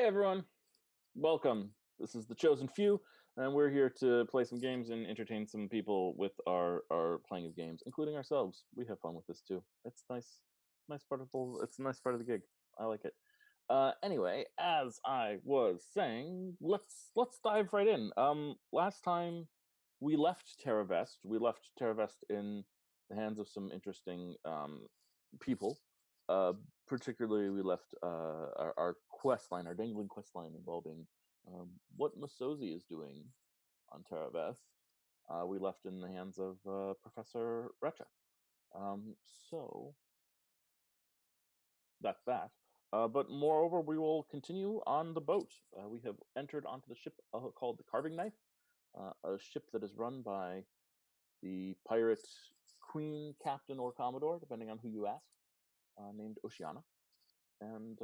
Hey everyone, welcome. This is the Chosen Few, and we're here to play some games and entertain some people with our playing of games, including ourselves. We have fun with this too. It's it's a nice part of the gig. I like it. Anyway, as I was saying, let's dive right in. Last time we left Terravest in the hands of some interesting people. Uh, Particularly, we left our quest line, our dangling quest line involving what Masozi is doing on Terravest. We left in the hands of Professor Recha. So that's that. But moreover, we will continue on the boat. We have entered onto the ship called the Carving Knife, a ship that is run by the pirate queen, captain, or commodore, depending on who you ask, named Oceana. And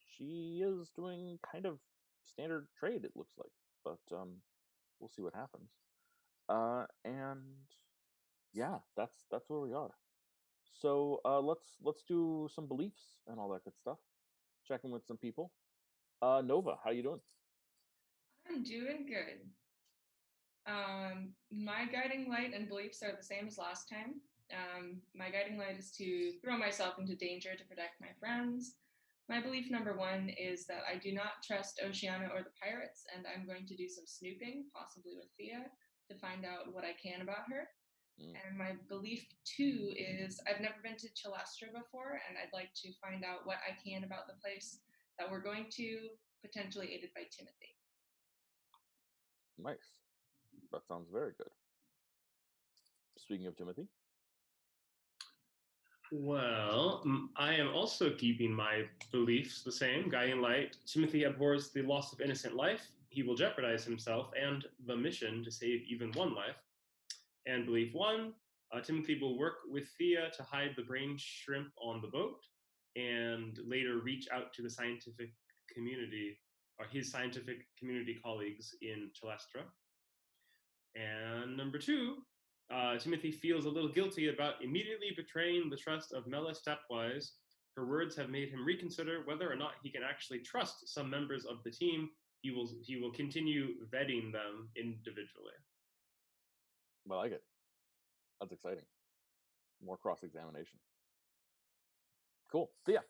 she is doing kind of standard trade, it looks like, but we'll see what happens. And yeah, that's where we are. So let's do some beliefs and all that good stuff. Check in with some people. Nova, how you doing? I'm doing good. My guiding light and beliefs are the same as last time. My guiding light is to throw myself into danger to protect my friends. My belief number one is that I do not trust Oceana or the pirates, and I'm going to do some snooping, possibly with Thea, to find out what I can about her. And my belief two is I've never been to Chelestra before, and I'd like to find out what I can about the place that we're going to, potentially aided by Timothy. Nice. That sounds very good. Speaking of Timothy. Well, I am also keeping my beliefs the same. Guiding light. Timothy abhors the loss of innocent life. He will jeopardize himself and the mission to save even one life. And belief one, Timothy will work with Thea to hide the brain shrimp on the boat and later reach out to the scientific community, or his scientific community colleagues in Chelestra. And number two, Timothy feels a little guilty about immediately betraying the trust of Mela Stepwise. Her words have made him reconsider whether or not he can actually trust some members of the team. He will continue vetting them individually. I like it. That's exciting. More cross-examination. Cool. Thea.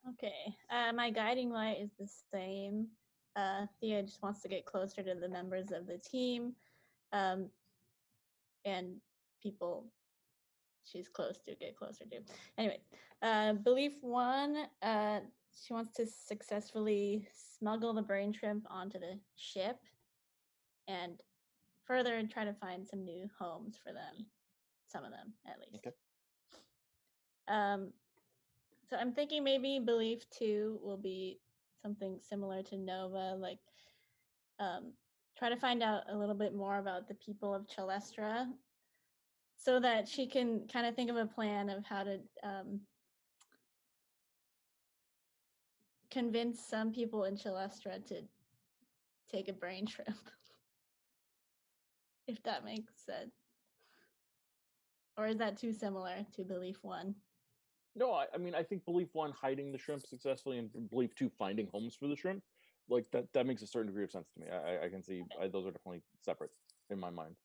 Okay. My guiding light is the same. Thea just wants to get closer to the members of the team, and people she's close to get closer to. Anyway, belief one, she wants to successfully smuggle the brain shrimp onto the ship and further try to find some new homes for them. Some of them, at least. Okay. So I'm thinking maybe belief two will be something similar to Nova, like try to find out a little bit more about the people of Chelestra so that she can kind of think of a plan of how to convince some people in Chelestra to take a brain shrimp. If that makes sense. Or is that too similar to belief one? No, I mean, I think belief one, hiding the shrimp successfully, and belief two, finding homes for the shrimp, like that makes a certain degree of sense to me. I can see those are definitely separate in my mind.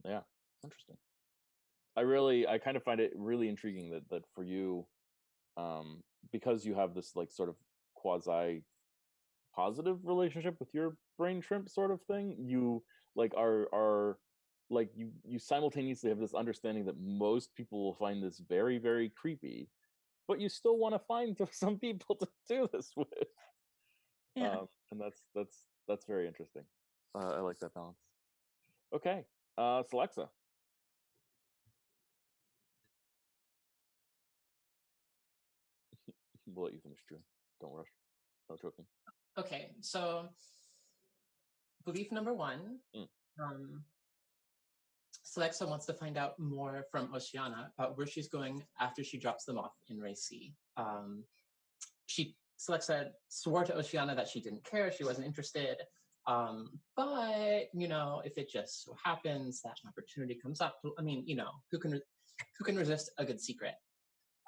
Yeah, interesting. I kind of find it really intriguing that for you, because you have this like sort of quasi positive relationship with your brain shrimp sort of thing, you like are like you simultaneously have this understanding that most people will find this very, very creepy, but you still want to find some people to do this with. Yeah. And that's very interesting. I like that balance. Okay, Celexa. We'll let you finish, Drew. Don't rush. No choking. Okay, so belief number one. Celexa wants to find out more from Oceana about where she's going after she drops them off in Ray C. Celexa swore to Oceana that she didn't care, she wasn't interested. But, if it just so happens that an opportunity comes up, I mean, who can who can resist a good secret?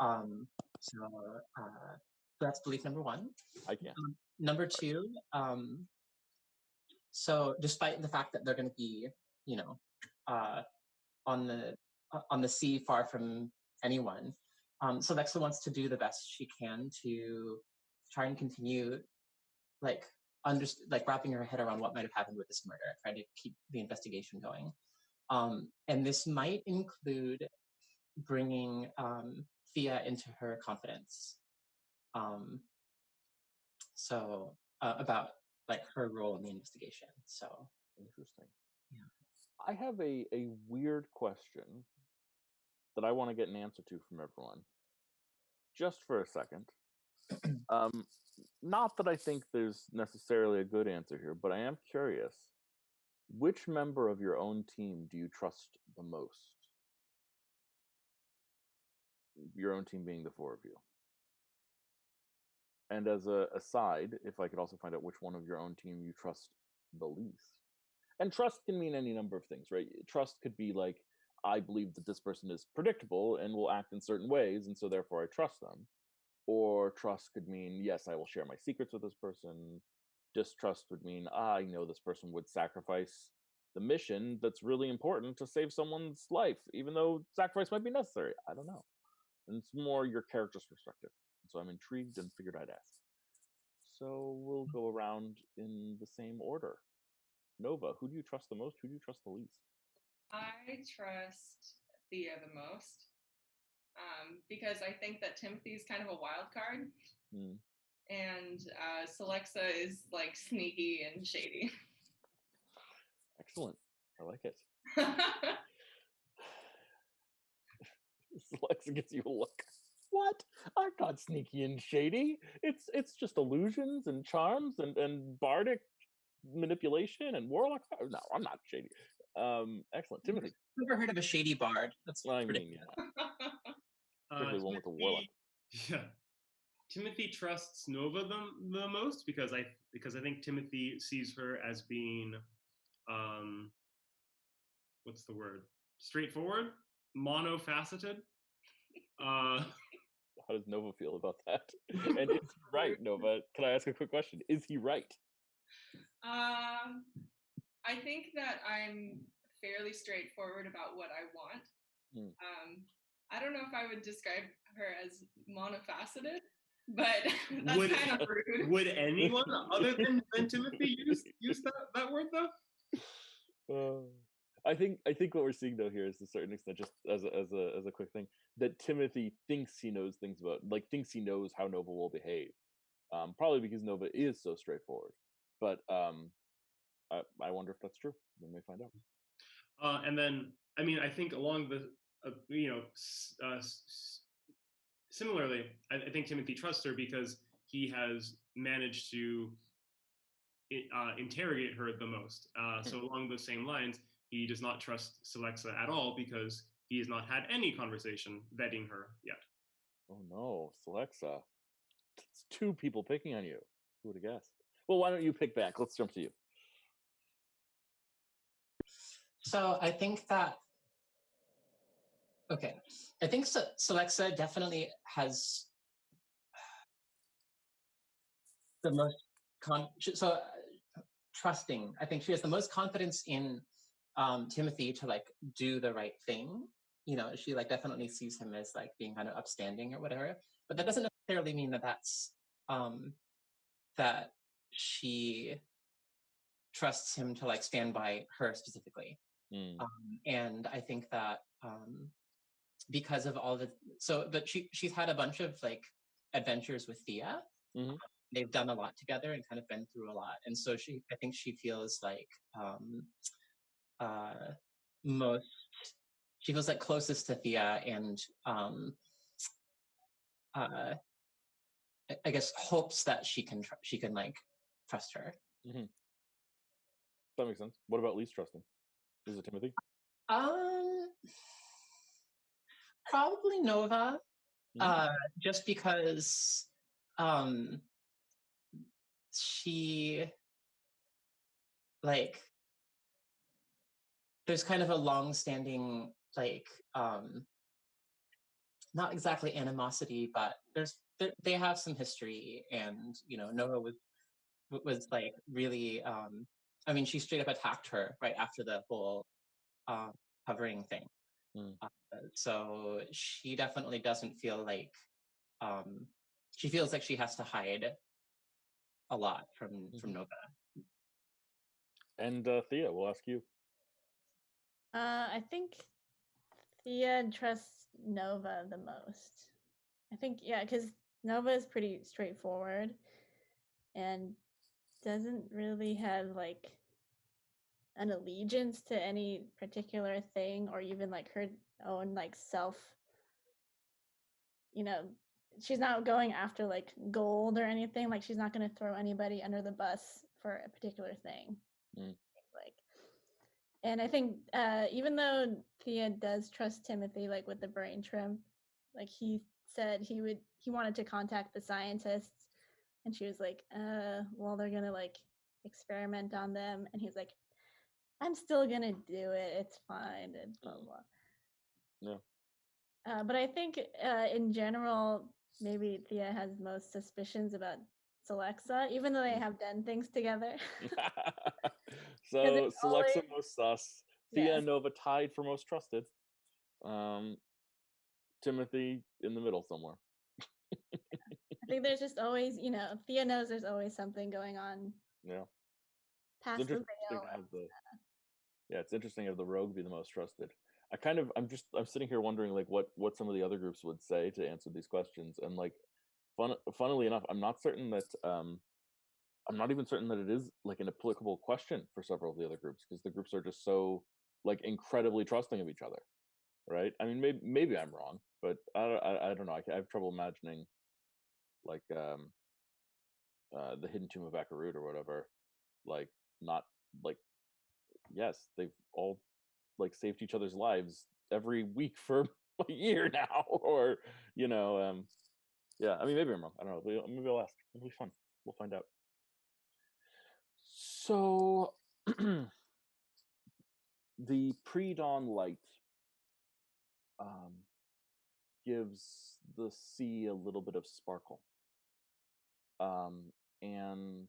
So that's belief number one. I can't. Number two, so despite the fact that they're going to be, you know, on the sea, far from anyone, Celexa wants to do the best she can to try and continue, like wrapping her head around what might have happened with this murder, trying to keep the investigation going. And this might include bringing Thea into her confidence. So about like her role in the investigation. So Interesting. Yeah. I have a weird question that I want to get an answer to from everyone. Just for a second. Not that I think there's necessarily a good answer here, but I am curious. Which member of your own team do you trust the most? Your own team being the four of you. And as a aside, if I could also find out which one of your own team you trust the least. And trust can mean any number of things, right? Trust could be like, I believe that this person is predictable and will act in certain ways, and so therefore I trust them. Or trust could mean, yes, I will share my secrets with this person. Distrust would mean, I know this person would sacrifice the mission that's really important to save someone's life, even though sacrifice might be necessary. I don't know. And it's more your character's perspective. So I'm intrigued and figured I'd ask. So we'll go around in the same order. Nova, who do you trust the most? Who do you trust the least? I trust Thea the most because I think that Timothy's kind of a wild card. And Celexa is like sneaky and shady. Excellent. I like it. Celexa gives you a look. What? I'm not sneaky and shady. It's just illusions and charms and bardic manipulation and warlock. No, I'm not shady. Excellent. Timothy. Never heard of a shady bard. That's I pretty. mean, yeah. Particularly one with a warlock. Yeah. Timothy trusts Nova the most because I think Timothy sees her as being what's the word? Straightforward? Monofaceted? How does Nova feel about that? And is he right, Nova? Can I ask a quick question? Is he right? I think that I'm fairly straightforward about what I want. I don't know if I would describe her as monofaceted, but that's kind of rude. Would anyone other than Timothy use that word though? I think what we're seeing though here is to a certain extent, just as a quick thing, that Timothy thinks he knows things about, like thinks he knows how Nova will behave. Probably because Nova is so straightforward. But I wonder if that's true. We may find out. And then, I mean, I think along the, similarly, I think Timothy trusts her because he has managed to interrogate her the most. So along those same lines, he does not trust Celexa at all because he has not had any conversation vetting her yet. Oh no, Celexa. It's two people picking on you. Who would have guessed? Well, why don't you pick back? Let's jump to you. So I think that, okay, I think Celexa definitely has the most, trusting. I think she has the most confidence in Timothy to like do the right thing. You know, she like definitely sees him as like being kind of upstanding or whatever. But that doesn't necessarily mean that that's that she trusts him to like stand by her specifically. And I think that because of all the but she's had a bunch of like adventures with Thea. They've done a lot together and kind of been through a lot, and so I think she feels like she feels like closest to Thea, and I guess hopes that she can like trust her. That makes sense. What about least trusting? Is it Timothy? Probably Nova. Just because she like there's kind of a long-standing like not exactly animosity, but they have some history, and Nova was like really. I mean, she straight up attacked her right after the whole uh, covering thing. Mm. So she definitely doesn't feel like she feels like she has to hide a lot from Nova. And Thea, we'll ask you. I think Thea trusts Nova the most. I think, yeah, because Nova is pretty straightforward and doesn't really have like an allegiance to any particular thing, or even like her own like self, she's not going after like gold or anything. Like she's not going to throw anybody under the bus for a particular thing. Like, and I think even though Thea does trust Timothy, like with the brain shrimp, like he said he wanted to contact the scientists, and she was like, well, they're gonna like experiment on them, and he's like, I'm still gonna do it. It's fine, and blah blah. Yeah. But I think in general, maybe Thea has most suspicions about Celexa, even though they have done things together. So it's Celexa always- most sus. Thea Yes. and Nova tied for most trusted. Timothy in the middle somewhere. I think there's just always, Thea knows there's always something going on Yeah. past the veil. It's interesting to have the rogue be the most trusted. I'm sitting here wondering like what some of the other groups would say to answer these questions, and like funnily enough, I'm not certain that I'm not even certain that it is like an applicable question for several of the other groups, because the groups are just so like incredibly trusting of each other, right? I mean, maybe I'm wrong, but I don't know. I have trouble imagining like the Hidden Tomb of Akarut or whatever, like not like yes, they've all like saved each other's lives every week for a year now, or yeah. I mean, maybe I'm wrong. I don't know. Maybe I'll ask. It'll be fun. We'll find out. So, the pre-dawn light gives the sea a little bit of sparkle, and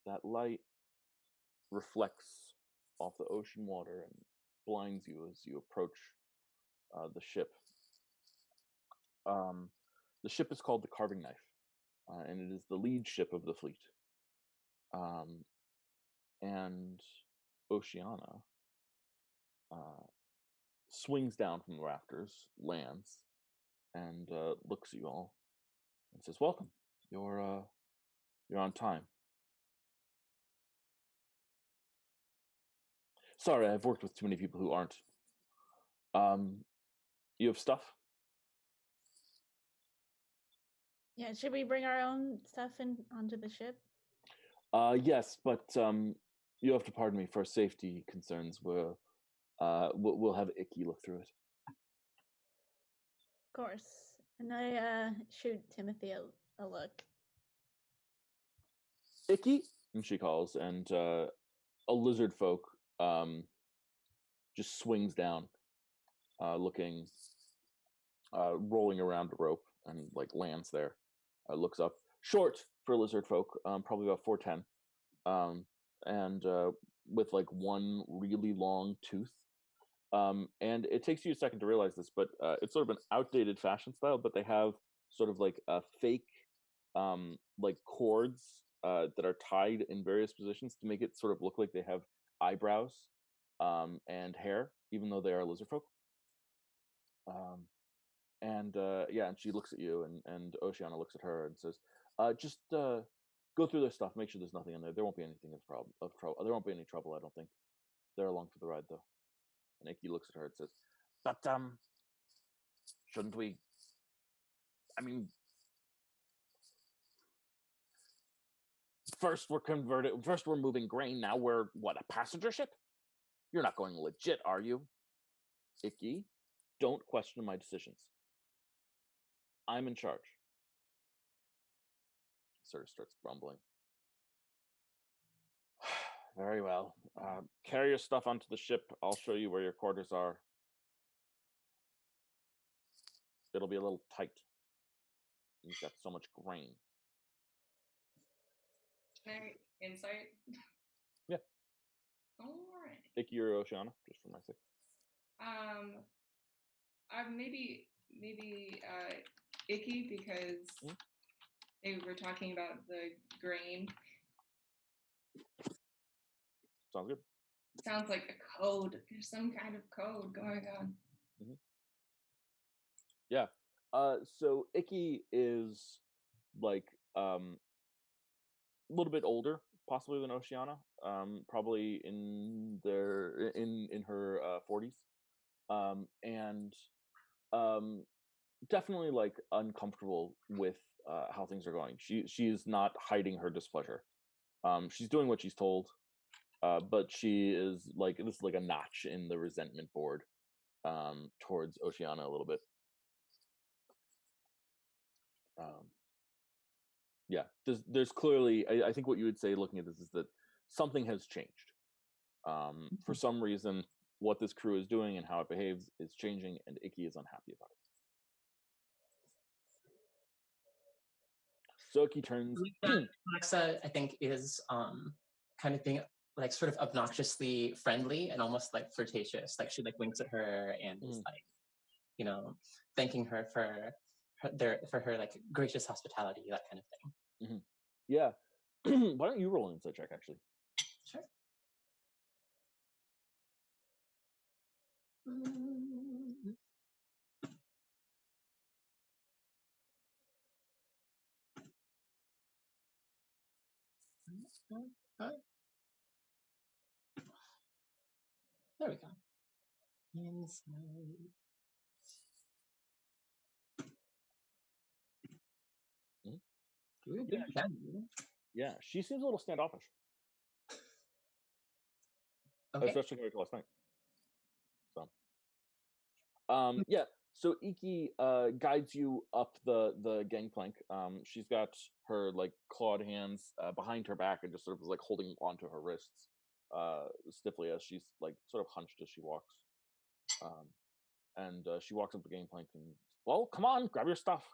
that light reflects off the ocean water and blinds you as you approach the ship. The ship is called the Carving Knife, and it is the lead ship of the fleet. And Oceana swings down from the rafters, lands, and looks at you all and says, "Welcome. You're on time." Sorry, I've worked with too many people who aren't. You have stuff? Yeah, should we bring our own stuff in onto the ship? Yes, but you have to pardon me for safety concerns. We'll have Icky look through it. Of course. And I shoot Timothy a look. Icky, and she calls, and a lizard folk just swings down, looking, rolling around a rope, and like lands there. Looks up, short for lizard folk, probably about 4'10", and with like one really long tooth. And it takes you a second to realize this, but it's sort of an outdated fashion style. But they have sort of like a fake, like cords that are tied in various positions to make it sort of look like they have eyebrows and hair, even though they are lizard folk. And she looks at you, and Oceana looks at her and says, "Just go through their stuff. Make sure there's nothing in there. There won't be anything of trouble. There won't be any trouble, I don't think. They're along for the ride, though." And Icky looks at her and says, "But shouldn't we? I mean, first we're moving grain. Now we're what, a passenger ship? You're not going legit, are you?" "Icky, don't question my decisions. I'm in charge." He sort of starts grumbling. "Very well. Carry your stuff onto the ship. I'll show you where your quarters are." it'll be a little tight. You've got so much grain. Can I insight? Yeah. All right. Icky or Oceana, just for my sake. Maybe Icky because they were talking about the grain. Sounds good. Sounds like a code. There's some kind of code going on. Mm-hmm. Yeah. So Icky is like a little bit older, possibly than Oceana. Probably in her 40s, and definitely like uncomfortable with how things are going. She's not hiding her displeasure. She's doing what she's told, but she is like, this is like a notch in the resentment board towards Oceana a little bit. Yeah, there's clearly, I think what you would say looking at this is that something has changed. For some reason, what this crew is doing and how it behaves is changing, and Icky is unhappy about it. So Icky turns. Alexa, I think, is kind of being like sort of obnoxiously friendly and almost like flirtatious. Like she like winks at her and is like, you know, thanking her for her like gracious hospitality, that kind of thing. Mm-hmm. Yeah. Why don't you roll an insight check, actually? Sure. There we go. Insight. Yeah, she seems a little standoffish. Okay. Especially compared to last night. So, yeah. So Iki guides you up the gangplank. She's got her like clawed hands behind her back and just sort of like holding onto her wrists stiffly as she's like sort of hunched as she walks. And she walks up the gangplank and, well, come on, grab your stuff.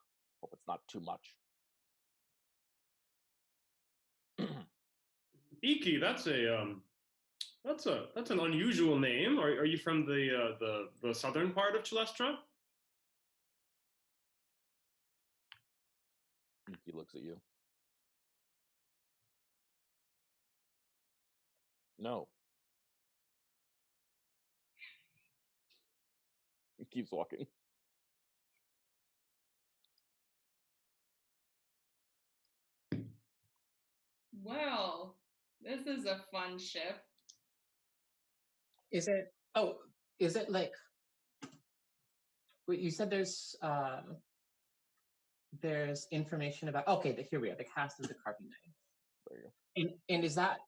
Hope it's not too much. Iki, that's an unusual name. Are you from the southern part of Chalestra? Iki looks at you. No. He keeps walking. Well, this is a fun ship. Is it? Oh, is it like? Wait, you said there's information about. Okay, here we are. The cast of the Carving Knife. There you go. And is that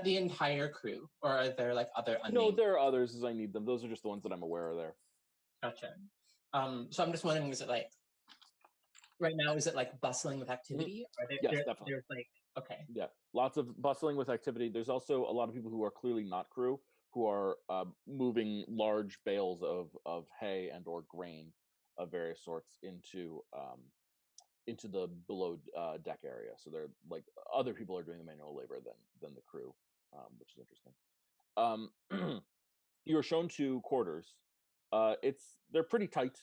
the entire crew, or are there like other unnamed? No, there are others as I need them. Those are just the ones that I'm aware of there. Gotcha. So I'm just wondering, is it like right now? Is it like bustling with activity? Or yes, definitely. There's like okay. Yeah, lots of bustling with activity. There's also a lot of people who are clearly not crew who are moving large bales of hay and or grain of various sorts into the below deck area. So they're like other people are doing the manual labor than the crew, which is interesting. You're shown to quarters. They're pretty tight,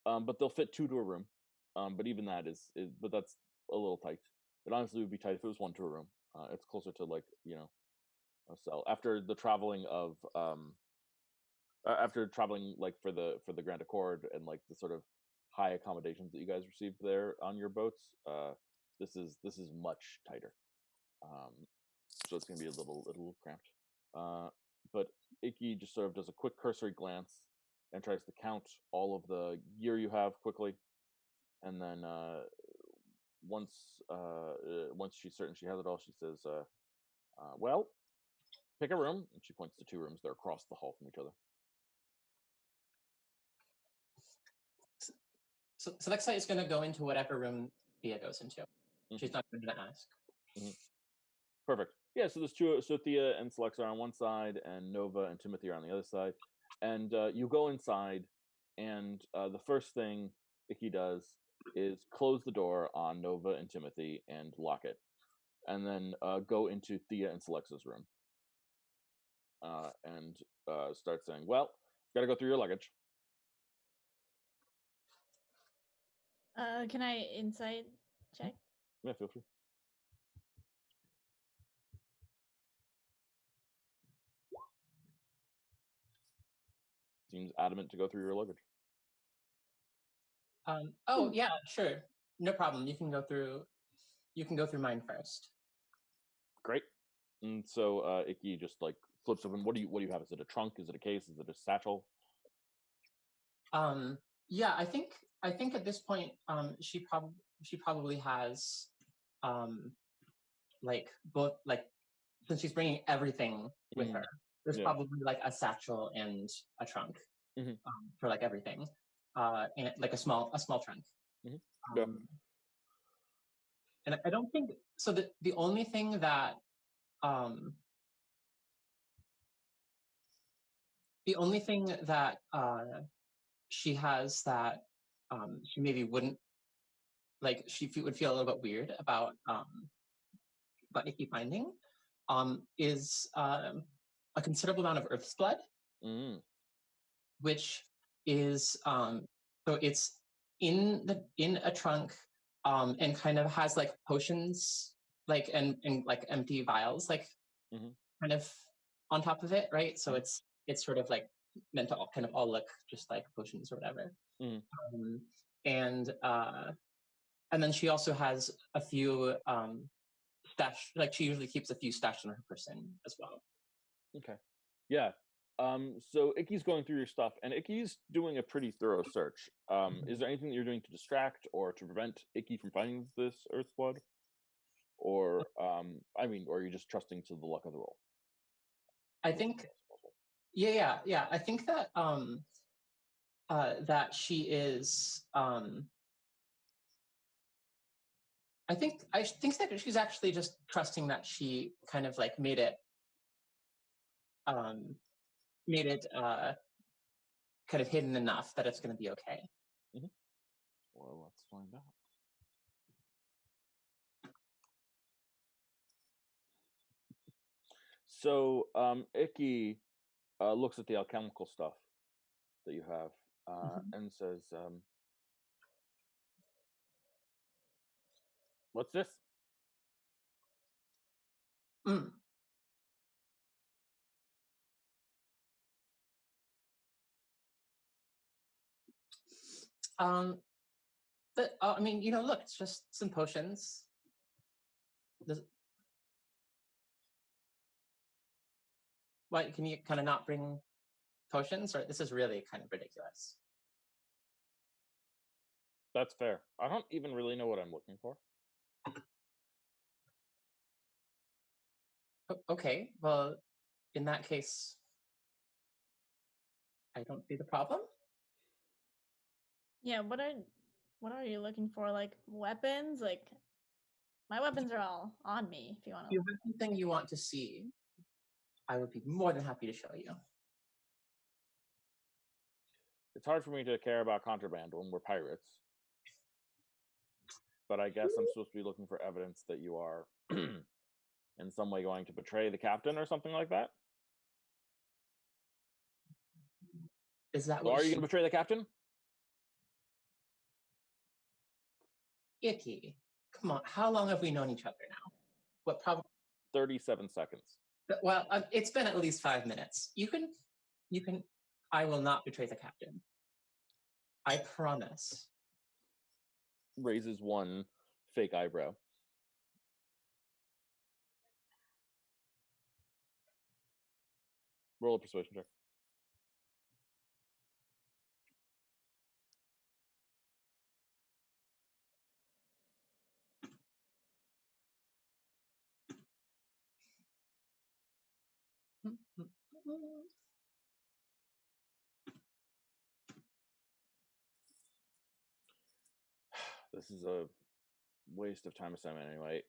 but they'll fit two to a room. But even that is but that's a little tight. It honestly would be tight if it was one to a room. It's closer to like, you know, a cell. After the traveling of after traveling like for the Grand Accord and like the sort of high accommodations that you guys received there on your boats, this is much tighter. So it's gonna be a little cramped. But Iki just sort of does a quick cursory glance and tries to count all of the gear you have quickly, and then once she's certain she has it all, she says, "Well, pick a room," and she points to two rooms. They're across the hall from each other. So Alexa is going to go into whatever room Thea goes into. She's not going to ask. Perfect. Yeah, so there's two. So Thea and Celexa are on one side, and Nova and Timothy are on the other side. And you go inside, and the first thing Icky does is close the door on Nova and Timothy and lock it, and then go into Thea and Selexa's room and start saying, "Well, got to go through your luggage." Can I insight check? Yeah, feel free. Seems adamant to go through your luggage. Oh yeah, sure, no problem. You can go through mine first. Great. And so Icky just like flips open. What do you have? Is it a trunk? Is it a case? Is it a satchel? Yeah, I think at this point, she probably has, like both, like, since she's bringing everything with her, there's probably like a satchel and a trunk for like everything, and like a small trunk. Yeah. And I don't think so. The only thing that she has that she maybe wouldn't like, she would feel a little bit weird about Icky finding is a considerable amount of Earth's blood, which is so it's in a trunk, and kind of has like potions, like, and like empty vials, like kind of on top of it, right? So it's sort of like meant to kind of all look just like potions or whatever. And then she also has a few stash, like she usually keeps a few stashed in her person as well. Okay. Yeah. So Icky's going through your stuff, and Icky's doing a pretty thorough search. Is there anything that you're doing to distract or to prevent Icky from finding this Earth's blood? Or or are you just trusting to the luck of the roll? I think yeah. I think that that she is I think that she's actually just trusting that she kind of like made it kind of hidden enough that it's going to be okay. Well, let's find out. So Icky looks at the alchemical stuff that you have and says, "What's this?" But I mean, look, it's just some potions. Why can you kind of not bring potions? Or this is really kind of ridiculous. That's fair. I don't even really know what I'm looking for. Okay, well, in that case, I don't see the problem. Yeah, what are you looking for? Like weapons? Like my weapons are all on me. If you want If you have something you want to see, I would be more than happy to show you. It's hard for me to care about contraband when we're pirates. But I guess I'm supposed to be looking for evidence that you are in some way going to betray the captain or something like that. Is that So what are you going to betray the captain? Icky, come on. How long have we known each other now? What, probably 37 seconds. Well, it's been at least 5 minutes. You can. I will not betray the captain. I promise. Raises one fake eyebrow. Roll a persuasion check. This is a waste of time assignment anyway.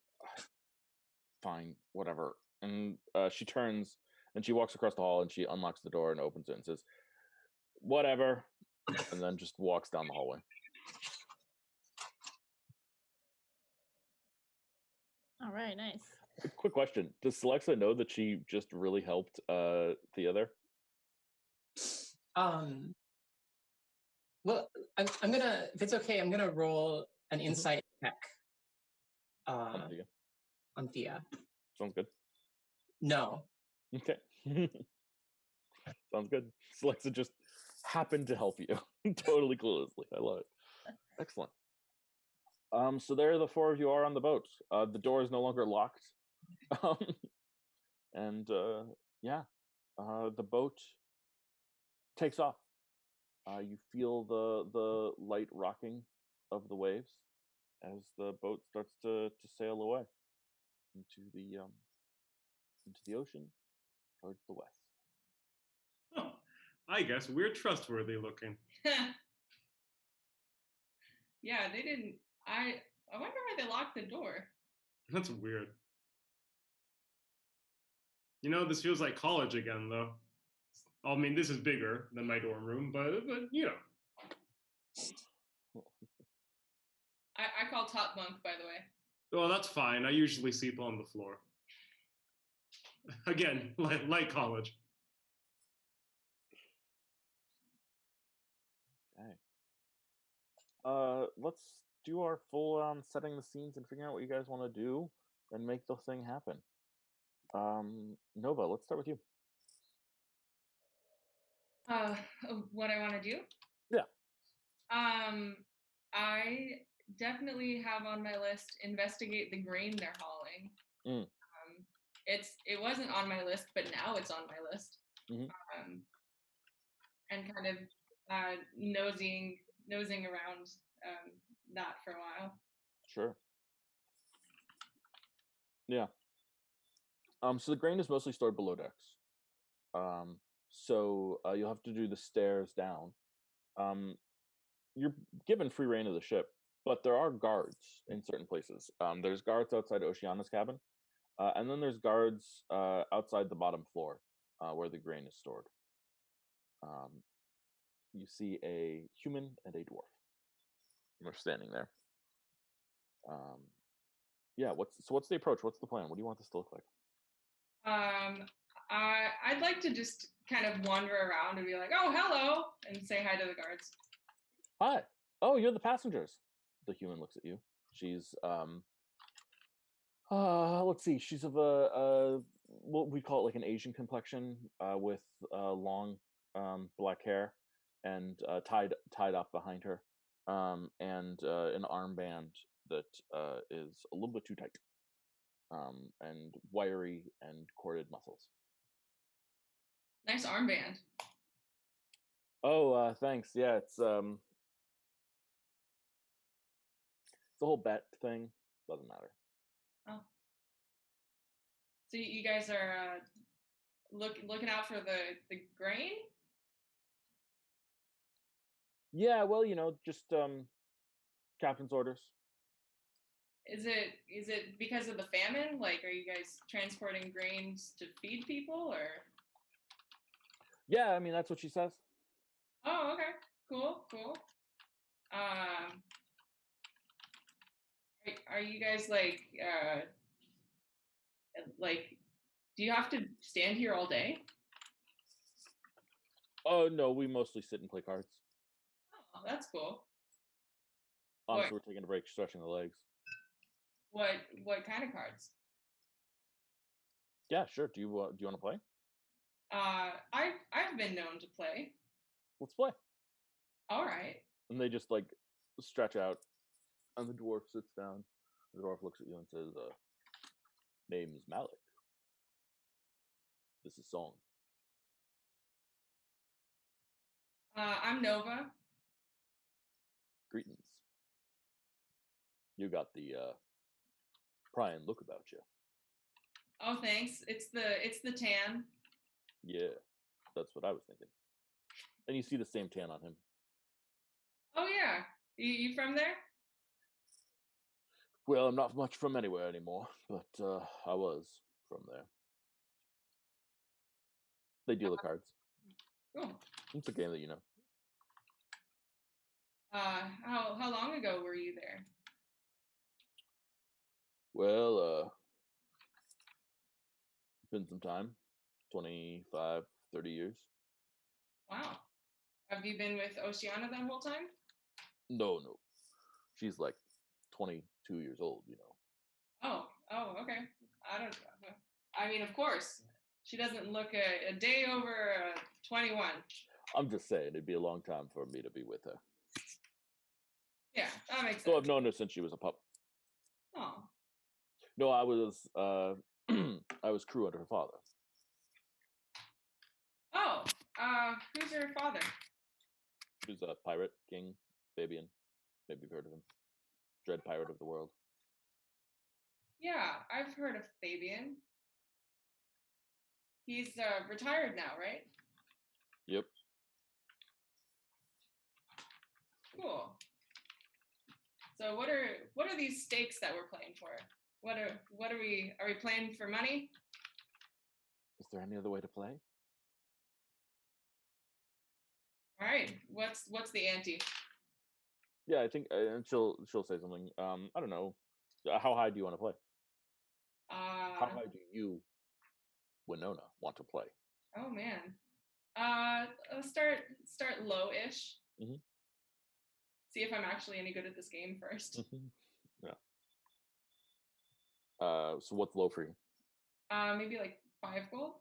Fine, whatever. And she turns and she walks across the hall and she unlocks the door and opens it and says, "Whatever," and then just walks down the hallway. All right, nice. Quick question: does Celexa know that she just really helped Thea there? Well, I'm gonna, if it's okay, I'm gonna roll an insight check Thea. on Thea. Sounds good. No. Okay. Sounds good. Celexa just happened to help you totally cluelessly. I love it. Excellent. So there the four of you are on the boat. The door is no longer locked. And the boat takes off. You feel the light rocking of the waves as the boat starts to sail away into the ocean towards the west. Oh, I guess we're trustworthy looking. Yeah, they didn't. I wonder why they locked the door. That's weird. You know, this feels like college again, though. I mean, this is bigger than my dorm room, but you know. I call top bunk, by the way. Well, that's fine. I usually sleep on the floor. Again, like college. Okay. Let's do our full setting the scenes and figuring out what you guys want to do and make the thing happen. Nova, let's start with you. What I want to do? Yeah. I definitely have on my list investigate the grain they're hauling. It wasn't on my list, but now it's on my list. And kind of nosing around that for a while. Sure. Yeah. So the grain is mostly stored below decks. So you'll have to do the stairs down. You're given free reign of the ship, but there are guards in certain places. There's guards outside Oceana's cabin, and then there's guards outside the bottom floor where the grain is stored. You see a human and a dwarf. They're standing there. What's the approach? What's the plan? What do you want this to look like? I'd like to just kind of wander around and be like, "Oh, hello," and say hi to the guards. Hi. Oh, you're the passengers. The human looks at you. She's let's see. She's of a what we call it like an Asian complexion, with long black hair and tied up behind her, and an armband that is a little bit too tight, and wiry and corded muscles. Nice armband. Oh, thanks. Yeah, it's the whole bet thing. Doesn't matter. Oh. So you guys are looking out for the grain? Yeah, well, just captain's orders. Is it because of the famine? Like, are you guys transporting grains to feed people, or? Yeah, I mean that's what she says. Oh, okay, cool. Are you guys like do you have to stand here all day? Oh no, we mostly sit and play cards. Oh, that's cool. Honestly, we're taking a break, stretching the legs. What kind of cards? Yeah, sure. Do you want to play? I've been known to play. Let's play. All right. And they just like stretch out, and the dwarf sits down. The dwarf looks at you and says, "Name's Malik. This is Song." I'm Nova. Greetings. You got the prying look about you. Oh, thanks. It's the tan. Yeah, that's what I was thinking. And you see the same tan on him. Oh yeah, you from there? Well, I'm not much from anywhere anymore, but I was from there. They deal the cards. Cool. It's a game that you know. How long ago were you there? Well, been some time, 25, 30 years. Wow. Have you been with Oceana that whole time? No, she's like 22 years old. Oh, okay. I don't. I mean, of course, she doesn't look a day over 21. I'm just saying it'd be a long time for me to be with her. Yeah, that makes So sense. I've known her since she was a pup. Oh, No, I was I was crew under her father. oh. Who's her father? Who's a pirate king, Fabian. Maybe you've heard of him. Dread pirate of the world. Yeah, I've heard of Fabian. He's retired now, right? Yep. Cool. So what are these stakes that we're playing for? What are we playing for money? Is there any other way to play? All right. What's the ante? Yeah, I think, and she'll say something. I don't know. How high do you want to play? How high do you, Winona, want to play? Oh man. Let's start low-ish. Mm-hmm. See if I'm actually any good at this game first. Yeah. So what's low for you? Maybe like 5 gold.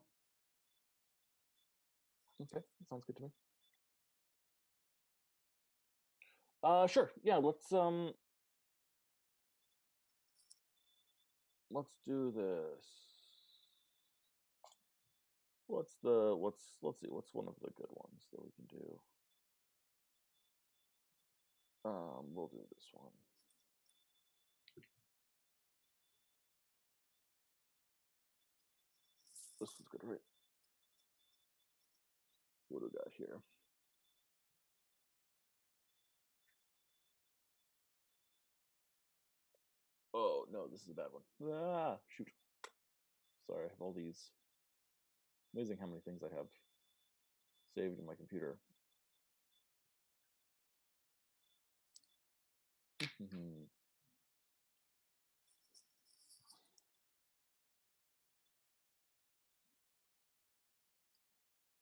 Okay, that sounds good to me. Sure. Yeah, let's do this. Let's see, what's one of the good ones that we can do? We'll do this one. This is good, right? What do we got here? Oh no, this is a bad one. Ah, shoot. Sorry, I have all these. Amazing how many things I have saved in my computer.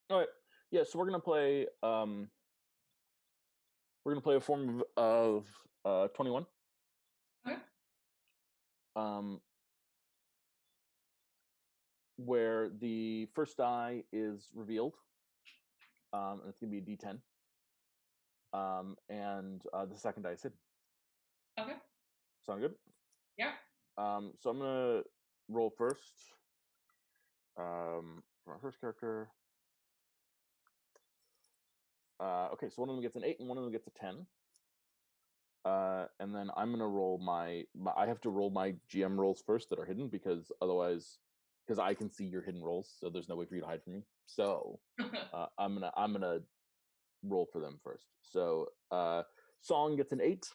All right. Yeah, so we're gonna play a form of 21. Okay. Where the first die is revealed. And it's gonna be a D10. And the second die is hidden. Okay. Sound good? Yeah. So I'm gonna roll first. For our first character. Okay, so one of them gets an 8 and one of them gets a 10. And then I'm gonna roll my I have to roll my GM rolls first that are hidden because otherwise, because I can see your hidden rolls, so there's no way for you to hide from me. So I'm gonna roll for them first. So Song gets an 8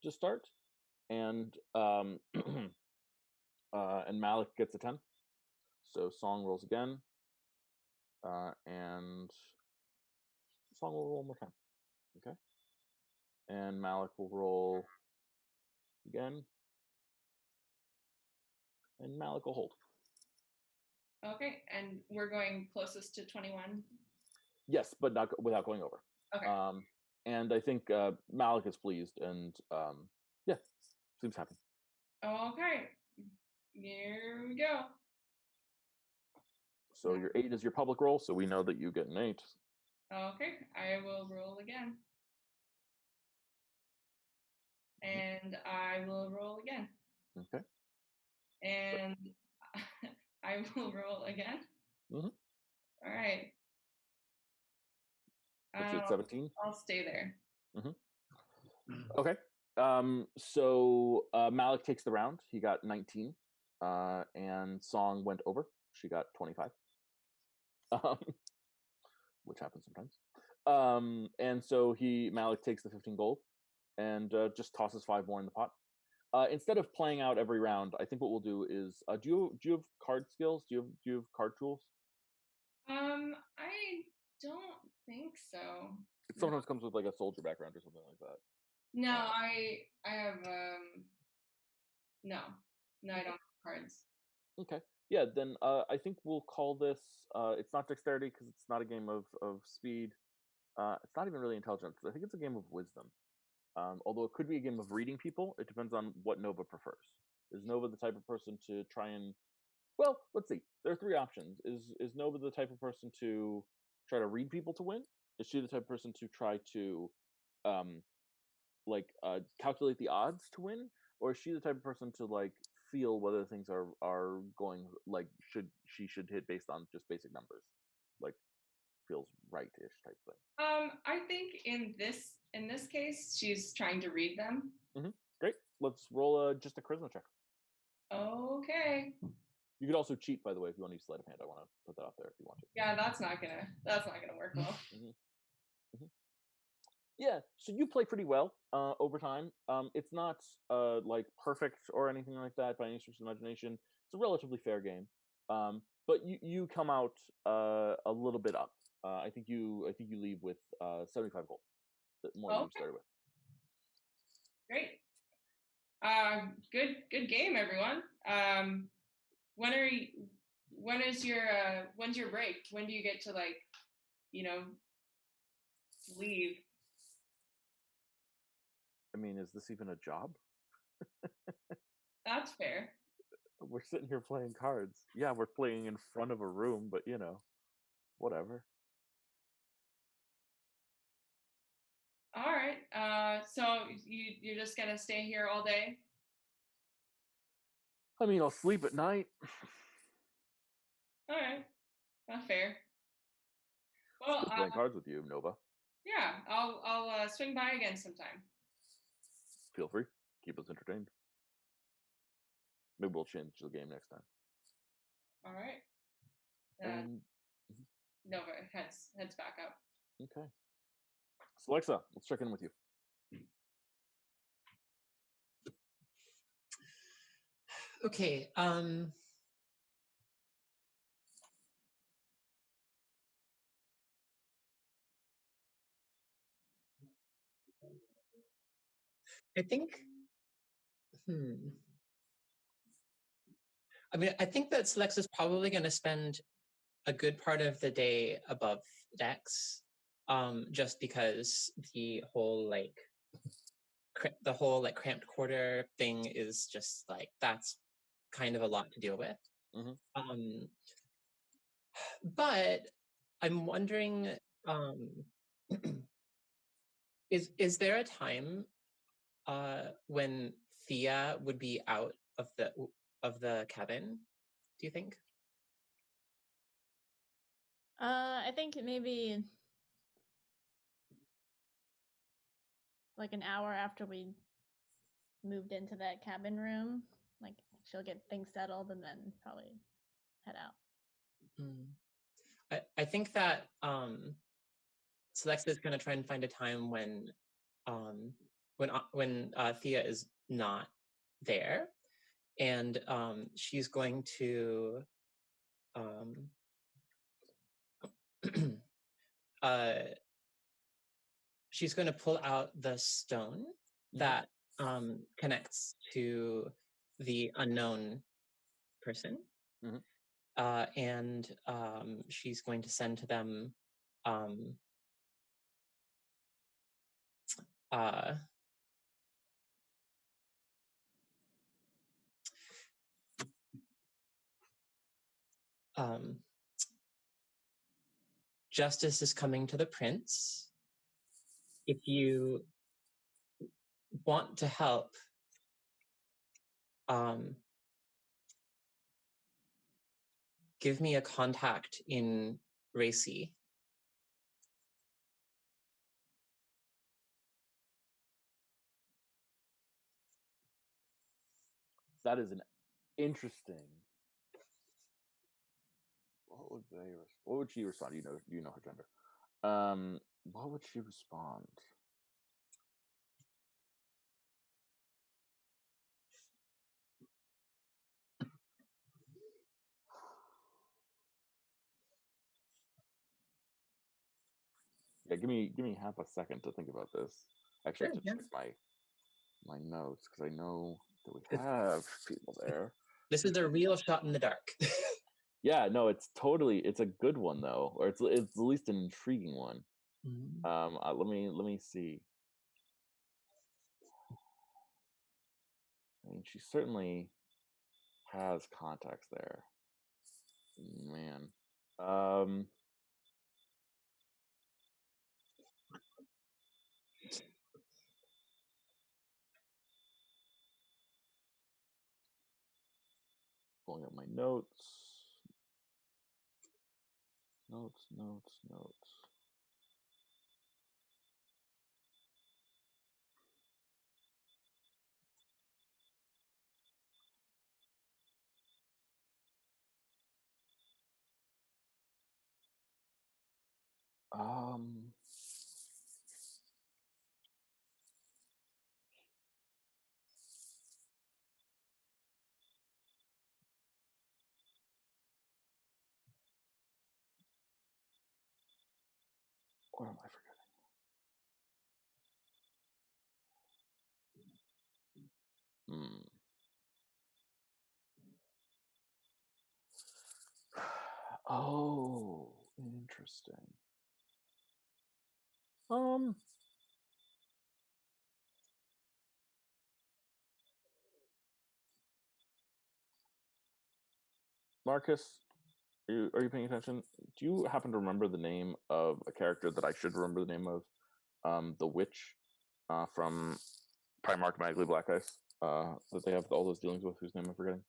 to start, and and Malik gets a 10. So Song rolls again, and Song will roll one more time. Okay, and Malik will roll again, and Malik will hold. Okay, and we're going closest to 21. Yes, but not without going over. Okay. And I think Malik is pleased, and yeah, seems happy. Okay, here we go. So your 8 is your public roll, so we know that you get an 8. Okay, I will roll again. And I will roll again. Okay. And I will roll again. Mm-hmm. All right. What's you at 17? I'll stay there. Mm-hmm. Okay. So Malik takes the round. He got 19. And Song went over. She got 25. Which happens sometimes. And so Malik takes the 15 gold and just tosses 5 more in the pot. Instead of playing out every round, I think what we'll do is do you have card skills? Do you have card tools? I don't think so. It sometimes comes with like a soldier background or something like that. No, I have no, I don't have cards. Okay. Yeah, then I think we'll call this. It's not dexterity because it's not a game of speed. It's not even really intelligence. I think it's a game of wisdom. Although it could be a game of reading people. It depends on what Nova prefers. Is Nova the type of person to try and? Well, let's see. There are three options. Is Nova the type of person to try to read people to win? Is she the type of person to try to, um, calculate the odds to win, or is she the type of person to like feel whether things are going like should hit based on just basic numbers, like feels right-ish type thing. I think in this case, she's trying to read them. Great. Let's roll just a charisma check. Okay. You could also cheat, by the way, if you want to use sleight of hand. I want to put that out there if you want to. Yeah, that's not gonna work well. Yeah, so you play pretty well over time. It's not like perfect or anything like that by any stretch of the imagination. It's a relatively fair game, but you come out a little bit up. I think you leave with 75 gold, more than you started with. Great. Good game, everyone. When's your break? When do you get to leave? I mean, is this even a job? That's fair. We're sitting here playing cards. Yeah, we're playing in front of a room, but whatever. All right. So you're just gonna stay here all day? I mean, I'll sleep at night. All right. Not fair. Well, playing cards with you, Nova. Yeah, I'll swing by again sometime. Feel free. Keep us entertained. Maybe we'll change the game next time. All right. Nova heads back up. Okay. So Alexa, let's check in with you. Okay. I think. I mean, I think that Slex is probably going to spend a good part of the day above decks, just because the whole cramped quarter thing is just like that's kind of a lot to deal with. But I'm wondering, is there a time when Thea would be out of the cabin? Do you think? I think maybe like an hour after we moved into that cabin room, like she'll get things settled and then probably head out. I think that Celexa is going to try and find a time when Thea is not there, and she's going to she's going to pull out the stone that connects to the unknown person, and she's going to send to them justice is coming to the prince. If you want to help, give me a contact in Racy. That is an interesting. What would she respond? You know her gender. What would she respond? Yeah, give me half a second to think about this. Actually, I Sure, have to yeah. check my notes because I know that we It- have people there. This is a real shot in the dark. Yeah, no, it's a good one though, or it's at least an intriguing one. Mm. Let me see. I mean, she certainly has contacts there. Man. Pulling up my notes. Notes. Um, what am I forgetting? Oh, interesting. Um, Marcus, are you paying attention? Do you happen to remember the name of a character that I should remember the name of? The witch, from Primarch Magically Black Ice, that they have all those dealings with, whose name I'm forgetting.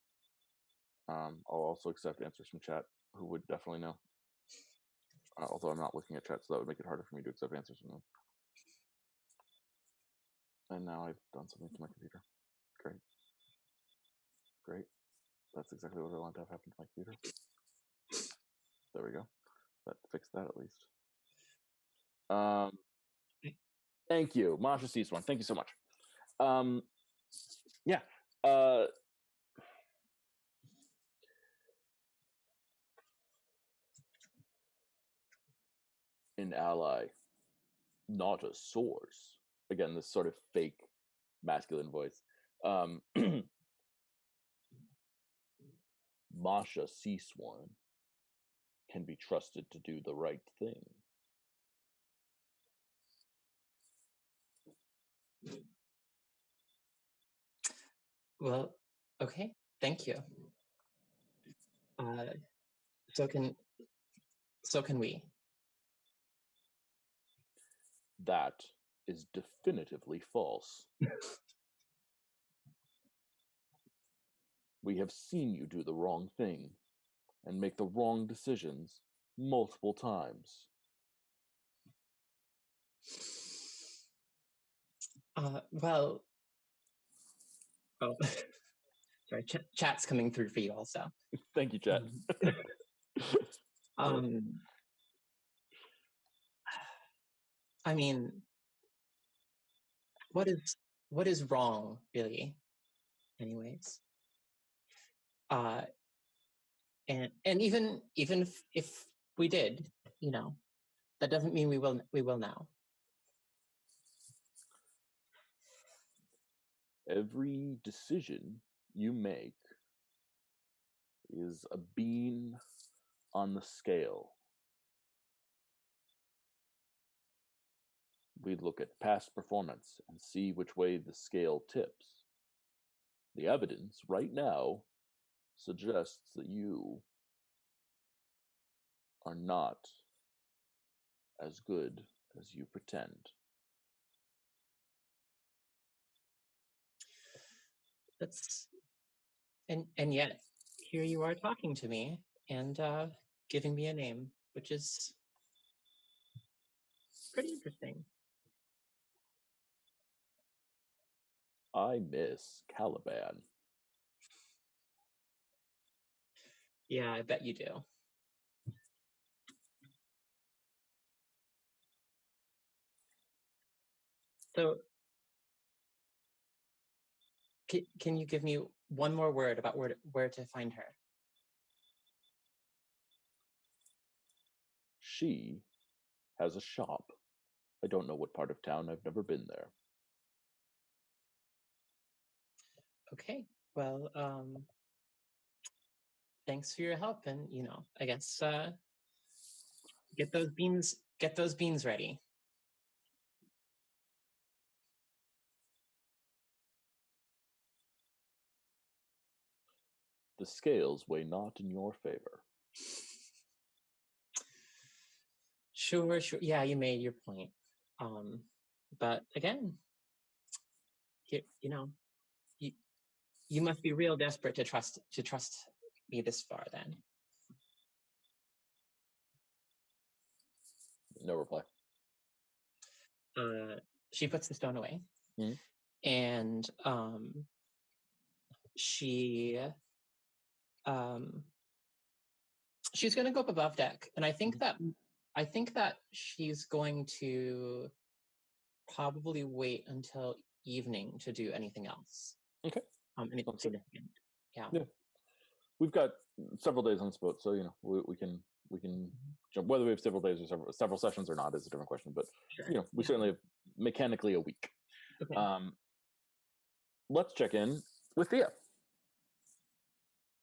I'll also accept answers from chat, who would definitely know. Although I'm not looking at chat, so that would make it harder for me to accept answers from them. And now I've done something to my computer. Great. That's exactly what I want to have happen to my computer. There we go. That fixed that at least. Thank you, Masha C1. Thank you so much. Yeah. An ally, not a source. Again, this sort of fake masculine voice. Masha C1 can be trusted to do the right thing. Well, okay, thank you. So can we? That is definitively false. We have seen you do the wrong thing and make the wrong decisions multiple times. Well, oh, sorry, chat's coming through for you also. Thank you, chat. I mean, what is wrong, really? Anyways, and even if we did, that doesn't mean we will now. Every decision you make is a bean on the scale. We'd look at past performance and see which way the scale tips. The evidence right now suggests that you are not as good as you pretend. And yet here you are talking to me and giving me a name, which is pretty interesting. I miss Caliban. Yeah, I bet you do. So, can you give me one more word about where to find her? She has a shop I don't know what part of town. I've never been there. Okay. Well, thanks for your help, and I guess get those beans ready. The scales weigh not in your favor. Sure. Yeah, you made your point. But again, you you must be real desperate to trust me this far. Then No reply. she puts the stone away, and she's going to go up above deck, and I think that she's going to probably wait until evening to do anything else. Okay. Anything significant. Yeah. We've got several days on this boat, so we can jump. Whether we have several days or several sessions or not is a different question. But Sure. We certainly have mechanically a week. Okay. Let's check in with Thea,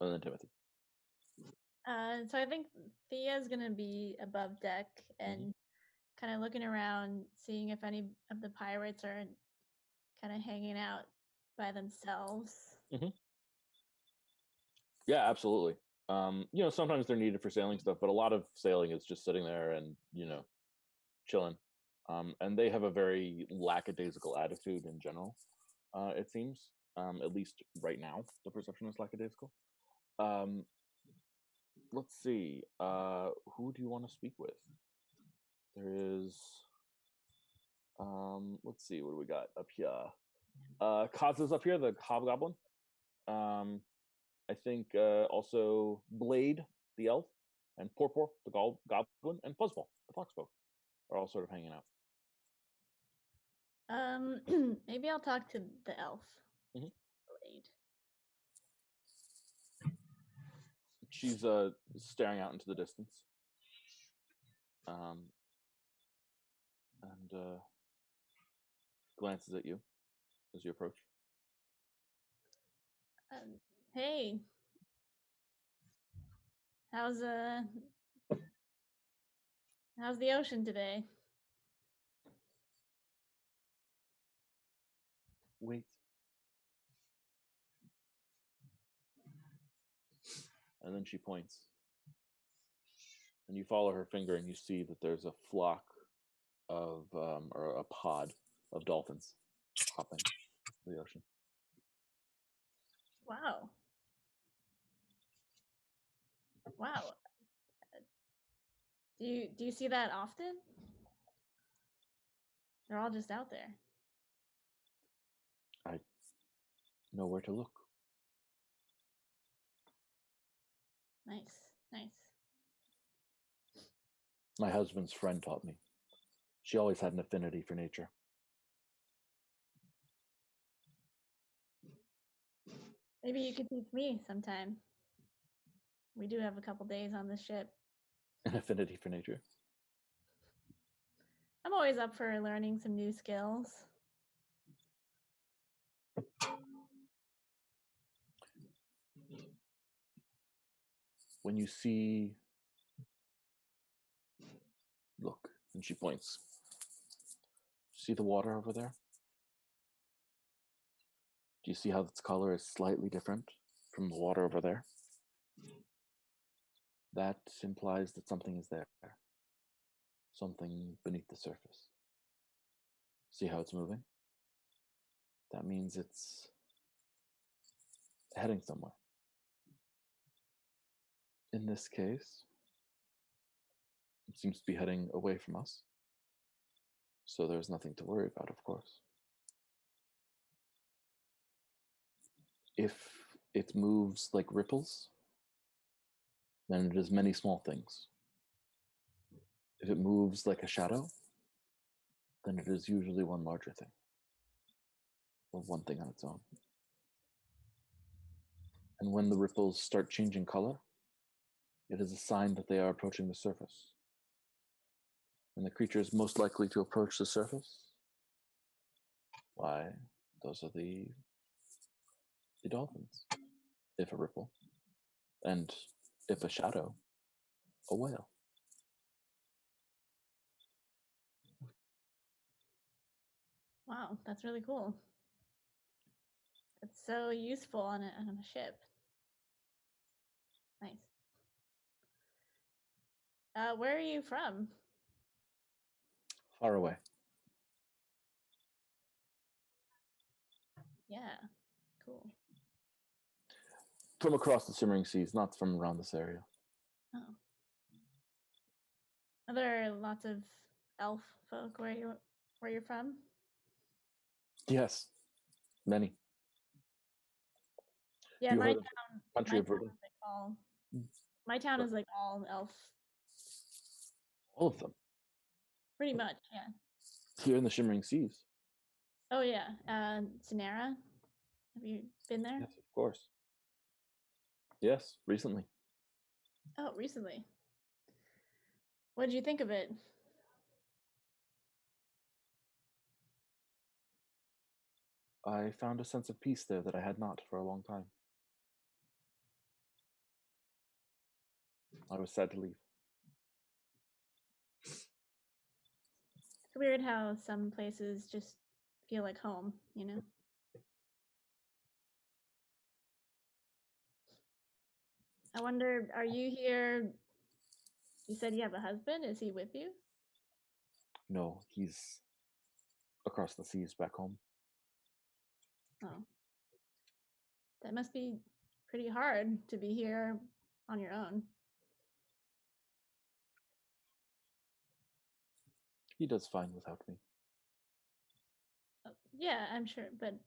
and then Timothy. So I think Thea's gonna be above deck and kind of looking around, seeing if any of the pirates are kind of hanging out by themselves. Yeah, absolutely. Sometimes they're needed for sailing stuff, but a lot of sailing is just sitting there and chilling. And they have a very lackadaisical attitude in general. It seems, at least right now, the perception is lackadaisical. Let's see. Who do you want to speak with? There is. Let's see. What do we got up here? Kaza's up here, the hobgoblin. I think also Blade, the elf, and Porpor, the goblin, and Fuzzball, the foxfolk, are all sort of hanging out. Maybe I'll talk to the elf. Blade. She's staring out into the distance, and glances at you as you approach. Hey, how's the ocean today? Wait. And then she points. And you follow her finger and you see that there's a flock of, or a pod of dolphins hopping in the ocean. Wow. Wow. Do you see that often? They're all just out there. I know where to look. Nice. My husband's friend taught me. She always had an affinity for nature. Maybe you could teach me sometime. We do have a couple days on the ship. An affinity for nature? I'm always up for learning some new skills. When you see... Look, and she points. See the water over there? Do you see how its color is slightly different from the water over there? That implies that something is there. Something beneath the surface. See how it's moving? That means it's heading somewhere. In this case, it seems to be heading away from us. So there's nothing to worry about, of course. If it moves like ripples, then it is many small things. If it moves like a shadow, then it is usually one larger thing. Or one thing on its own. And when the ripples start changing color, it is a sign that they are approaching the surface. And the creatures most likely to approach the surface? Why, those are the dolphins. If a ripple. And if a shadow, a whale. Wow, that's really cool. It's so useful on a ship. Nice. Where are you from? Far away. Yeah, cool. From across the shimmering seas, not from around this area. Oh. Are there lots of elf folk where you're from? Yes, many. Yeah, You my heard of town. Country My of town Verdun? is like all. My town is like all elf, All of them. pretty much. Yeah. Here in the shimmering seas. Oh yeah, Sonera. Have you been there? Yes, of course. Yes, recently. Oh, recently. What did you think of it? I found a sense of peace there that I had not for a long time. I was sad to leave. It's weird how some places just feel like home, you know? I wonder, are you here? You said you have a husband. Is he with you? No, he's across the seas back home. Oh. That must be pretty hard to be here on your own. He does fine without me. Yeah, I'm sure, but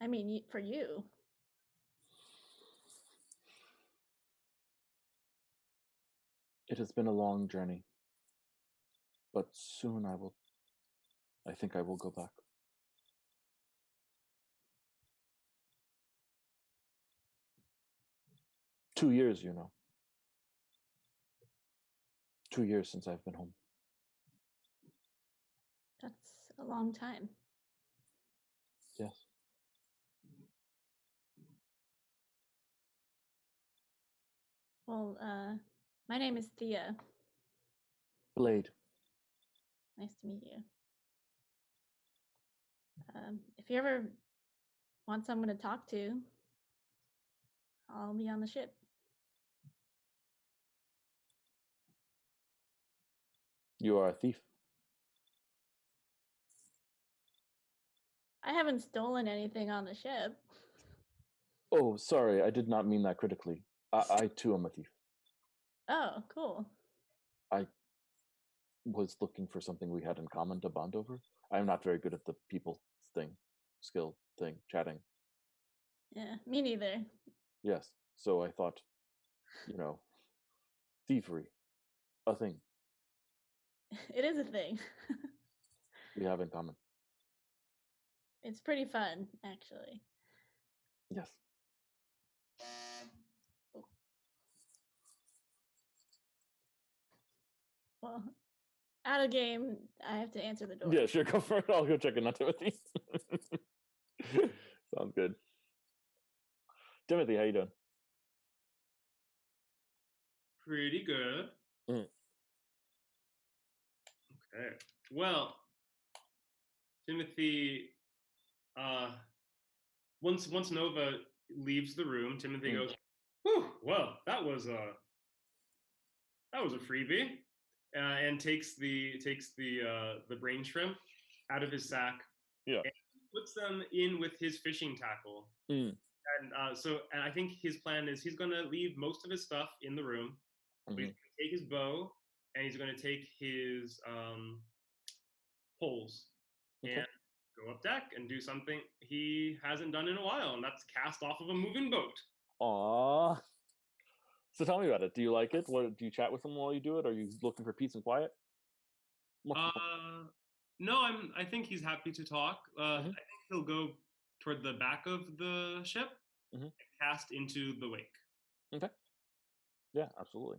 I mean, for you. It has been a long journey, but soon I think I will go back. Two years, 2 years since I've been home. That's a long time. Yes. Well, my name is Thea. Blade. Nice to meet you. If you ever want someone to talk to, I'll be on the ship. You are a thief. I haven't stolen anything on the ship. Oh, sorry, I did not mean that critically. I too am a thief. Oh, cool. I was looking for something we had in common to bond over. I am not very good at the people skill thing, chatting. Yeah, me neither. Yes, so I thought, thievery, a thing It is a thing. we have in common. It's pretty fun, actually. Yes. Well, out of game, I have to answer the door. Yeah, sure, go for it. I'll go check in on Timothy. Sounds good. Timothy, how you doing? Pretty good. Mm. Okay. Well, Timothy, once Nova leaves the room, Timothy goes, "Whew, well, that was a freebie," and takes the brain shrimp out of his sack. Yeah. And puts them in with his fishing tackle. Mm. And I think his plan is he's going to leave most of his stuff in the room. Mm-hmm. He's going to take his bow and he's going to take his poles and go up deck and do something he hasn't done in a while, and that's cast off of a moving boat. Aww. So tell me about it. Do you like it? What do you chat with him while you do it? Are you looking for peace and quiet? No, I think he's happy to talk. I think he'll go toward the back of the ship and cast into the wake. Okay. Yeah, absolutely.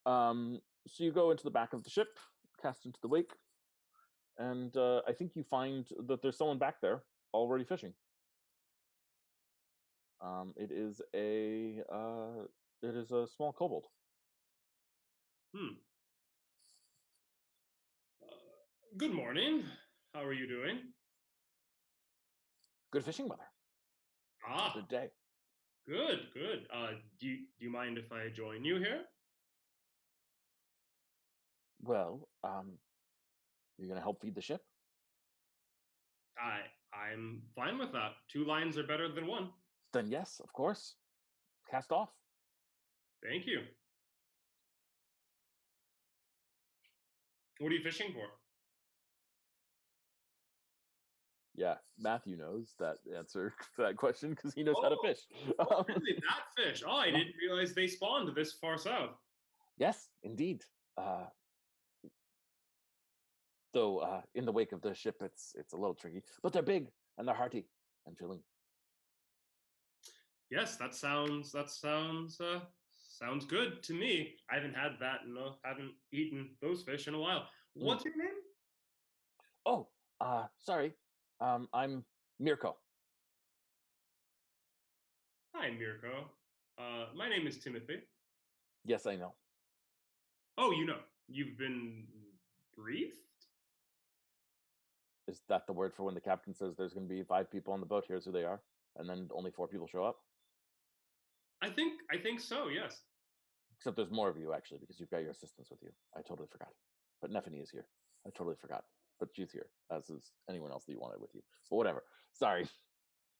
So you go into the back of the ship, cast into the wake, and I think you find that there's someone back there already fishing. It is a small kobold. Good morning. How are you doing? Good fishing weather. Ah, Good day. good. Do you mind if I join you here? Well, you're gonna help feed the ship? I'm fine with that. 2 lines are better than 1. Then yes, of course. Cast off. Thank you. What are you fishing for? Yeah, Matthew knows that answer to that question because he knows how to fish. Oh, really? That fish? Oh, I didn't realize they spawned this far south. Yes, indeed. Though in the wake of the ship, it's a little tricky, but they're big and they're hearty and filling. Yes, that sounds good to me. I haven't had that and haven't eaten those fish in a while. What's your name? Oh, sorry. I'm Mirko. Hi, Mirko. My name is Timothy. Yes, I know. Oh, you've been briefed? Is that the word for when the captain says there's going to be 5 people on the boat? Here's who they are, and then only 4 people show up? I think so. Yes. Except there's more of you actually, because you've got your assistants with you. I totally forgot. But Nephany is here. I totally forgot. But she's here, as is anyone else that you wanted with you. But whatever. Sorry.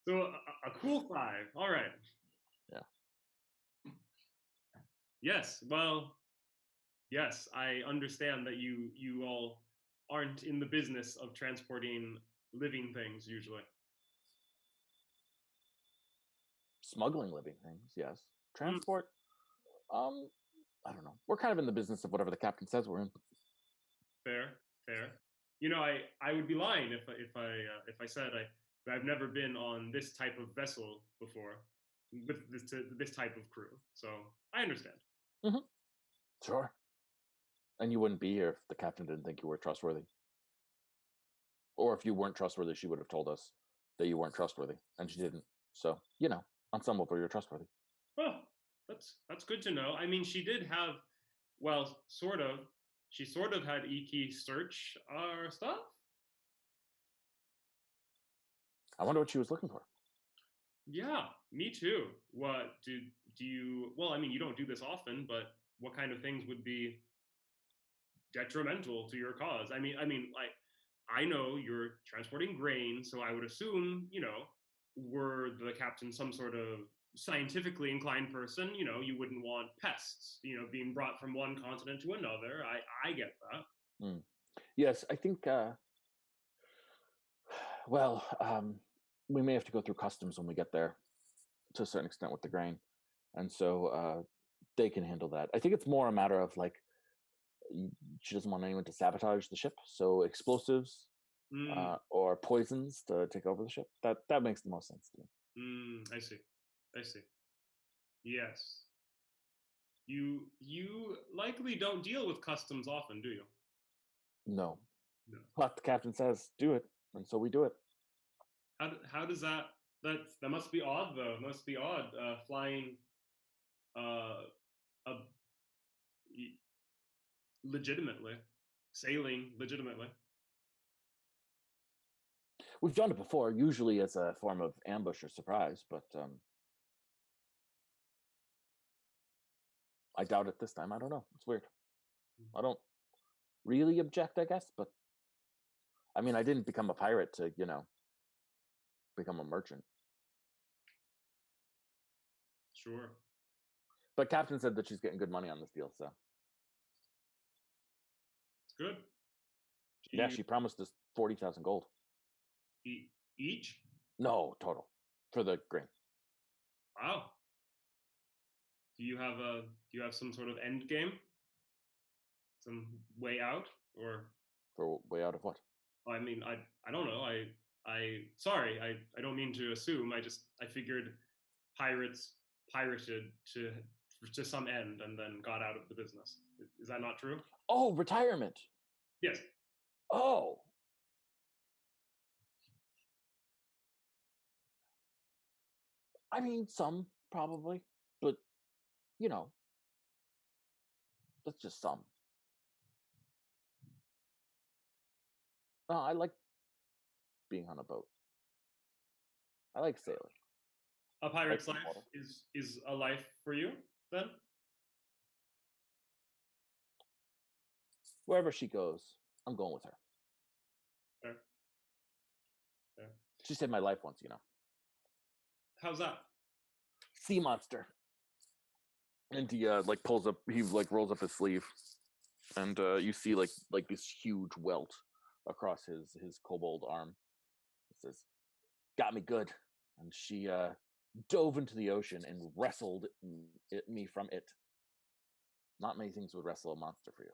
So a cool 5. All right. Yeah. Yes. Well, yes, I understand that you all aren't in the business of transporting living things usually. Smuggling living things, yes. Transport, I don't know. We're kind of in the business of whatever the captain says we're in. Fair. I would be lying if I said I've never been on this type of vessel before with this type of crew. So I understand. Mm-hmm. Sure. And you wouldn't be here if the captain didn't think you were trustworthy. Or if you weren't trustworthy, she would have told us that you weren't trustworthy, and she didn't. So, on some level, you're trustworthy. Well, that's good to know. I mean, she did have, well, sort of. She sort of had Iki search our stuff. I wonder what she was looking for. Yeah, me too. What do you? Well, I mean, you don't do this often, but what kind of things would be detrimental to your cause? I mean, like, I know you're transporting grain, so I would assume, were the captain some sort of scientifically inclined person, you wouldn't want pests, being brought from one continent to another. I get that. Yes, I think. Well, we may have to go through customs when we get there, to a certain extent with the grain, and so they can handle that. I think it's more a matter of like she doesn't want anyone to sabotage the ship, so explosives or poisons to take over the ship. That makes the most sense to me. I see. Yes. You likely don't deal with customs often, do you? No. But the captain says do it, and so we do it. How does that must be odd though. It must be odd flying legitimately, sailing legitimately. We've done it before, usually as a form of ambush or surprise, but I doubt it this time. I don't know. It's weird. I don't really object, I guess, but I mean, I didn't become a pirate to, become a merchant. Sure. But Captain said that she's getting good money on this deal, so. It's good. Yeah, she promised us 40,000 gold. Each? No, total. For the grain. Wow. Do you have some sort of end game? Some way out, or for way out of what? I mean, I don't know. Sorry, I don't mean to assume. I figured pirates pirated to to some end and then got out of the business. Is that not true? Oh, retirement. Yes. Oh. I mean, some probably, but you know, that's just some. I like being on a boat. I like sailing. A pirate's the life water. is a life for you then? Wherever she goes, I'm going with her. Fair. Fair. She saved my life once, you know. How's that? Sea monster. And he like pulls up, he like rolls up his sleeve, and you see like this huge welt across his kobold arm. It says, "Got me good." And she dove into the ocean and wrestled me from it. Not many things would wrestle a monster for you.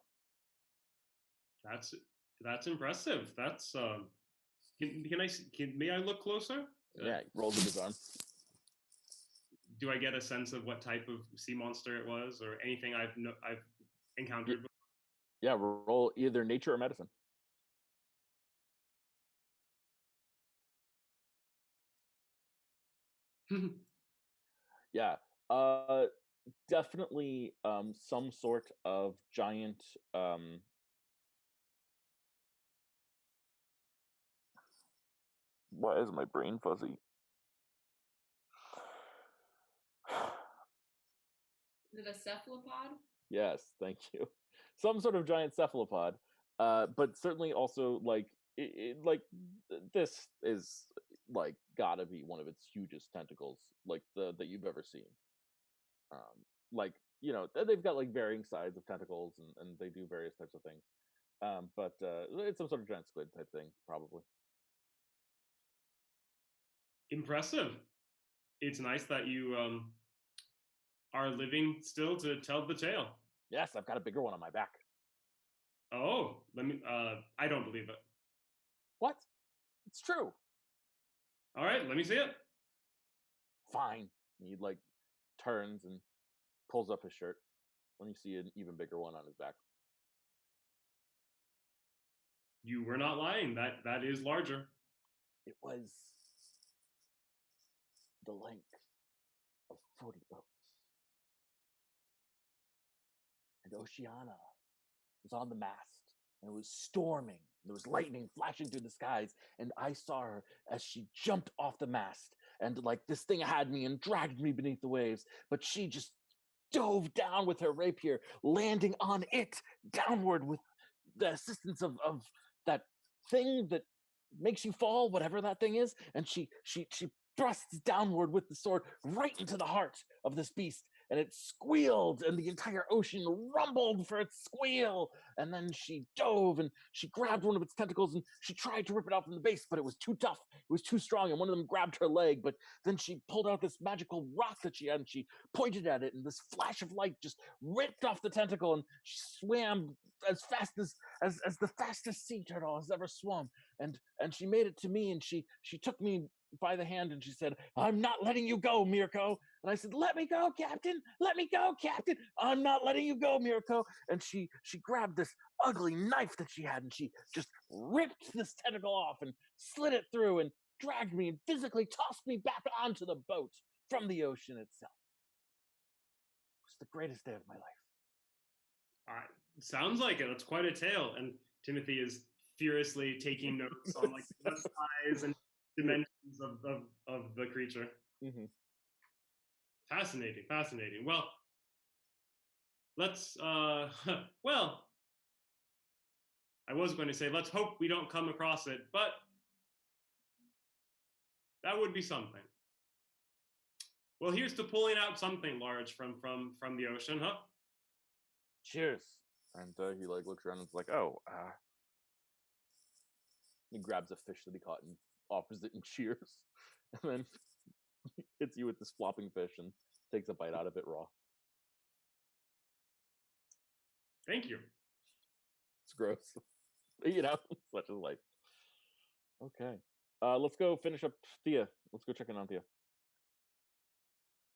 That's impressive. That's may I look closer? Yeah, he rolls up his arm. Do I get a sense of what type of sea monster it was, or anything I've encountered before? Yeah, roll either nature or medicine. Yeah, definitely some sort of giant why is my brain fuzzy? Is it a cephalopod? Yes, thank you. Some sort of giant cephalopod, but certainly also like this is like gotta be one of its hugest tentacles, like that you've ever seen. Like they've got like varying size of tentacles, and they do various types of things. But it's some sort of giant squid type thing, probably. Impressive. It's nice that you are living still to tell the tale. Yes, I've got a bigger one on my back. Oh, let me. I don't believe it. What? It's true. All right, let me see it. Fine. And he like turns and pulls up his shirt when you see an even bigger one on his back. You were not lying. That is larger. It was the length of 40 boats. And Oceana was on the mast, and it was storming. There was lightning flashing through the skies, and I saw her as she jumped off the mast, and like this thing had me and dragged me beneath the waves, but she just dove down with her rapier, landing on it downward with the assistance of that thing that makes you fall, whatever that thing is, and she thrusts downward with the sword right into the heart of this beast, and it squealed, and the entire ocean rumbled for its squeal. And then she dove and she grabbed one of its tentacles and she tried to rip it out from the base, but it was too tough, it was too strong, and one of them grabbed her leg. But then she pulled out this magical rock that she had, and she pointed at it, and this flash of light just ripped off the tentacle, and she swam as fast as the fastest sea turtle has ever swum. And she made it to me, and she took me by the hand, and she said, "I'm not letting you go, Mirko." And I said, "Let me go, Captain. Let me go, Captain. I'm not letting you go, Mirko." And she grabbed this ugly knife that she had, and she just ripped this tentacle off and slit it through and dragged me and physically tossed me back onto the boat from the ocean itself. It was the greatest day of my life. All right, sounds like it. That's quite a tale. And Timothy is furiously taking notes on like the size and dimensions of the creature. Mm-hmm. Fascinating. Well, let's well, I was going to say let's hope we don't come across it, but that would be something. Well, here's to pulling out something large from the ocean, huh? Cheers. And he like looks around and is like, "Oh, he grabs a fish that he caught and offers it and cheers, and then hits you with this flopping fish and takes a bite out of it raw. Thank you. It's gross. Such is life. Okay. Let's go finish up Thea. Let's go check in on Thea.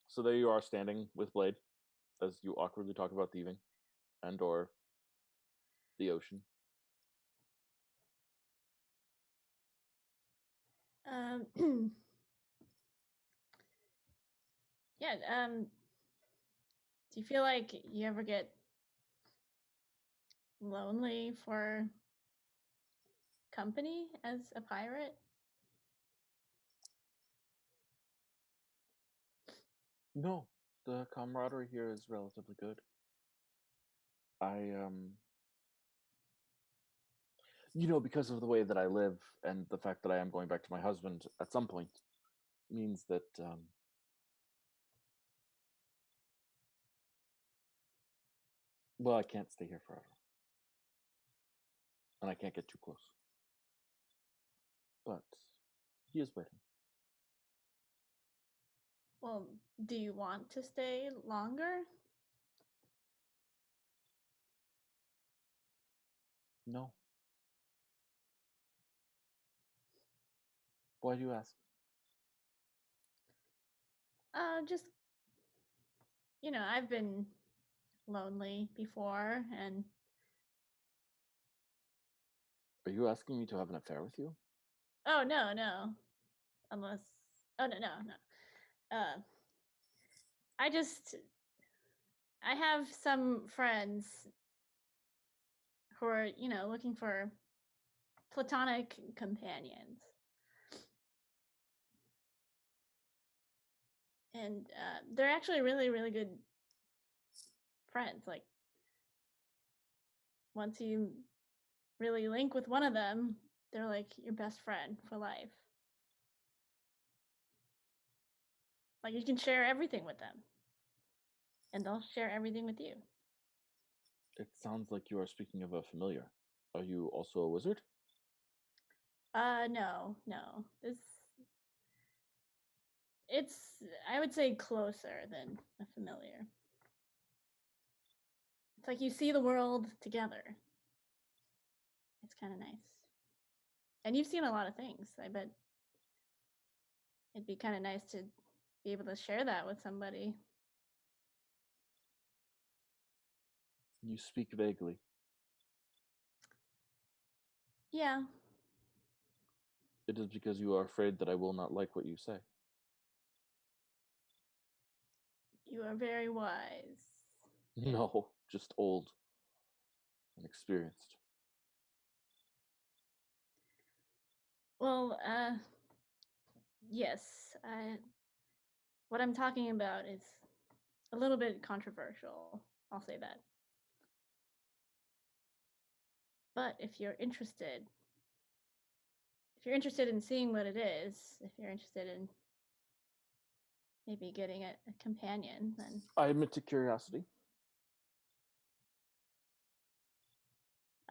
So there you are standing with Blade. as you awkwardly talk about thieving and or the ocean. Yeah. Do you feel like you ever get lonely for company as a pirate? No, the camaraderie here is relatively good. Because of the way that I live and the fact that I am going back to my husband at some point means that well, I can't stay here forever. And I can't get too close. But he is waiting. Well, do you want to stay longer? No. Why do you ask? Just I've been lonely before, and Are you asking me to have an affair with you? oh no, unless no. I just I have some friends who are looking for platonic companions, and they're actually really really good friends. Like once you really link with one of them, they're like your best friend for life. Like you can share everything with them, and they'll share everything with you. It sounds like you are speaking of a familiar. Are you also a wizard? No. It's I would say closer than a familiar. It's like you see the world together. It's kind of nice. And you've seen a lot of things. I bet it'd be kind of nice to be able to share that with somebody. You speak vaguely. Yeah, It is because you are afraid that I will not like what you say. you are very wise. No, just old and experienced. Well, yes. What I'm talking about is a little bit controversial. I'll say that. But if you're interested in seeing what it is, if you're interested in maybe getting a companion, then I admit to curiosity.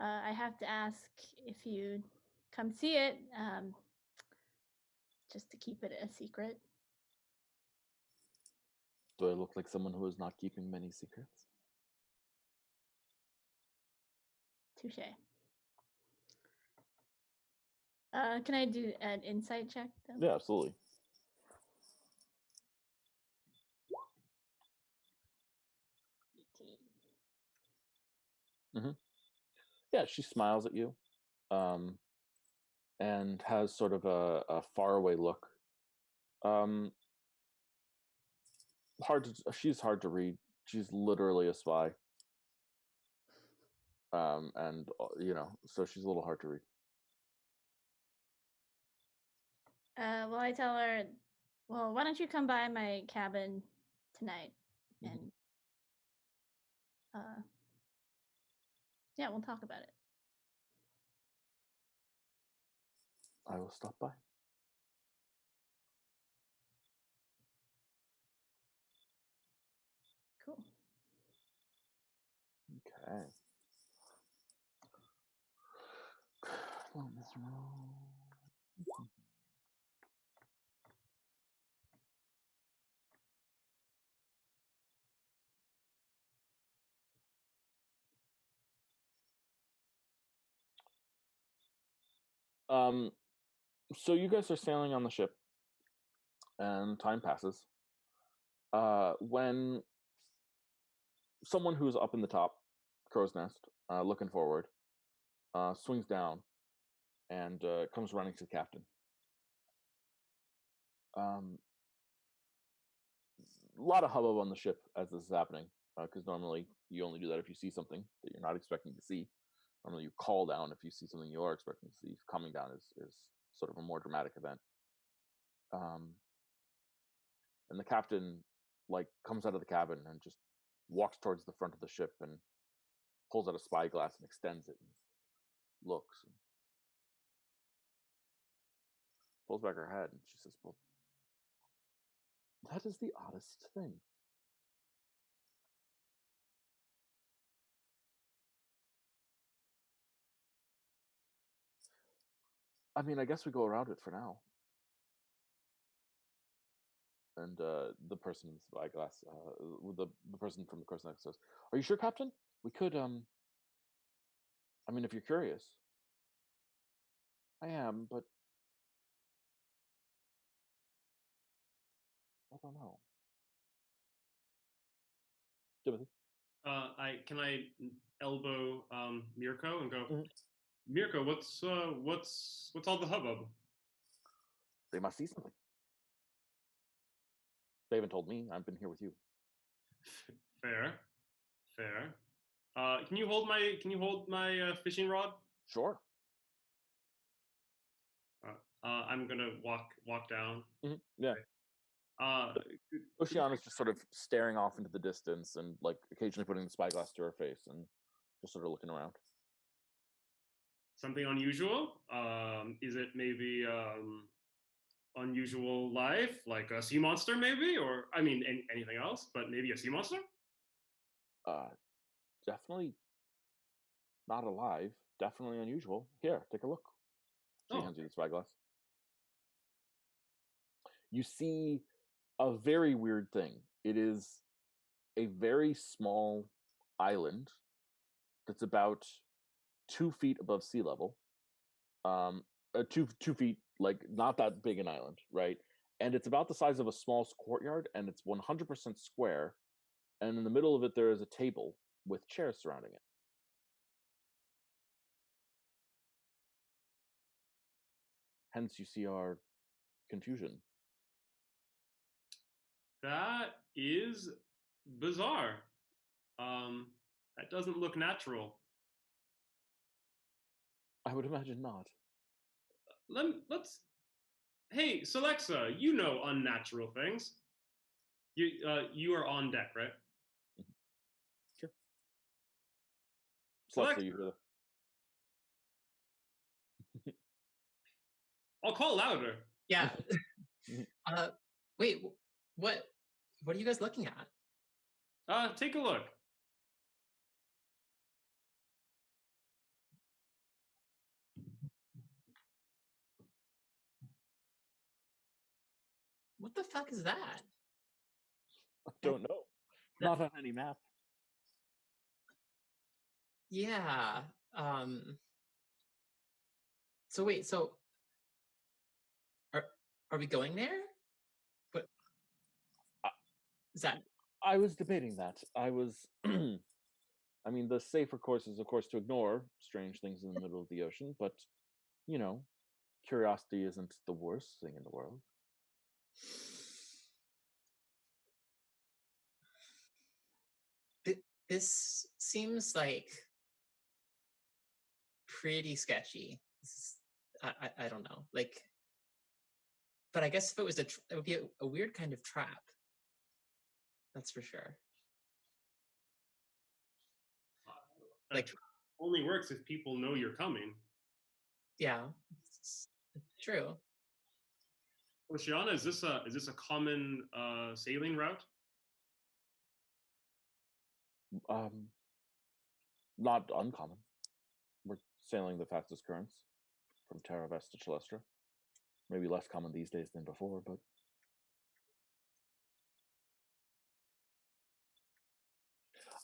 I have to ask if you come see it, just to keep it a secret. Do I look like someone who is not keeping many secrets? Touche. Can I do an insight check though? Yeah, absolutely. Yeah, she smiles at you, and has sort of a faraway look. She's hard to read. She's literally a spy. And so she's a little hard to read. Well, I tell her, well, why don't you come by my cabin tonight, and yeah, we'll talk about it. I will stop by. Cool. Okay. So you guys are sailing on the ship, and time passes. When someone who's up in the top crow's nest, looking forward, swings down and comes running to the captain. A lot of hubbub on the ship as this is happening, because normally you only do that if you see something that you're not expecting to see. Normally you call down if you see something you are expecting to see. Coming down is sort of a more dramatic event. And the captain comes out of the cabin and just walks towards the front of the ship and pulls out a spyglass and extends it and looks and pulls back her head and she says, "Well, that is the oddest thing. I mean, I guess we go around it for now." And the person in the spyglass, the person from the course next says, "Are you sure, Captain? We could, I mean, if you're curious." "I am, but I don't know." Timothy? Can I elbow Mirko and go, Mhm. Mirko, what's all the hubbub? They must see something. They haven't told me. I've been here with you. Fair. Can you hold my fishing rod? Sure. I'm gonna walk down. Mm-hmm. Yeah. Uh, Oceana's just sort of staring off into the distance and occasionally putting the spyglass to her face and just sort of looking around. Something unusual? Is it maybe unusual life, like a sea monster, maybe, or I mean anything else, but maybe a sea monster? Definitely not alive. Definitely unusual. Here, take a look. She hands you the spyglass. You see a very weird thing. It is a very small island that's about 2 feet above sea level. 2 feet, not that big an island, right? And it's about the size of a small courtyard, and it's 100% square. And in the middle of it, there is a table with chairs surrounding it. Hence, you see our confusion. That is bizarre. That doesn't look natural. I would imagine not. Let's. Hey, Celexa, you know unnatural things. You are on deck, right? Sure. Celexa, you hear the... I'll call louder. Yeah. Wait, what are you guys looking at? Take a look. What the fuck is that? I don't know. Not on any map. Yeah. So wait, are we going there? What is that? I was debating that. I was I mean, the safer course is of course to ignore strange things in the middle of the ocean, but curiosity isn't the worst thing in the world. This seems like pretty sketchy. I don't know. But I guess if it was it would be a weird kind of trap. That's for sure. Like, only works if people know you're coming. Yeah, it's true. Oceana, is this a common sailing route? Not uncommon. We're sailing the fastest currents from Terra Vesta to Chalestra. Maybe less common these days than before, but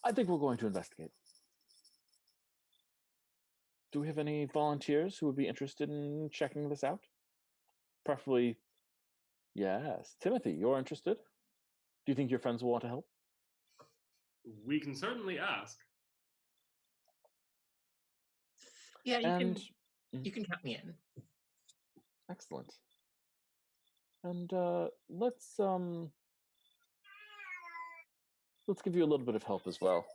I think we're going to investigate. Do we have any volunteers who would be interested in checking this out? Preferably, yes. Timothy, you're interested? Do you think your friends will want to help? We can certainly ask. Yeah, And you can count me in. excellent. And let's give you a little bit of help as well.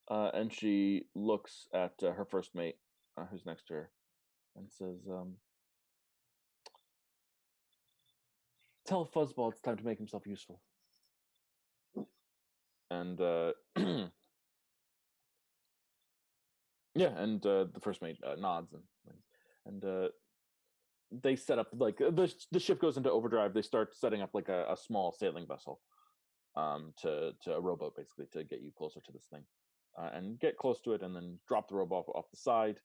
And she looks at her first mate, who's next to her, and says, "Tell Fuzzball it's time to make himself useful." And yeah, and the first mate nods and they set up like the ship goes into overdrive. They start setting up like a small sailing vessel, to a rowboat basically to get you closer to this thing, and get close to it, and then drop the rowboat off the side.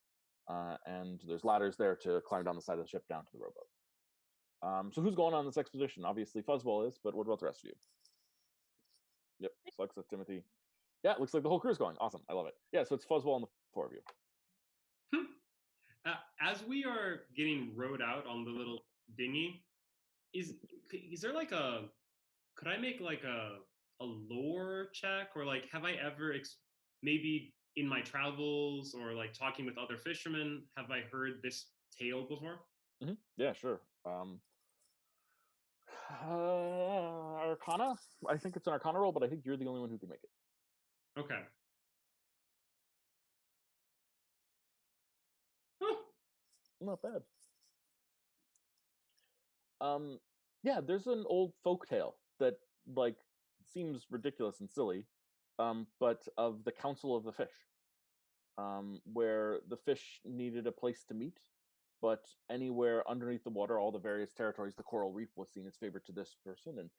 And there's ladders there to climb down the side of the ship down to the rowboat. So who's going on this expedition? Obviously Fuzzball is, but what about the rest of you? Yep, Sluxa, Timothy. Yeah, it looks like the whole crew's going. Awesome, I love it. Yeah, so it's Fuzzball and the four of you. As we are getting rowed out on the little dinghy, is there like could I make like a lore check, or like have I ever maybe in my travels or like talking with other fishermen, have I heard this tale before? Yeah, sure. Arcana? I think it's an Arcana roll, but I think you're the only one who can make it. Okay. Not bad. Yeah, there's an old folk tale that like seems ridiculous and silly, but of the Council of the Fish, where the fish needed a place to meet, but anywhere underneath the water, all the various territories, the coral reef was seen as favored to this person, and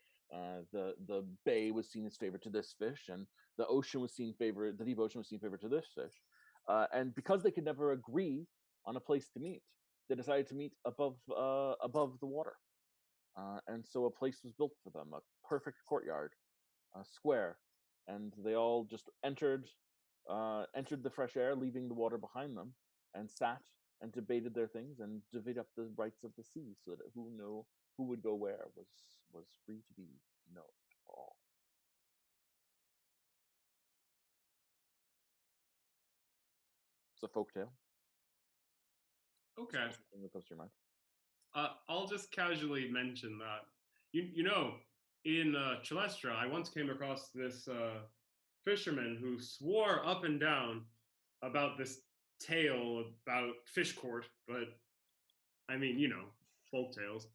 the bay was seen as favored to this fish, and the ocean was seen favored, the deep ocean was seen favored to this fish, and because they could never agree on a place to meet, they decided to meet above the water, and so a place was built for them, a perfect courtyard, a square, and they all just entered the fresh air, leaving the water behind them, and sat and debated their things and divvied up the rights of the sea, so that who would go where was free to be known for all. It's a folktale. Okay. Something that comes to your mind. I'll just casually mention that you know, in Chalestra, I once came across this fisherman who swore up and down about this tale about fish court, but I mean, you know, folk tales.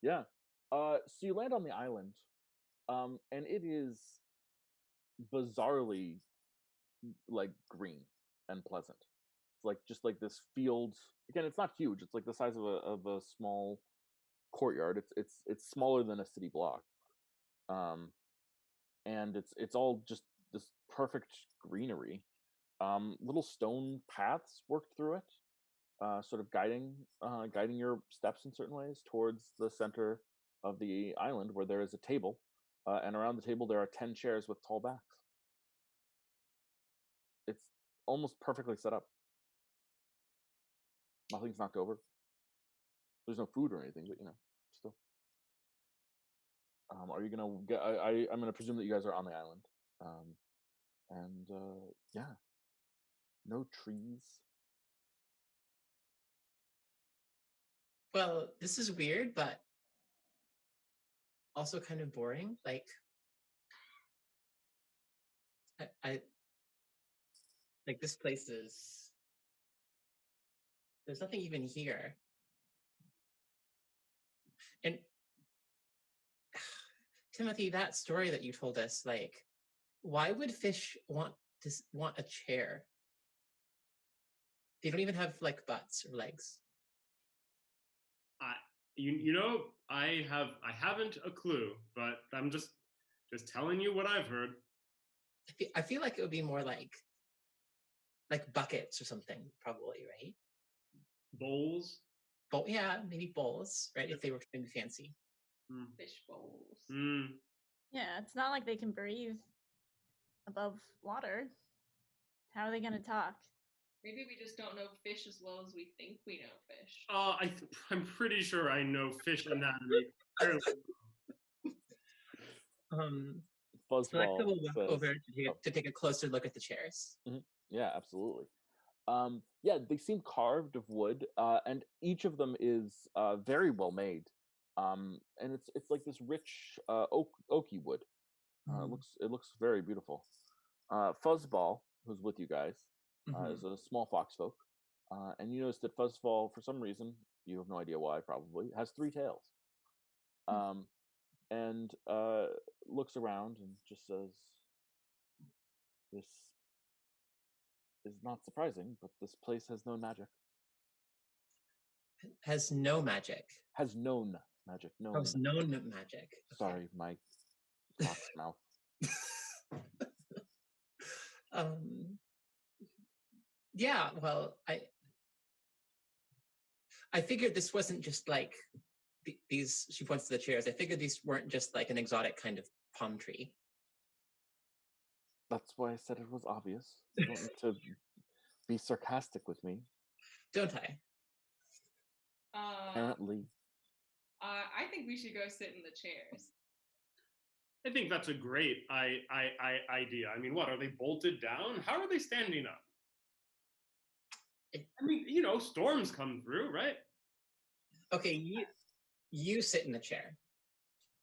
Yeah. So you land on the island, and it is bizarrely like green and pleasant. It's like just like this field. Again, it's not huge. It's like the size of a small courtyard. It's smaller than a city block, and it's all just this perfect greenery. Little stone paths worked through it, sort of guiding your steps in certain ways towards the center of the island, where there is a table, and around the table there are 10 chairs with tall backs. It's almost perfectly set up. Nothing's knocked over. There's no food or anything, but still. Are you gonna get? I'm gonna presume that you guys are on the island, and yeah, no trees. Well, this is weird, but also kind of boring. Like, I like this place is. There's nothing even here, and Timothy, that story that you told us, like, why would fish want a chair? They don't even have like butts or legs. I haven't a clue, but I'm just telling you what I've heard. I feel like it would be more like buckets or something, probably, right? Bowls. Yeah, maybe bowls, right? If they were trying to be fancy. Fish bowls. Yeah, it's not like they can breathe above water. How are they going to talk? Maybe we just don't know fish as well as we think we know fish. I'm pretty sure I know fish anatomy. Fuzzball Selecta will walk says, over oh, to take a closer look at the chairs. yeah, absolutely. Yeah, they seem carved of wood, and each of them is very well made. And it's like this rich oaky wood. It looks very beautiful. Fuzzball, who's with you guys, is a small foxfolk, and you notice that Fuzzball, for some reason, you have no idea why, probably, has 3 tails. And looks around and just says, "This is not surprising, but this place has no magic. Has no magic. Has known magic. Known. Has known magic. Okay. Sorry, my fox mouth. Yeah, well, I figured this wasn't just like these. She points to the chairs. I figured these weren't just like an exotic kind of palm tree. That's why I said it was obvious. You don't need to be sarcastic with me. Don't I? Apparently. I think we should go sit in the chairs. I think that's a great idea. I mean, what, are they bolted down? How are they standing up? I mean, storms come through, right? Okay, you sit in the chair.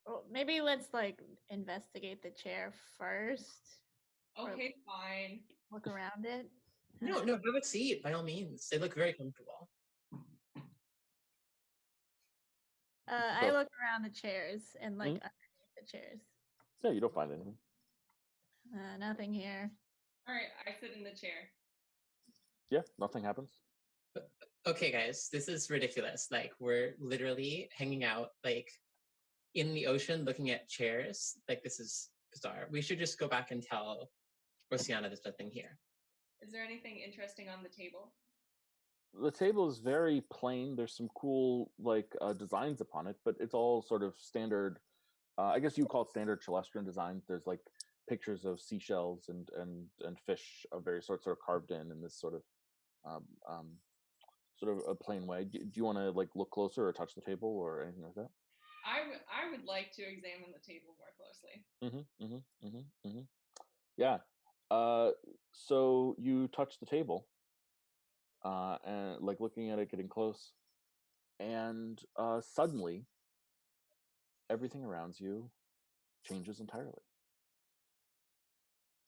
Well, maybe let's like investigate the chair first. Okay, fine. Look around it. No, have a seat by all means. They look very comfortable. I look around the chairs and like underneath the chairs. Yeah, you don't find anything. Nothing here. All right, I sit in the chair. Yeah, nothing happens. Okay, guys, this is ridiculous. Like, we're literally hanging out, like, in the ocean looking at chairs. Like, this is bizarre. We should just go back and tell Oceana there's nothing here. Is there anything interesting on the table? The table is very plain. There's some cool designs upon it, but it's all sort of standard. I guess you call it standard Chelestran design. There's like pictures of seashells and fish of various sorts, sort of carved in this sort of a plain way. Do you want to like look closer or touch the table or anything like that? I would like to examine the table more closely. Yeah. So you touch the table, and like looking at it, getting close, and suddenly everything around you changes entirely.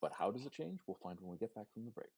But how does it change? We'll find when we get back from the break.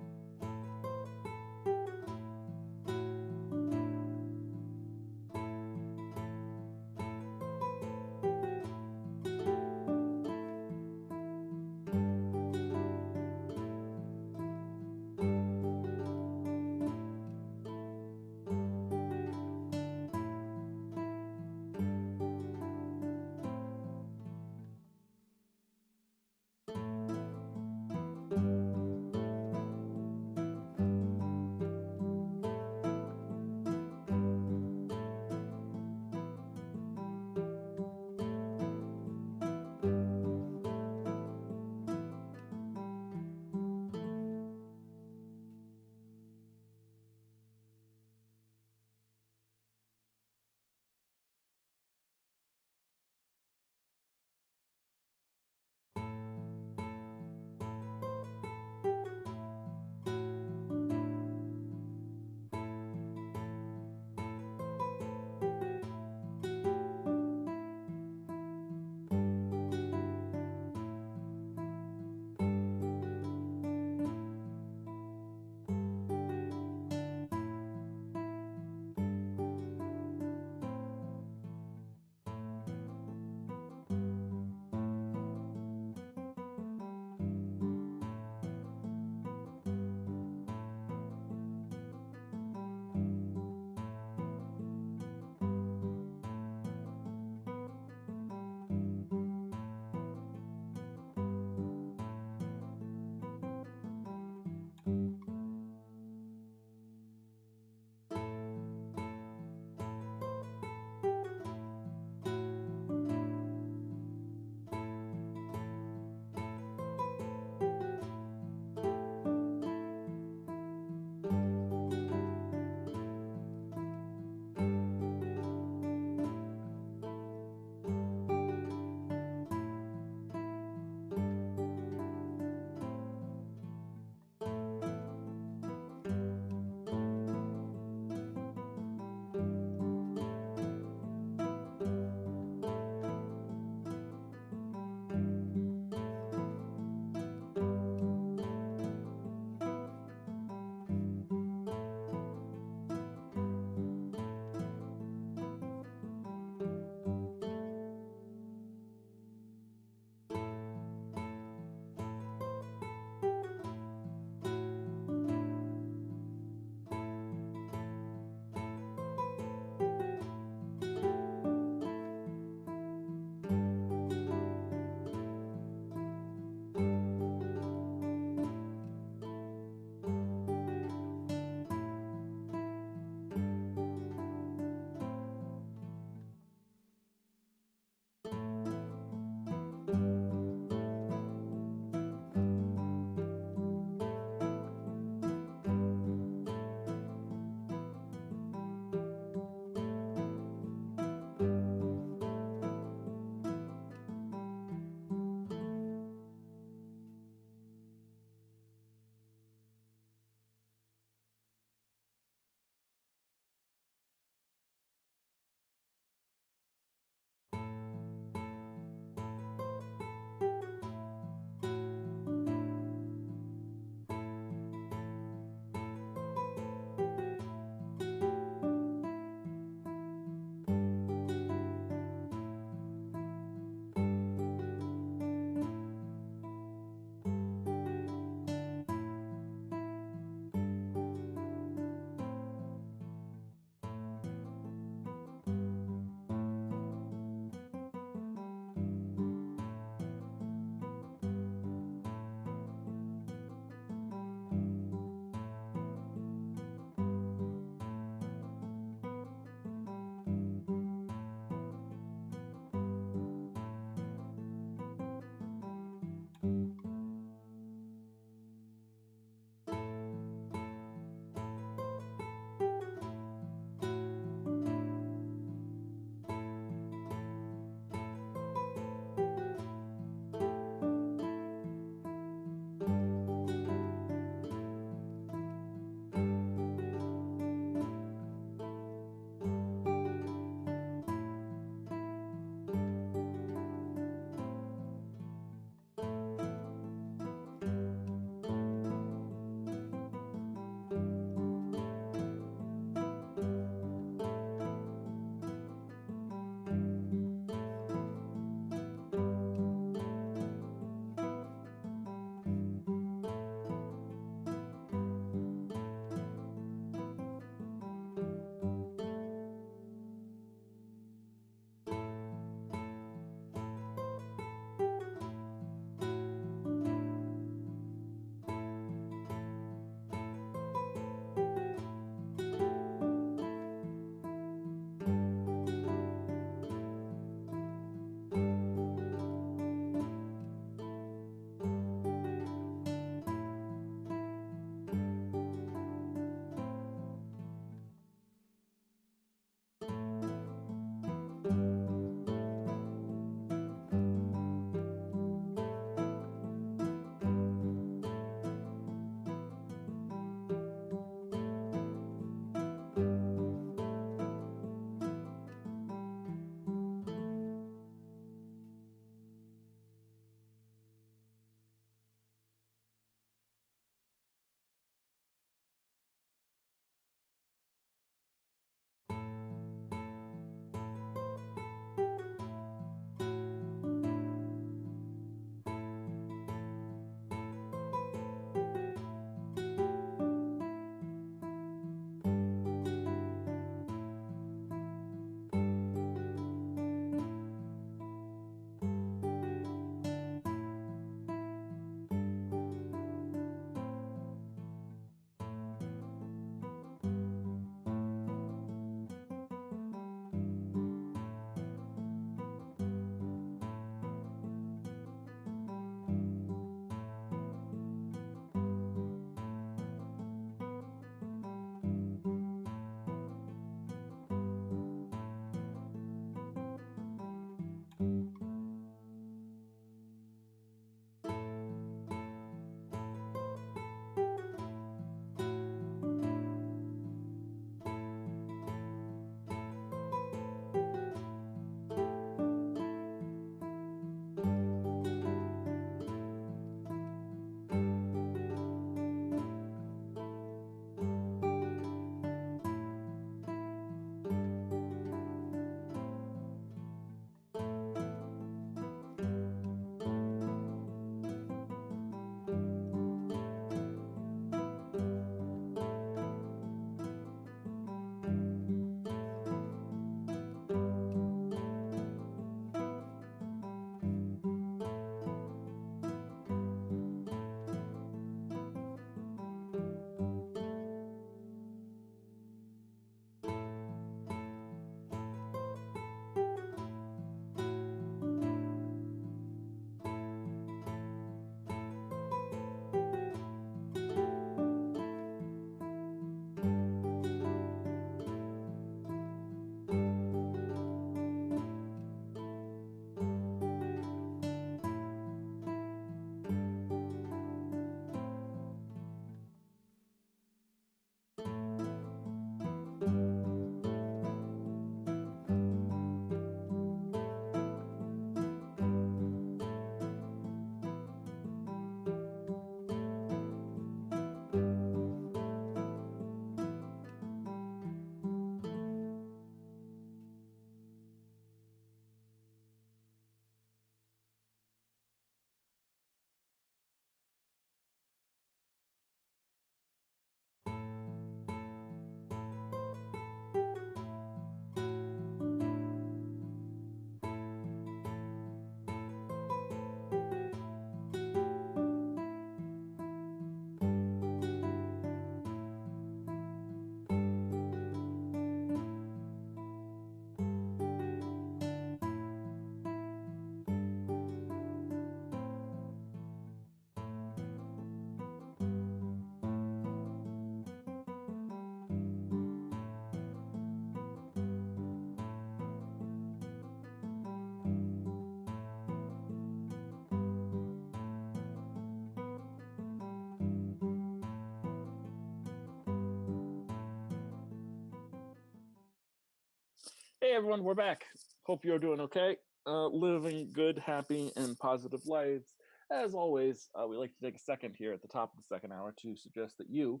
Hey everyone, we're back. Hope you're doing okay. Living good, happy, and positive lives. As always, we like to take a second here at the top of the second hour to suggest that you,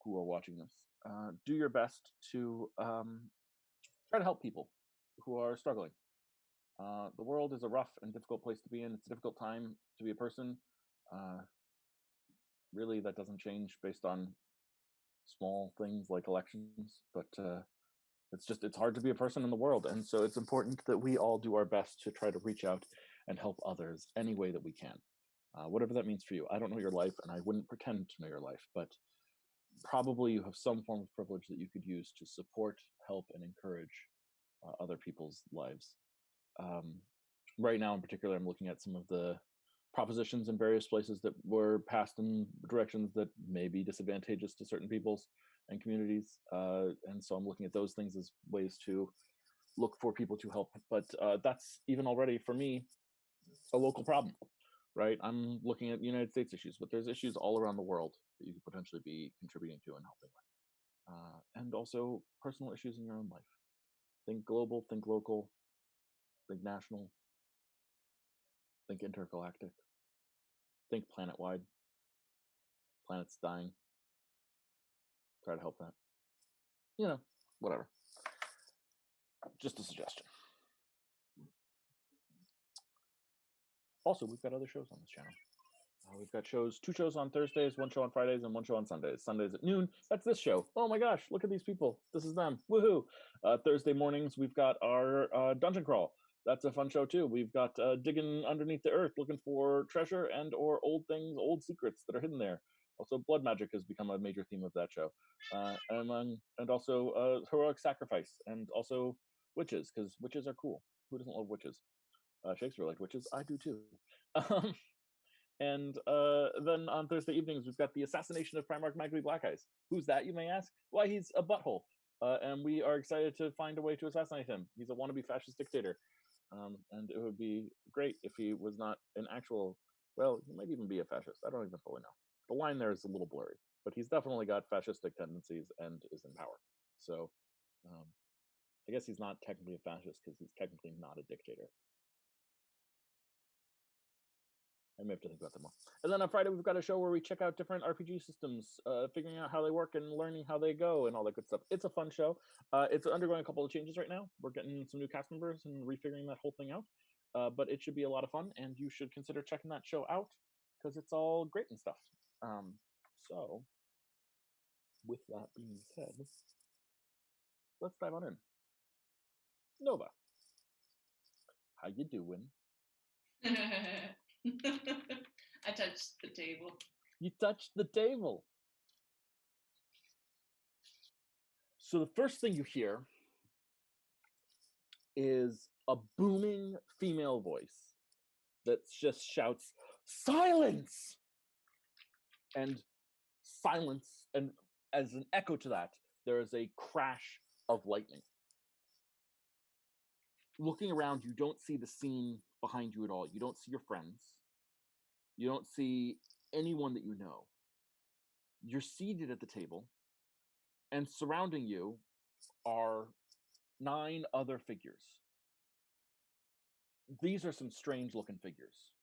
who are watching this, do your best to try to help people who are struggling. The world is a rough and difficult place to be in. It's a difficult time to be a person. Really, that doesn't change based on small things like elections, but it's hard to be a person in the world, and so it's important that we all do our best to try to reach out and help others any way that we can, whatever that means for you. I don't know your life, and I wouldn't pretend to know your life, but probably you have some form of privilege that you could use to support, help, and encourage other people's lives. Right now in particular, I'm looking at some of the propositions in various places that were passed in directions that may be disadvantageous to certain peoples and communities, and so I'm looking at those things as ways to look for people to help. But that's even already for me a local problem, right? I'm looking at United States issues, but there's issues all around the world that you could potentially be contributing to and helping with, and also personal issues in your own life. Think global, think local, think national, think intergalactic, think planet-wide. Planet's dying. Try to help that. Whatever. Just a suggestion. Also, we've got other shows on this channel. We've got two shows on Thursdays, one show on Fridays, and one show on Sundays. Sundays at noon, that's this show. Oh my gosh, look at these people. This is them. Woohoo. Thursday mornings, we've got our Dungeon Crawl. That's a fun show too. We've got digging underneath the earth, looking for treasure and or old things, old secrets that are hidden there. Also, blood magic has become a major theme of that show. And also heroic sacrifice, and also witches, because witches are cool. Who doesn't love witches? Shakespeare liked witches. I do too. And then on Thursday evenings, we've got the assassination of Primarch Magby Black Eyes. Who's that, you may ask? Why, he's a butthole. And we are excited to find a way to assassinate him. He's a wannabe fascist dictator. And it would be great if he was not an actual, well, he might even be a fascist. I don't even fully know. The line there is a little blurry, but he's definitely got fascistic tendencies and is in power. So I guess he's not technically a fascist because he's technically not a dictator. I may have to think about that more. And then on Friday, we've got a show where we check out different RPG systems, figuring out how they work and learning how they go and all that good stuff. It's a fun show. It's undergoing a couple of changes right now. We're getting some new cast members and refiguring that whole thing out. But it should be a lot of fun, and you should consider checking that show out because it's all great and stuff. So, with that being said, let's dive on in. Nova, how you doing? I touched the table. You touched the table. So the first thing you hear is a booming female voice that just shouts, "Silence!" And silence, and as an echo to that, there is a crash of lightning. Looking around, you don't see the scene behind you at all. You don't see your friends. You don't see anyone that you know. You're seated at the table, and surrounding you are 9 other figures. These are some strange looking figures.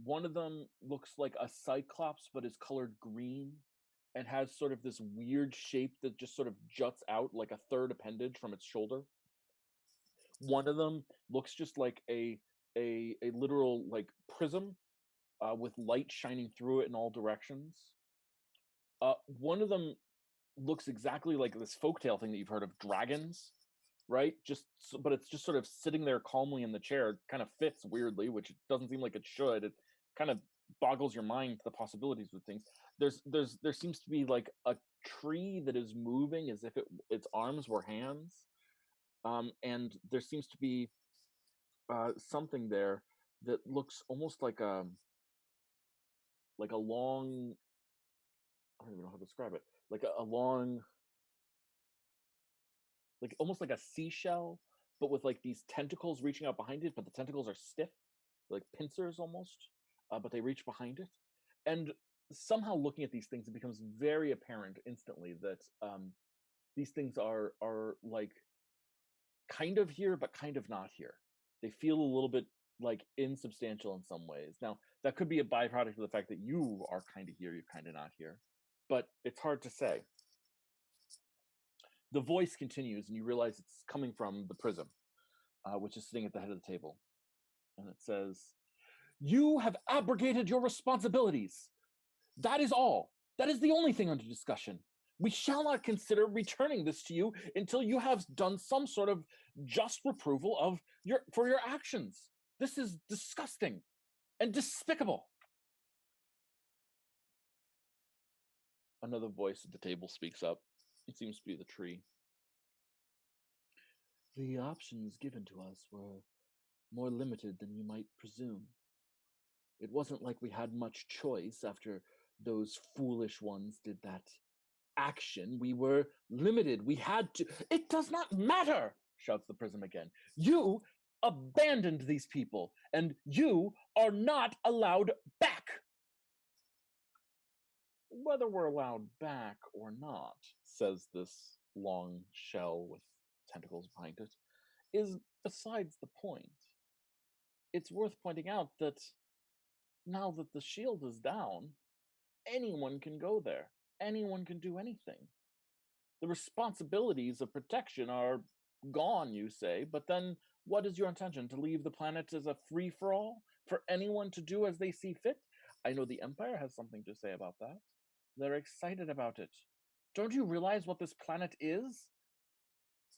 One of them looks like a cyclops, but is colored green and has sort of this weird shape that just sort of juts out like a third appendage from its shoulder. One of them looks just like a literal like prism with light shining through it in all directions. One of them looks exactly like this folktale thing that you've heard of, dragons, right? But it's just sort of sitting there calmly in the chair. It kind of fits weirdly, which doesn't seem like it should. It kind of boggles your mind to the possibilities with things. There seems to be like a tree that is moving as if its arms were hands, and there seems to be something there that looks almost like a long, I don't even know how to describe it, like a long, like almost like a seashell, but with like these tentacles reaching out behind it, but the tentacles are stiff, like pincers almost, but they reach behind it. And somehow looking at these things, it becomes very apparent instantly that these things are like kind of here, but kind of not here. They feel a little bit like insubstantial in some ways. Now, that could be a byproduct of the fact that you are kind of here, you're kind of not here, but it's hard to say. The voice continues, and you realize it's coming from the prism, which is sitting at the head of the table. And it says, "You have abrogated your responsibilities. That is all. That is the only thing under discussion. We shall not consider returning this to you until you have done some sort of just reproval for your actions. This is disgusting and despicable." Another voice at the table speaks up. It seems to be the tree. "The options given to us were more limited than you might presume. It wasn't like we had much choice after those foolish ones did that action. We were limited. We had to." "It does not matter," shouts the prism again. "You abandoned these people, and you are not allowed back." "Whether we're allowed back or not," says this long shell with tentacles behind it, "is besides the point. It's worth pointing out that now that the shield is down, anyone can go there. Anyone can do anything. The responsibilities of protection are gone, you say, but then what is your intention? To leave the planet as a free-for-all for anyone to do as they see fit? I know the Empire has something to say about that. They're excited about it. Don't you realize what this planet is?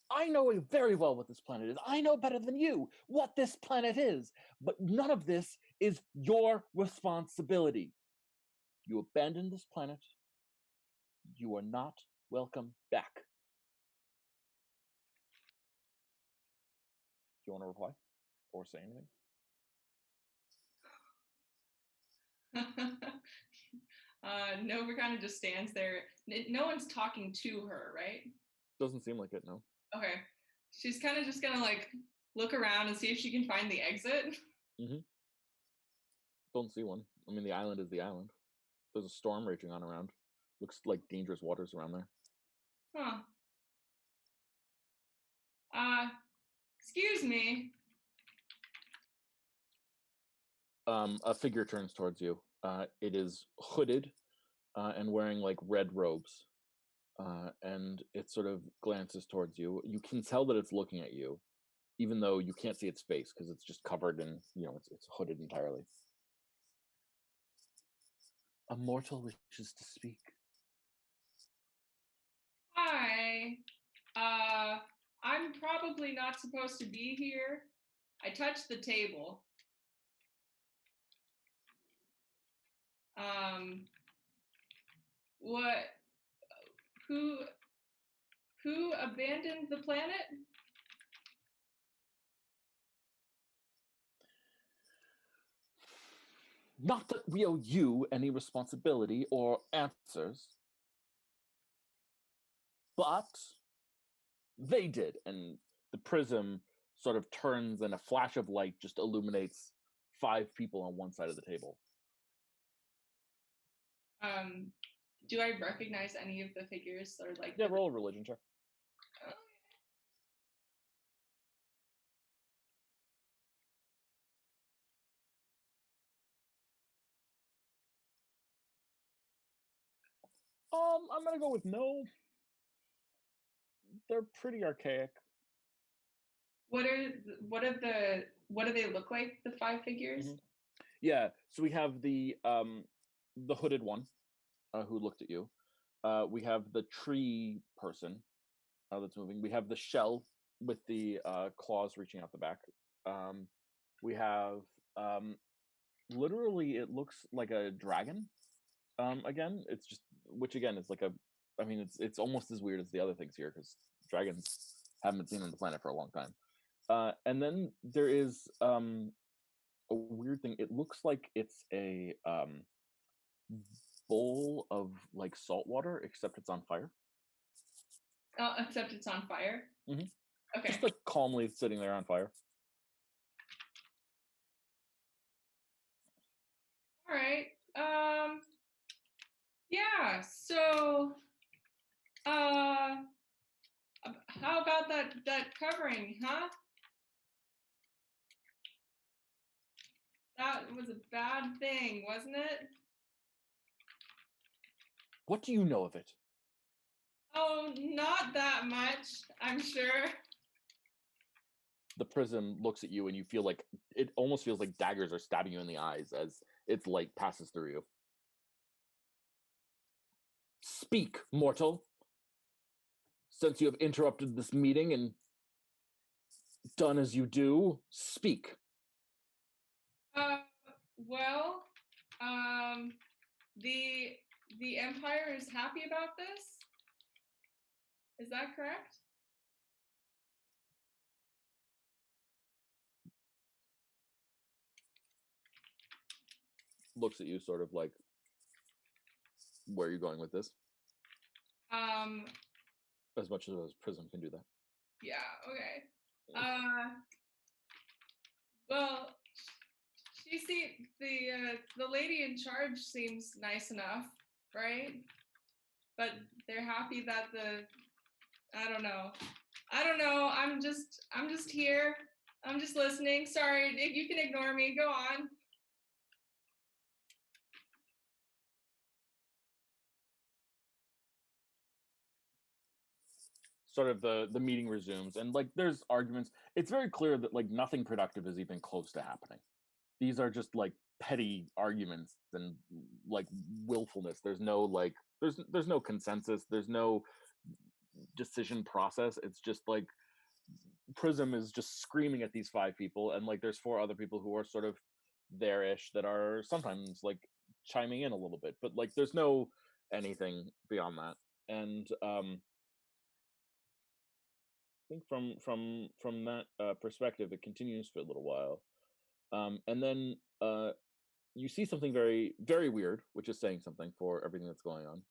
I know very well what this planet is. I know better than you what this planet is, but none of this is your responsibility. You abandoned this planet. You are not welcome back." Do you want to reply or say anything? Nova kind of just stands there. No one's talking to her, right? Doesn't seem like it, no. Okay. She's kind of just gonna like look around and see if she can find the exit. Don't see one. I mean, the island is the island. There's a storm raging on around. Looks like dangerous waters around there. Huh. Excuse me. A figure turns towards you. It is hooded and wearing like red robes. And it sort of glances towards you. You can tell that it's looking at you, even though you can't see its face because it's just covered in, it's hooded entirely. "A mortal wishes to speak." Hi. I'm probably not supposed to be here. I touched the table. What? Who abandoned the planet? "Not that we owe you any responsibility or answers, but they did." And the prism sort of turns and a flash of light just illuminates 5 people on one side of the table. Do I recognize any of the figures or like? Yeah, roll a religion check. I'm gonna go with no. They're pretty archaic. What do they look like? The 5 figures? Yeah, so we have the hooded one who looked at you. We have the tree person that's moving. We have the shell with the claws reaching out the back. We have literally it looks like a dragon. Again, it's just which again is like a. I mean, it's almost as weird as the other things here because dragons haven't been seen on the planet for a long time. And then there is a weird thing. It looks like it's a bowl of like salt water, except it's on fire. Oh, except it's on fire? Okay. Just like calmly sitting there on fire. All right. Yeah, so How about that covering, huh? That was a bad thing, wasn't it? What do you know of it? Oh, not that much, I'm sure. The prism looks at you and you feel like it almost feels like daggers are stabbing you in the eyes as its light passes through you. Speak, mortal. Since you have interrupted this meeting and done as you do, speak. Uh, well, the Empire is happy about this. Is that correct? Looks at you sort of like, where are you going with this? Um, As much as a prism can do that. yeah, okay. Well, the lady in charge seems nice enough, right? But they're happy that I don't know. I'm just here. I'm just listening. Sorry, you can ignore me. Go on. Sort of the meeting resumes, and like there's arguments. It's very clear that like nothing productive is even close to happening. These are just like petty arguments and like willfulness. There's no like there's no consensus. There's no decision process. It's just like Prism is just screaming at these five people, and like there's four other people who are sort of there-ish that are sometimes like chiming in a little bit, but like there's no anything beyond that. And I think from that perspective, it continues for a little while, and then you see something very very weird, which is saying something for everything that's going on.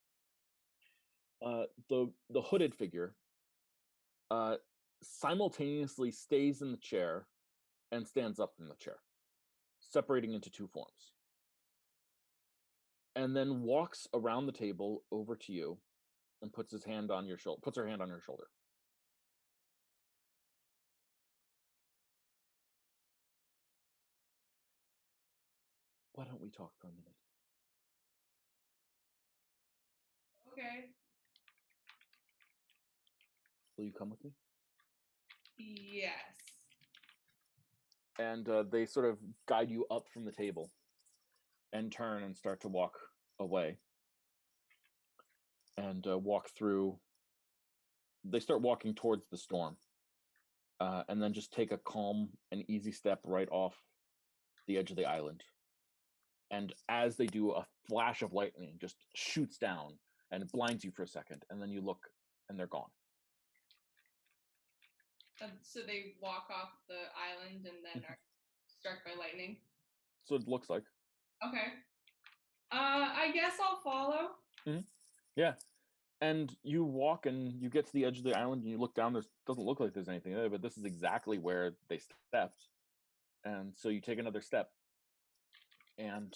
The hooded figure uh, simultaneously stays in the chair and stands up from the chair, separating into two forms, and then walks around the table over to you and puts his hand on your shoulder. Puts her hand on your shoulder. Why don't we talk for a minute? Okay. Will you come with me? Yes. And they sort of guide you up from the table and turn and start to walk away and walk through. They start walking towards the storm and then just take a calm and easy step right off the edge of the island. And as they do, a flash of lightning just shoots down and it blinds you for a second, and then you look and they're gone. So they walk off the island and then are struck by lightning. So it looks like. Okay. I guess I'll follow. Mm-hmm. Yeah. And you walk and you get to the edge of the island and you look down. There doesn't look like there's anything there, but this is exactly where they stepped. And so you take another step. And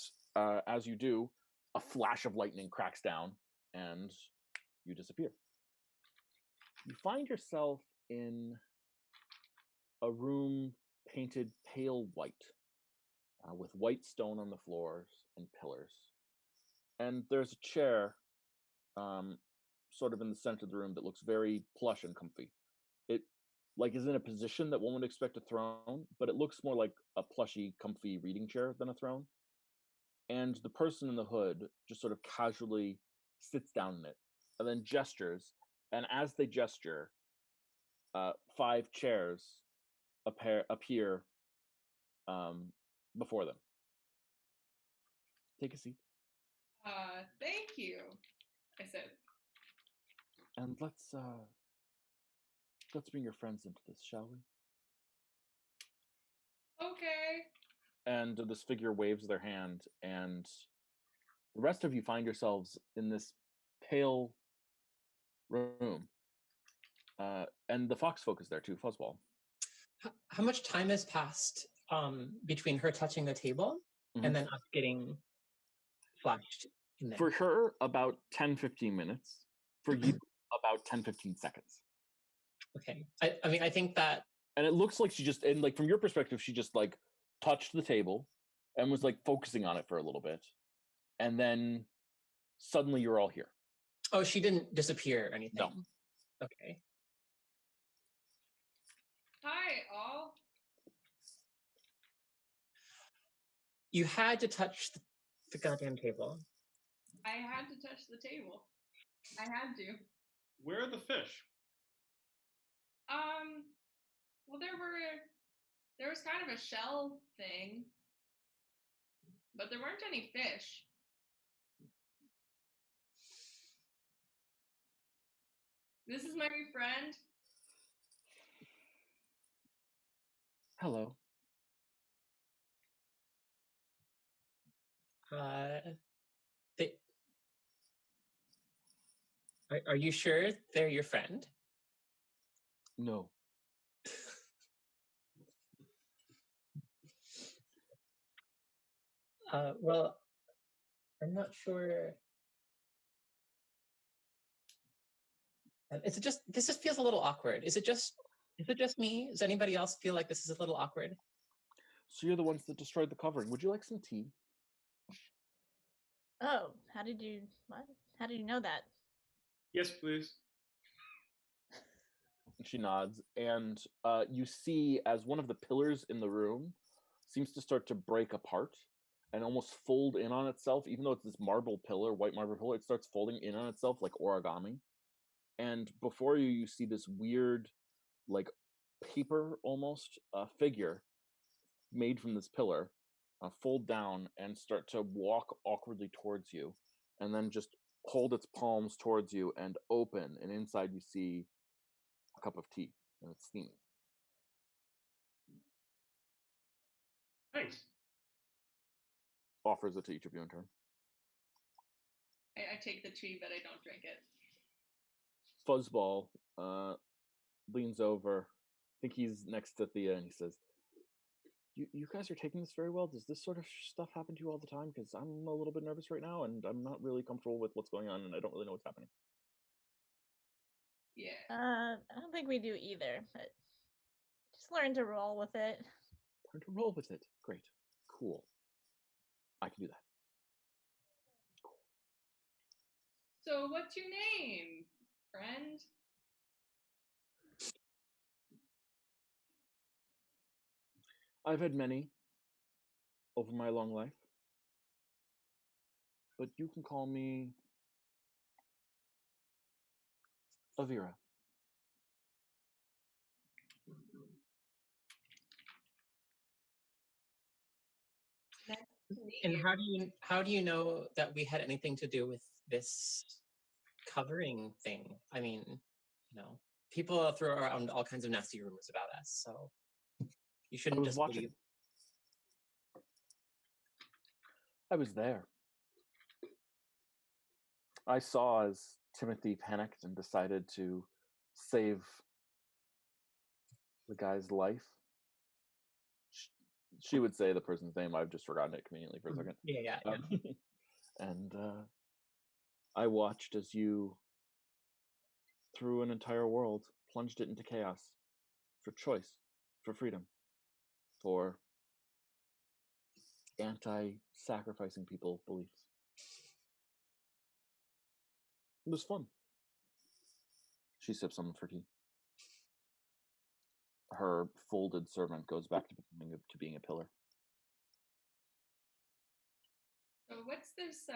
as you do, a flash of lightning cracks down and you disappear. You find yourself in a room painted pale white, with white stone on the floors and pillars. And there's a chair sort of in the center of the room that looks very plush and comfy. It like is in a position that one would expect a throne, but it looks more like a plushy, comfy reading chair than a throne. And the person in the hood just sort of casually sits down in it and then gestures. And as they gesture, five chairs appear before them. Take a seat. Thank you, I said. And let's bring your friends into this, shall we? Okay. And this figure waves their hand, and the rest of you find yourselves in this pale room. And the fox folk is there too, Fuzzball. How much time has passed between her touching the table and then us getting flashed in there? For her, about 10-15 minutes. For you, about 10-15 seconds. Okay. I mean, I think that And it looks like she just, and like from your perspective, she just like touched the table and was like focusing on it for a little bit, and then suddenly you're all here. oh, she didn't disappear or anything. No. Okay. Hi, all. You had to touch the goddamn table. I had to touch the table. I had to. Where are the fish? Well, there was kind of a shell thing, but there weren't any fish. This is my new friend. Hello. Are you sure they're your friend? No. Well, I'm not sure. This just feels a little awkward. Is it just me? Does anybody else feel like this is a little awkward? So you're the ones that destroyed the covering. Would you like some tea? Oh, how did you know that? Yes, please. She nods, and you see as one of the pillars in the room seems to start to break apart and almost fold in on itself. Even though it's this marble pillar, white marble pillar, it starts folding in on itself like origami. And before you, you see this weird, like paper almost figure made from this pillar fold down and start to walk awkwardly towards you, and then just hold its palms towards you and open. And inside you see a cup of tea, and it's steaming. Thanks. Offers it to each of you in turn. I take the tea, but I don't drink it. Fuzzball leans over. I think he's next to Thea, and he says, you guys are taking this very well. Does this sort of stuff happen to you all the time? Because I'm a little bit nervous right now, and I'm not really comfortable with what's going on, and I don't really know what's happening. Yeah. I don't think we do either, but just learn to roll with it. Learn to roll with it. Great. Cool. I can do that. So what's your name, friend? I've had many over my long life, but you can call me Avira. Nice to meet And you. how do you know that we had anything to do with this covering thing? I mean, people throw around all kinds of nasty rumors about us, so you shouldn't just watching. believe. I was there. I saw as Timothy panicked and decided to save the guy's life. She would say the person's name. I've just forgotten it conveniently for a second. Yeah. And I watched as you, through an entire world, plunged it into chaos for choice, for freedom, for anti-sacrificing people beliefs. It was fun. She sips some of her tea. Her folded servant goes back to being a pillar. So what's this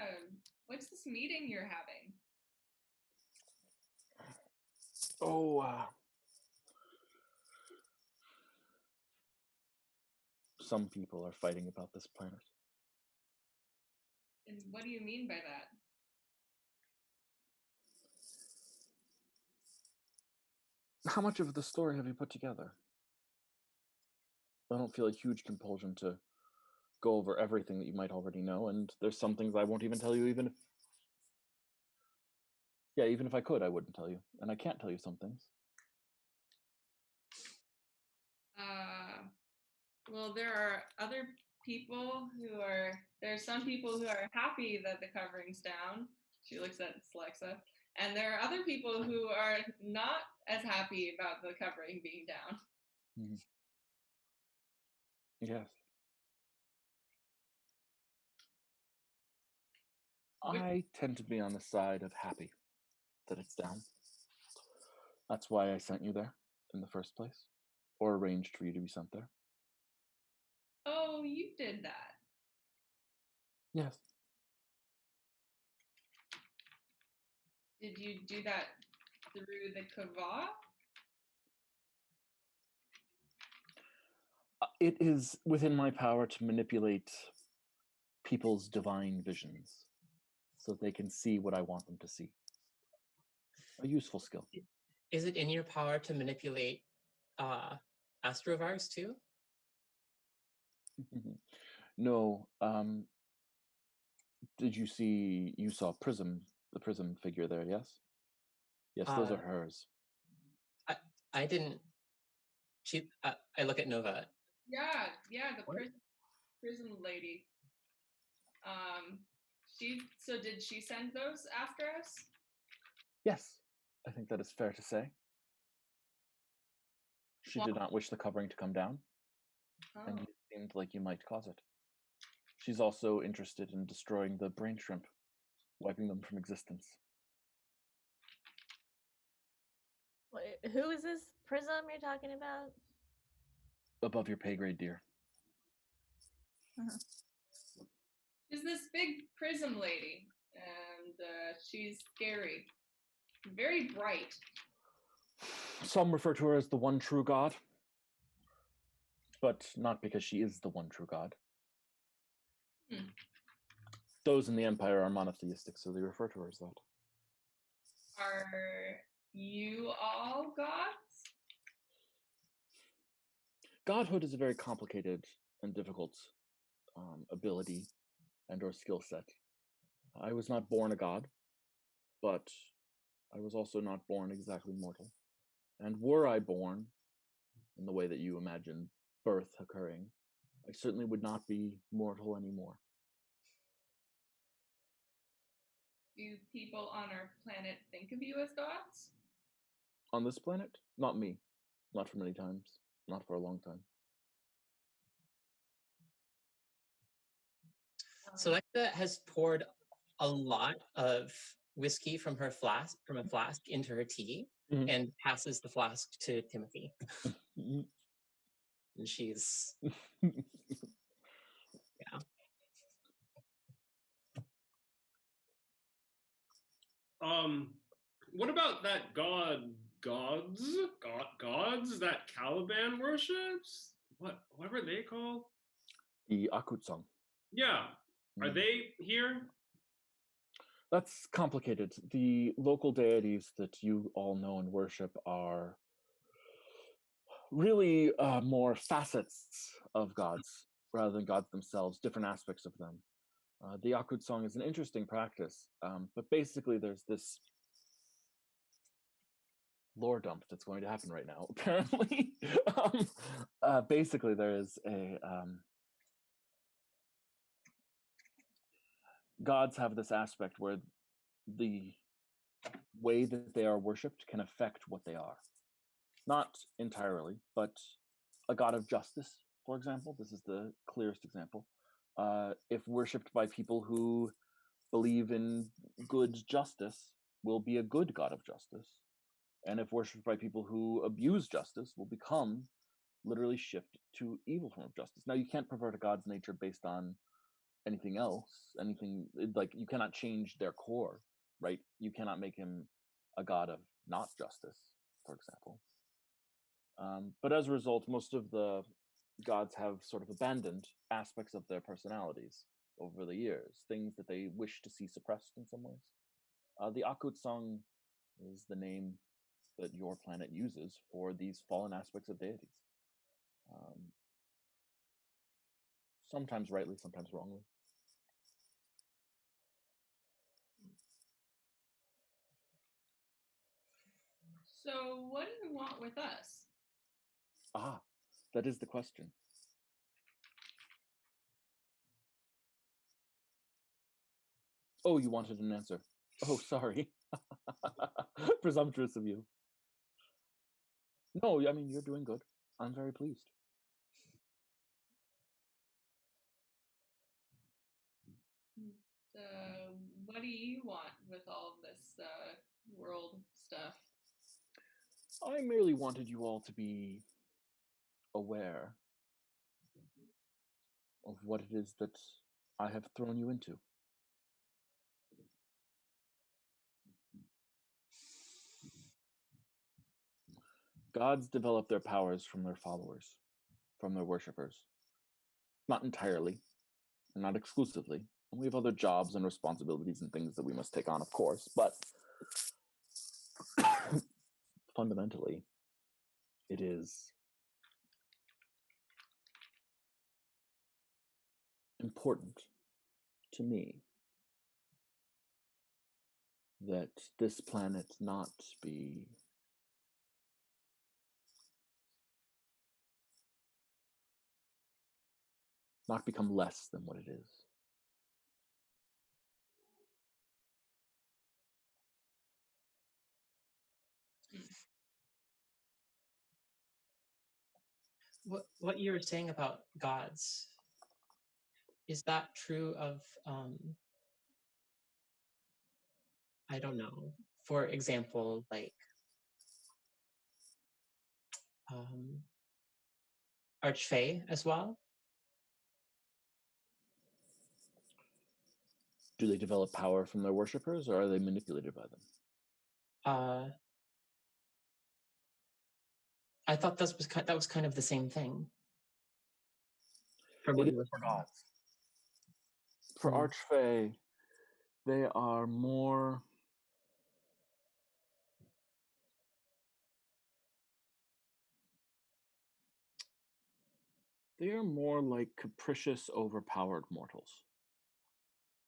meeting you're having? Some people are fighting about this planet. And what do you mean by that? How much of the story have you put together? I don't feel a huge compulsion to go over everything that you might already know, and there's some things I won't even tell you, even if I could, I wouldn't tell you. And I can't tell you some things. Well, there are some people who are happy that the covering's down. She looks at Slexa. And there are other people who are not as happy about the covering being down. Mhm. Yes. I tend to be on the side of happy that it's down. That's why I sent you there in the first place, or arranged for you to be sent there. Oh, you did that. Yes. Did you do that through the Kava? It is within my power to manipulate people's divine visions so that they can see what I want them to see. A useful skill. Is it in your power to manipulate Astrovars too? No. Did you see? You saw Prism, the Prism figure there? Yes. Yes, those are hers. I didn't. I look at Nova. Yeah, the prison lady. Did she send those after us? Yes, I think that is fair to say. She did not wish the covering to come down, and you seemed like you might cause it. She's also interested in destroying the brain shrimp, wiping them from existence. Wait, who is this Prism you're talking about? Above your pay grade, dear. She's this big prism lady, and she's scary. Very bright. Some refer to her as the one true God, but not because she is the one true God. Those in the Empire are monotheistic, so they refer to her as that. Are you all gods? Godhood is a very complicated and difficult ability and or skill set. I was not born a god, but I was also not born exactly mortal. And were I born in the way that you imagine birth occurring, I certainly would not be mortal anymore. Do people on our planet think of you as gods? On this planet? Not me. Not for many times. Not for a long time. Selecta has poured a lot of whiskey from a flask into her tea, and passes the flask to Timothy. And she's yeah. What about that gods that Caliban worships? What were they called? The Akutsong. Yeah. Are they here? That's complicated. The local deities that you all know and worship are really more facets of gods rather than gods themselves, different aspects of them. The Akutsong is an interesting practice, but basically there's this lore dump that's going to happen right now, apparently. Basically, there is a... gods have this aspect where the way that they are worshipped can affect what they are. Not entirely, but a god of justice, for example, this is the clearest example. If worshipped by people who believe in good justice, will be a good god of justice. And if worshipped by people who abuse justice, will become literally shift to evil form of justice. Now, you can't pervert a god's nature based on anything else, like you cannot change their core, right? You cannot make him a god of not justice, for example. But as a result, most of the gods have sort of abandoned aspects of their personalities over the years, things that they wish to see suppressed in some ways. The Akutsong is the name that your planet uses for these fallen aspects of deities. Sometimes rightly, sometimes wrongly. So what do you want with us? Ah, that is the question. Oh, you wanted an answer. Oh, sorry. Presumptuous of you. No, I mean, you're doing good. I'm very pleased. So, what do you want with all of this world stuff? I merely wanted you all to be aware of what it is that I have thrown you into. Gods develop their powers from their followers, from their worshippers. Not entirely, and not exclusively. We have other jobs and responsibilities and things that we must take on, of course, but fundamentally, it is important to me that this planet not become less than what it is. What you were saying about gods, is that true of I don't know, for example, like Archfey as well? Do they develop power from their worshippers, or are they manipulated by them? I thought that was kind of the same thing. From what you were for saying. gods. For Archfey, they are more like capricious, overpowered mortals,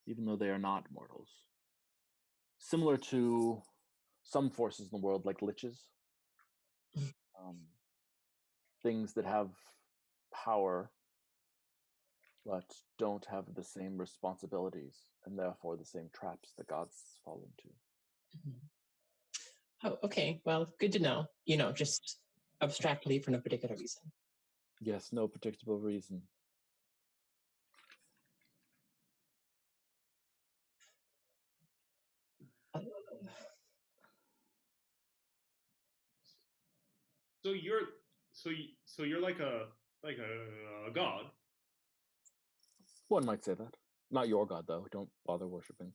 even though they are not mortals. Similar to some forces in the world, like liches. Things that have power but don't have the same responsibilities and therefore the same traps the gods fall into. Oh, okay. Well, good to know. Just abstractly for no particular reason. Yes, no particular reason. So you're like a god. One might say that. Not your god, though. Don't bother worshiping.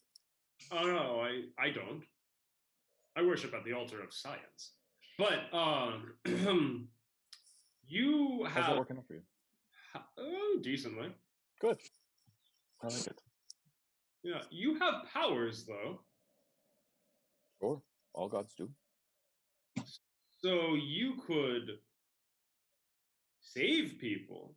Oh no, I don't. I worship at the altar of science. But you have How's that working out for you? Decently. Good. I like it. Yeah, you have powers though. Sure, all gods do. So you could save people.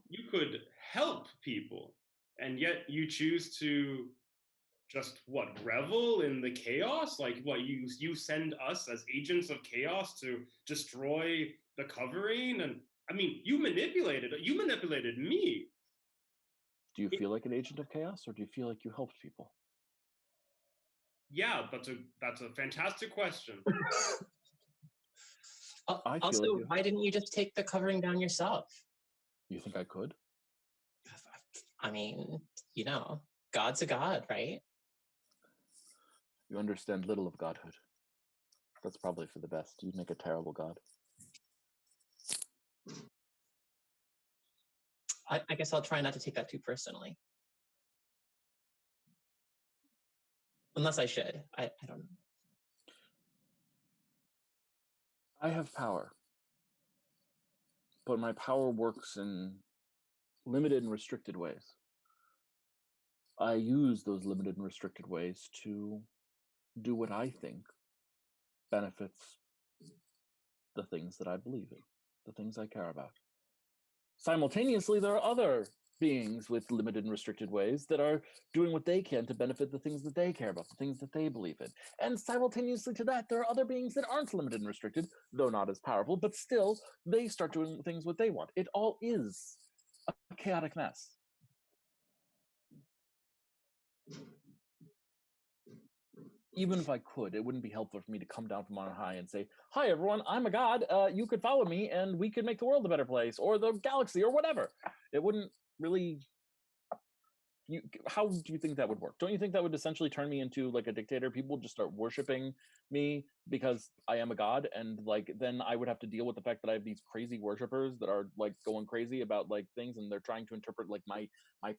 You could help people, and yet you choose to just revel in the chaos. Like you send us as agents of chaos to destroy the covering. And I mean, you manipulated me. Do you feel like an agent of chaos, or do you feel like you helped people? Yeah, that's a fantastic question. Also, why didn't you just take the covering down yourself? You think I could? I mean, God's a god, right? You understand little of godhood. That's probably for the best. You'd make a terrible god. I guess I'll try not to take that too personally. Unless I should. I don't know. I have power. But my power works in limited and restricted ways. I use those limited and restricted ways to do what I think benefits the things that I believe in, the things I care about. Simultaneously, there are other beings with limited and restricted ways that are doing what they can to benefit the things that they care about, the things that they believe in. And simultaneously to that, there are other beings that aren't limited and restricted, though not as powerful, but still, they start doing things what they want. It all is a chaotic mess. even if I could, it wouldn't be helpful for me to come down from on high and say, "Hi, everyone, I'm a god. You could follow me, and we could make the world a better place, or the galaxy, or whatever." It wouldn't really. How do you think that would work? Don't you think that would essentially turn me into like a dictator? People would just start worshiping me because I am a god, and like then I would have to deal with the fact that I have these crazy worshippers that are like going crazy about like things, and they're trying to interpret like my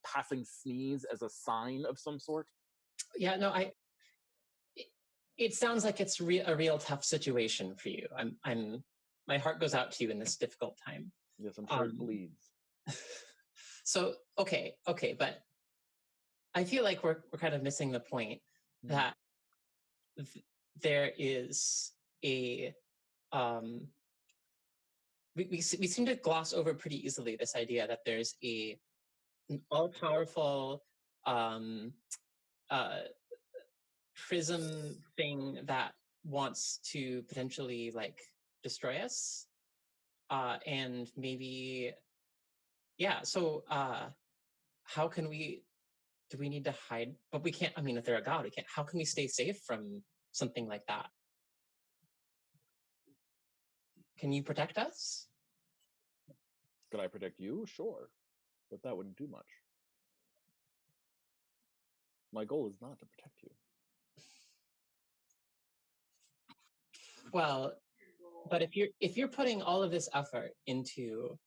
passing sneeze as a sign of some sort. Yeah, no, it sounds like it's a real tough situation for you. My heart goes out to you in this difficult time. Yes, I'm sure it bleeds. So okay, but I feel like we're kind of missing the point that there is a we seem to gloss over pretty easily this idea that there's an all-powerful prism thing that wants to potentially like destroy us, and maybe so how can do we need to hide? But we can't. I mean, if they're a god, we can't. How can we stay safe from something like that? Can you protect us? Could I protect you? Sure, but that wouldn't do much. My goal is not to protect you. Well, but if you're putting all of this effort into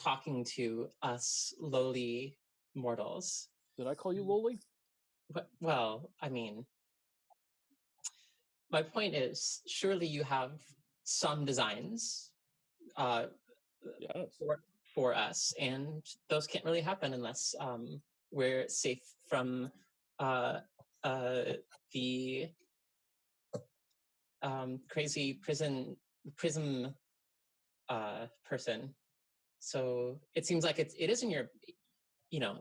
talking to us lowly mortals, did I call you lowly? Well, I mean, my point is, surely you have some designs yes. for us, and those can't really happen unless we're safe from the crazy prism person. So it seems like it is in your,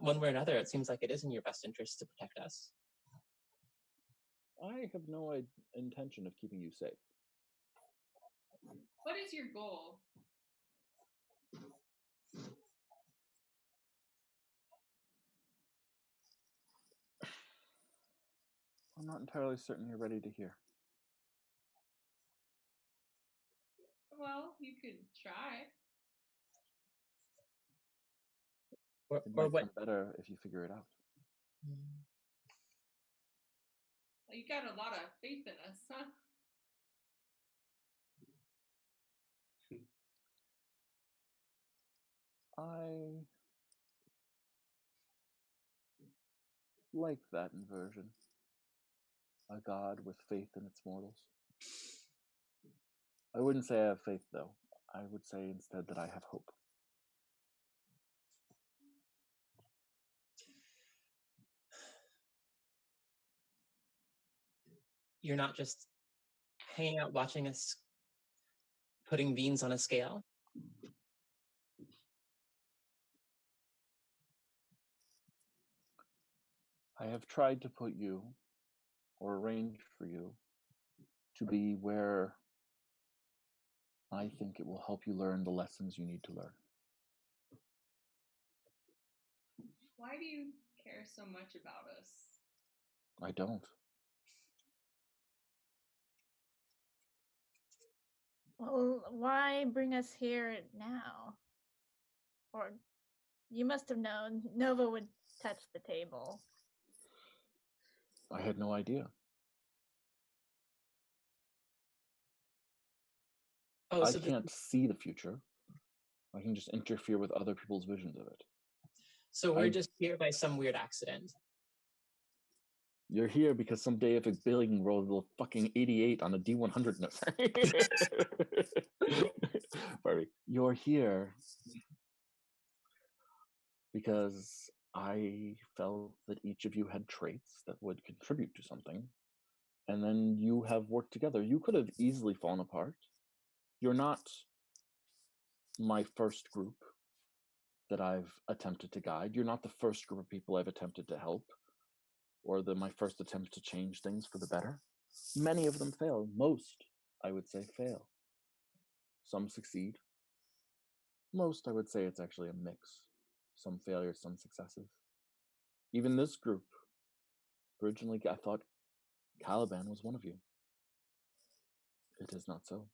one way or another, it seems like it is in your best interest to protect us. I have no intention of keeping you safe. What is your goal? I'm not entirely certain you're ready to hear. Well, you could try. It might come better if you figure it out. You got a lot of faith in us, huh? I like that inversion. A god with faith in its mortals. I wouldn't say I have faith, though. I would say instead that I have hope. You're not just hanging out watching us putting beans on a scale? I have tried to put you, or arrange for you, to be where I think it will help you learn the lessons you need to learn. Why do you care so much about us? I don't. Well, why bring us here now? Or you must have known Nova would touch the table. I had no idea. Oh, I can't see the future. I can just interfere with other people's visions of it. So we're just here by some weird accident. You're here because some Deific billing rolled a fucking 88 on a D100. No, sorry. Barbie, you're here because I felt that each of you had traits that would contribute to something, and then you have worked together. You could have easily fallen apart. You're not my first group that I've attempted to guide. You're not the first group of people I've attempted to help, or my first attempt to change things for the better. Many of them fail. Most, I would say, fail. Some succeed. Most, I would say, it's actually a mix. Some failures, some successes. Even this group, originally I thought Caliban was one of you. It is not so.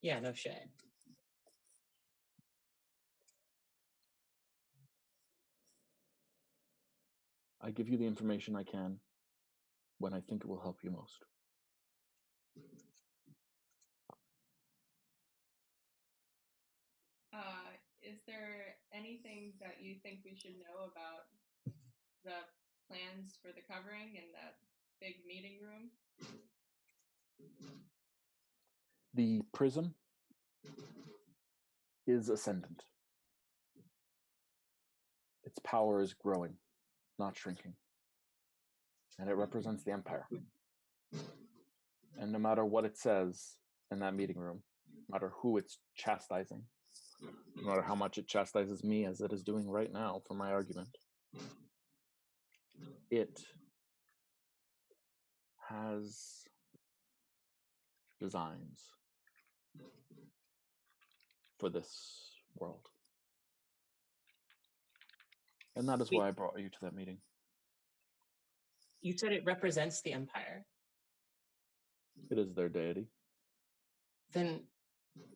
Yeah, no shit. I give you the information I can when I think it will help you most. Is there anything that you think we should know about the plans for the covering in that big meeting room? The prism is ascendant. Its power is growing, not shrinking. And it represents the Empire. And no matter what it says in that meeting room, no matter who it's chastising, no matter how much it chastises me as it is doing right now for my argument, it has designs for this world. And that is why I brought you to that meeting. You said it represents the Empire. It is their deity. Then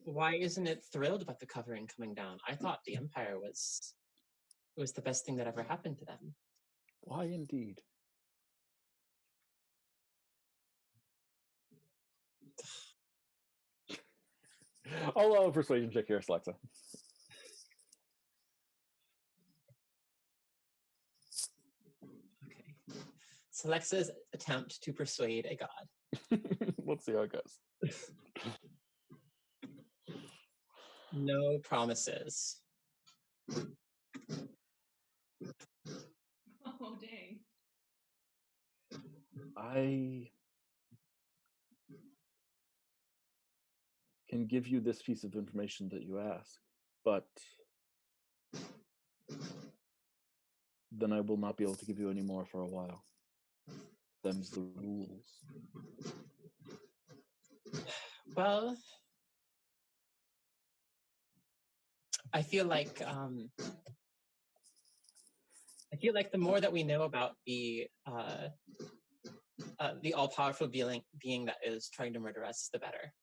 why isn't it thrilled about the covering coming down? I thought the Empire was the best thing that ever happened to them. Why indeed? I'll allow a persuasion check here, Alexa. Okay. So Alexa's attempt to persuade a god. Let's see how it goes. No promises. Oh, dang. I can give you this piece of information that you ask, but then I will not be able to give you any more for a while. Them's the rules. Well, I feel like the more that we know about the all-powerful being that is trying to murder us, the better.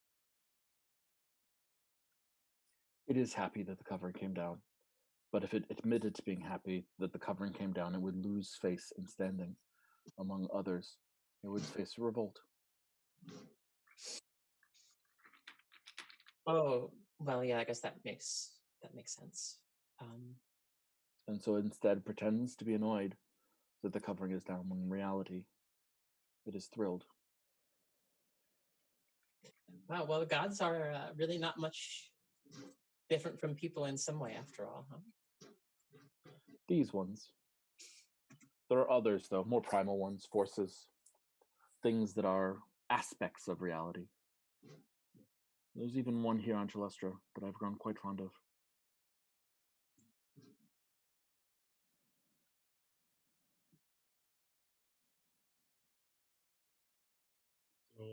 It is happy that the covering came down, but if it admitted to being happy that the covering came down, it would lose face and standing among others. It would face a revolt. Oh, well, yeah, I guess that makes sense. And so instead pretends to be annoyed that the covering is down when in reality it is thrilled. Wow, well, gods are really not much different from people in some way, after all, huh? These ones. There are others, though, more primal ones, forces, things that are aspects of reality. There's even one here on Celestra that I've grown quite fond of.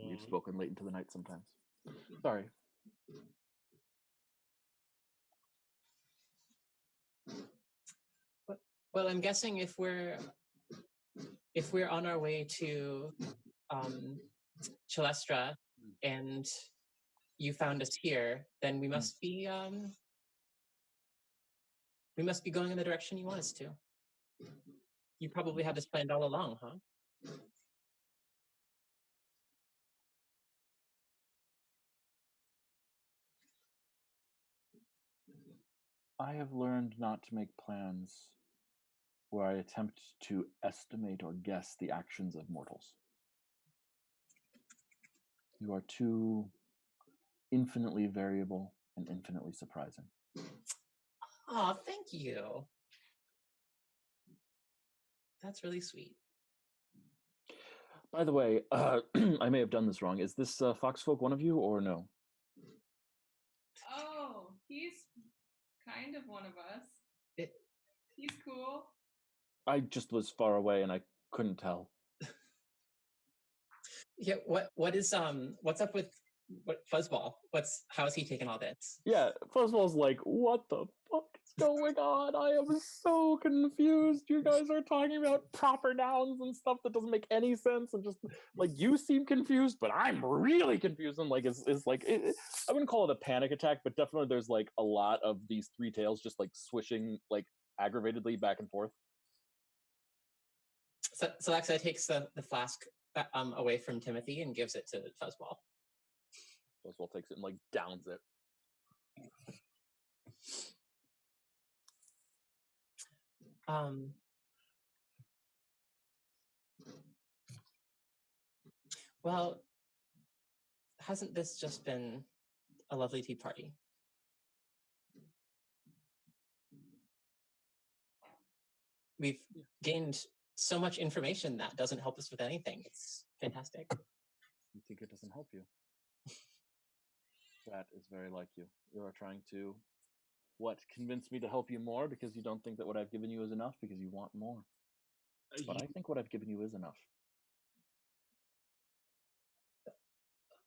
We've spoken late into the night sometimes. Sorry. Well, I'm guessing if we're on our way to Celestra and you found us here, then we must be going in the direction you want us to. You probably had this planned all along, huh? I have learned not to make plans where I attempt to estimate or guess the actions of mortals. You are too infinitely variable and infinitely surprising. Oh, thank you. That's really sweet. By the way, I may have done this wrong. Is this Foxfolk one of you or no? Oh, he's kind of one of us. He's cool. I just was far away and I couldn't tell. Yeah, what's up with What Fuzzball? How is he taking all this? Yeah, Fuzzball's like, what the fuck is going on? I am so confused. You guys are talking about proper nouns and stuff that doesn't make any sense, and just like you seem confused, but I'm really confused. And like, it's like I wouldn't call it a panic attack, but definitely there's like a lot of these three tails just like swishing like aggravatedly back and forth. So Alexa takes the flask away from Timothy and gives it to Fuzzball. Fuzzball takes it and like downs it. Well, hasn't this just been a lovely tea party? We've gained so much information that doesn't help us with anything. It's fantastic. You think it doesn't help you? That is very like you. You are trying to, convince me to help you more because you don't think that what I've given you is enough because you want more. But I think what I've given you is enough.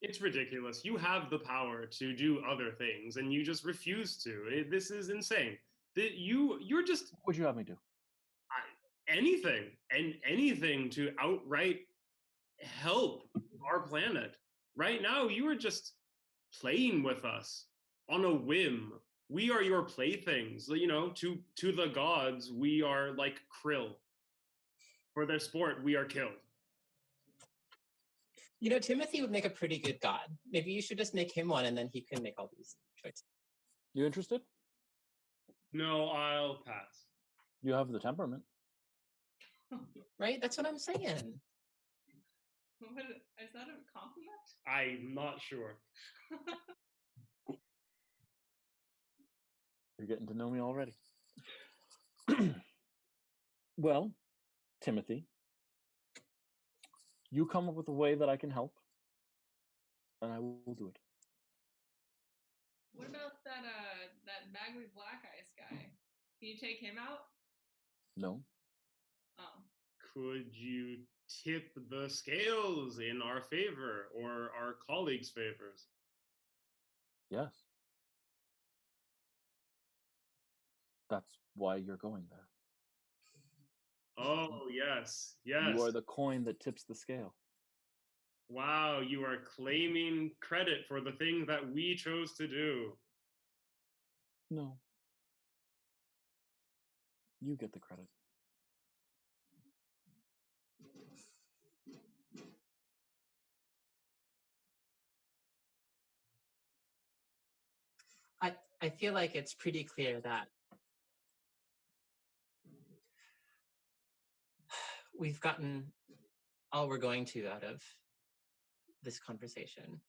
It's ridiculous. You have the power to do other things, and you just refuse to. This is insane. You're just... What would you have me do? Anything to outright help our planet. Right now, you are just playing with us on a whim. We are your playthings. You know, to the gods, we are like krill. For their sport, we are killed. You know, Timothy would make a pretty good god. Maybe you should just make him one, and then he can make all these choices. You interested? No, I'll pass. You have the temperament. Right? That's what I'm saying. Is that a compliment? I'm not sure. You're getting to know me already. Well, Timothy, you come up with a way that I can help, and I will do it. What about that Bagley Black Eyes guy? Can you take him out? No. Oh. Could you tip the scales in our favor or our colleagues' favors? Yes. That's why you're going there. Oh, yes. Yes. You are the coin that tips the scale. Wow, you are claiming credit for the thing that we chose to do. No. You get the credit. I feel like it's pretty clear that we've gotten all we're going to out of this conversation.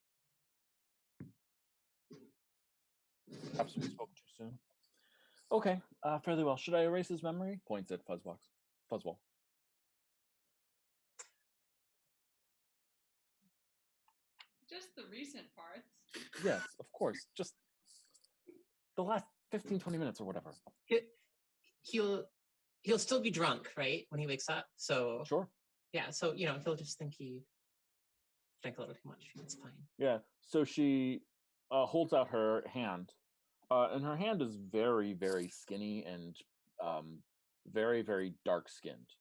Perhaps we spoke too soon. Okay, fairly well. Should I erase his memory? Points at Fuzzball. Just the recent parts. Yes, of course. Just the last 15, 20 minutes or whatever. He'll still be drunk, right, when he wakes up. So Sure. Yeah, so he'll just think he drank a little too much. It's fine. Yeah. So she holds out her hand, and her hand is very, very skinny and very, very dark skinned,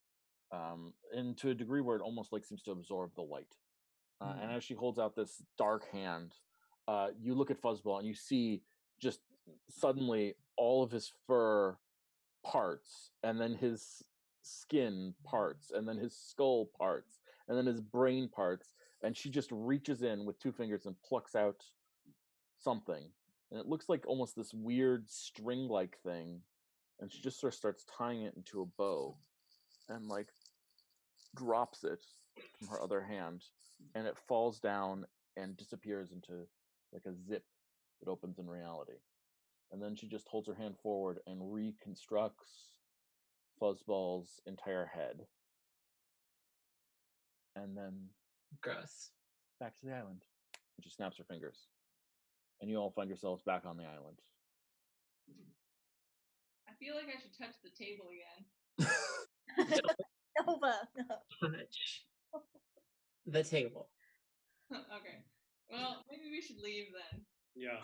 and to a degree where it almost like seems to absorb the light. And as she holds out this dark hand, you look at Fuzzball and you see just suddenly all of his fur parts, and then his skin parts, and then his skull parts, and then his brain parts, and she just reaches in with two fingers and plucks out something, and it looks like almost this weird string-like thing, and she just sort of starts tying it into a bow and like drops it from her other hand, and it falls down and disappears into like a zip that opens in reality. And then she just holds her hand forward and reconstructs Fuzzball's entire head. And then Gross. back to the island. And she snaps her fingers. And you all find yourselves back on the island. I feel like I should touch the table again. Nova, no. Touch the table. Okay. Well, maybe we should leave then. Yeah.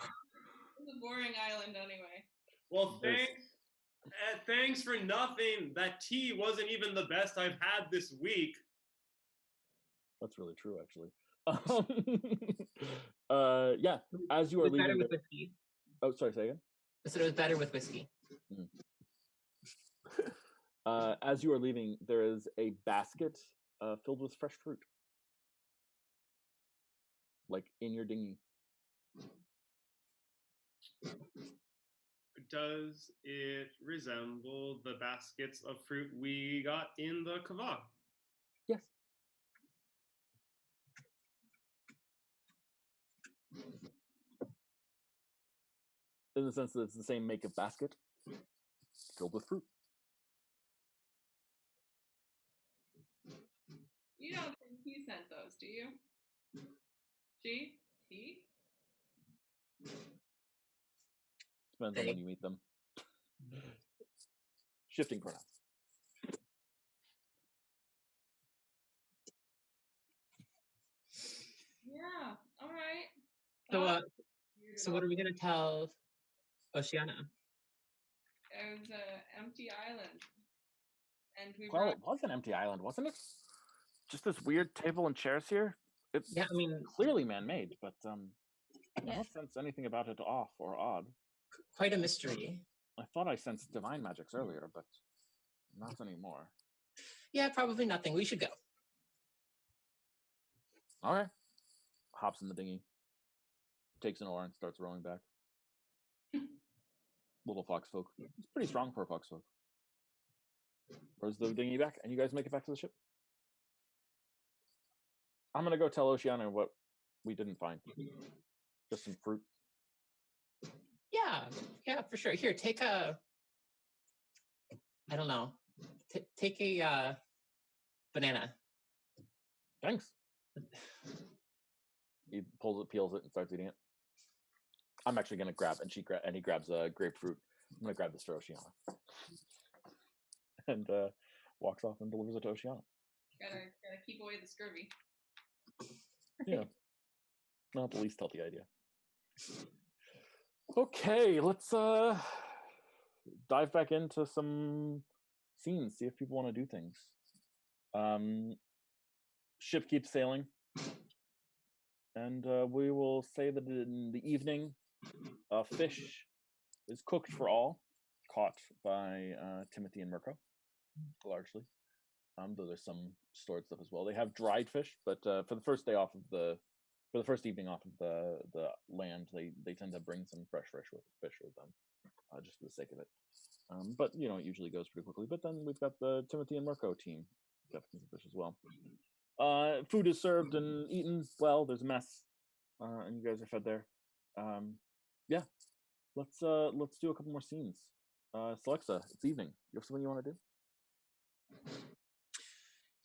It's a boring island anyway. Well, There's- thanks for nothing. That tea wasn't even the best I've had this week. That's really true, actually. Yeah. As you It are was better leaving, with whiskey. oh, sorry, say again. I said it was better with whiskey. As you are leaving, there is a basket filled with fresh fruit, like in your dinghy. Does it resemble the baskets of fruit we got in the kava? Yes. In the sense that it's the same make of basket filled with fruit. You don't think he sent those, do you? She? He? Depends on when you meet them. Shifting pronouns. Yeah. All right. So, Well, so what are we gonna tell Oceana? it was an empty island, and we Well, brought. it was an empty island, wasn't it? Just this weird table and chairs here. It's Yeah, I mean, clearly man-made, but I Yeah. don't sense anything about it off or odd. quite a mystery. I thought I sensed divine magics earlier, but not anymore. Yeah, probably nothing. We should go. All right. Hops in the dinghy, takes an oar, and starts rowing back. Little fox folk. It's pretty strong for a fox folk. Rows the dinghy back, and you guys make it back to the ship. I'm gonna go tell Oceana what we didn't find. Just some fruit. Yeah, for sure. Here, take a. I don't know. Take a banana. Thanks. He pulls it, peels it, and starts eating it. I'm actually gonna grab, and he grabs a grapefruit. I'm gonna grab this for Oceana, and walks off and delivers it to Oceana. Gotta keep away the scurvy. Yeah, not the least healthy idea. Okay, let's dive back into some scenes. See if people want to do things. Ship keeps sailing, and we will say that in the evening, fish is cooked for all, caught by Timothy and Mirko, largely. Though there's some stored stuff as well. They have dried fish, but for the first evening off of the land, they tend to bring some fresh fish with them, just for the sake of it. But it usually goes pretty quickly. But then we've got the Timothy and Mirko team, Captains of Fish as well. Food is served and eaten. Well, there's a mess, and you guys are fed there. Yeah, let's do a couple more scenes. Celexa, it's evening. You have something you want to do?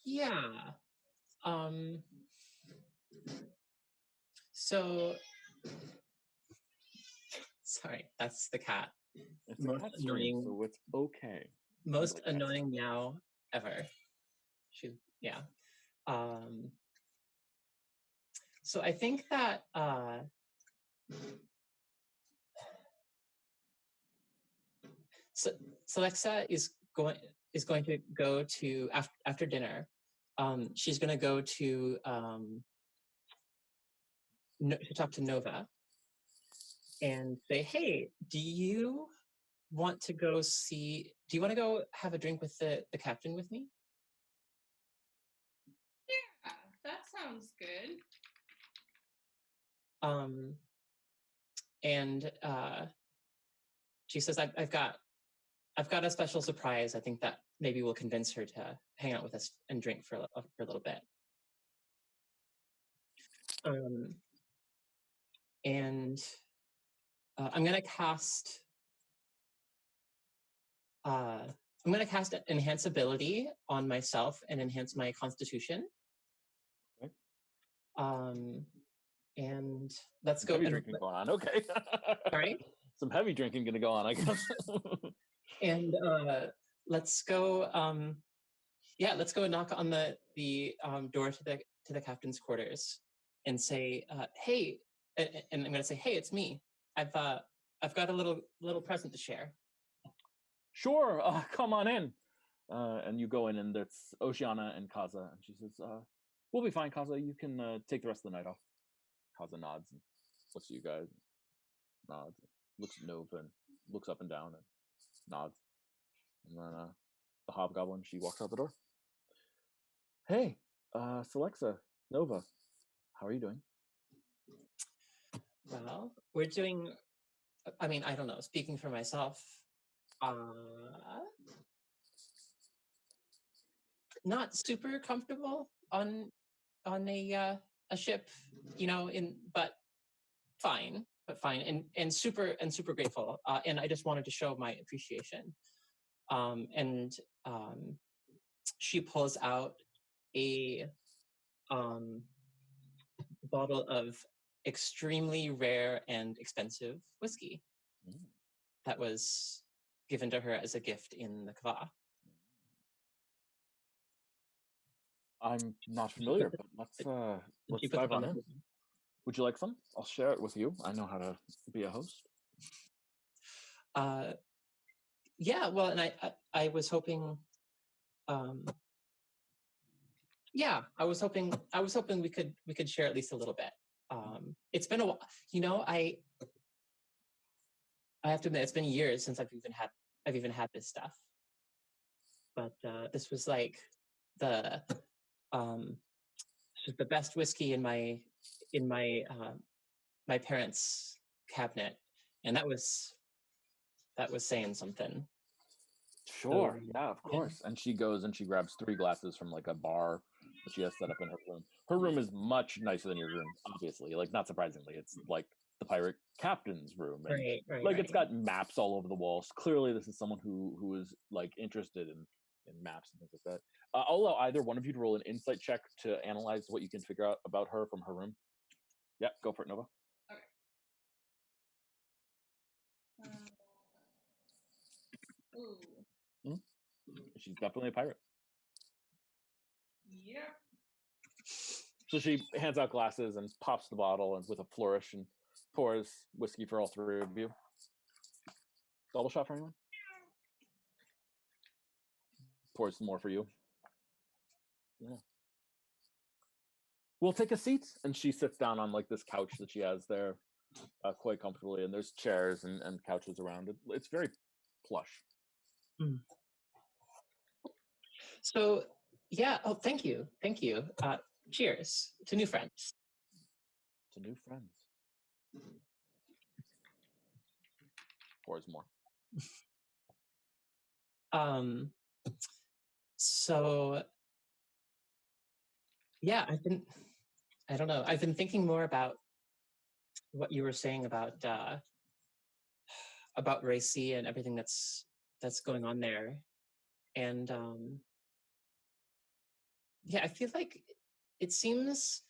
Yeah. So, sorry, that's the cat. It's a Most cat stream, annoying- so it's okay. Most like cats. annoying meow ever. Yeah. So I think that so Alexa is going to go to after dinner. She's going to go to talk to Nova and say, "Hey, do you want to go have a drink with the captain with me?" Yeah, that sounds good. And she says, I've got a special surprise. I think that maybe will convince her to hang out with us and drink for a little bit. And I'm gonna cast enhance ability on myself and enhance my constitution. Okay. And let's go. Heavy drinking going on. Okay. Sorry? Some heavy drinking going to go on, I guess. And let's go. Let's go and knock on the door to the captain's quarters and say, "Hey, and I'm going to say, hey, it's me. I've got a little present to share. Sure, come on in. And you go in, and it's Oceana and Kaza, and she says, "We'll be fine, Kaza. You can take the rest of the night off." Kaza nods and looks at you guys, nods, looks at Nova, and looks up and down and nods. And then the hobgoblin, she walks out the door. Hey, Celexa, Nova, how are you doing? Well, we're doing. I mean, I don't know. Speaking for myself, not super comfortable on a ship, but fine, and super grateful. And I just wanted to show my appreciation. And she pulls out a bottle of extremely rare and expensive whiskey that was given to her as a gift in the Kva. I'm not familiar, but let's dive on in. Would you like some? I'll share it with you. I know how to be a host. Yeah, well, and I was hoping, yeah, I was hoping we could share at least a little bit. It's been a while, I have to admit, it's been years since I've even had this stuff. But this was like the best whiskey in my my parents' cabinet, and that was saying something. Sure, yeah, of course. And she goes and she grabs 3 glasses from like a bar that she has set up in her room. Her room is much nicer than your room, obviously. Like, not surprisingly, it's like the pirate captain's room, and Right. it's got maps all over the walls. Clearly, this is someone who is like interested in maps and things like that. I'll allow either one of you to roll an insight check to analyze what you can figure out about her from her room. Yeah, go for it, Nova. Ooh. She's definitely a pirate. Yeah. So she hands out glasses and pops the bottle and with a flourish and pours whiskey for all 3 of you. Double shot for anyone? Pours some more for you. Yeah. We'll take a seat. And she sits down on like this couch that she has there quite comfortably. And there's chairs and couches around it. It's very plush. So, yeah. Oh, thank you. Cheers to new friends. To new friends. Pours more. So, yeah, I've been thinking more about what you were saying about Racy and everything that's going on there. And yeah, I feel like it seems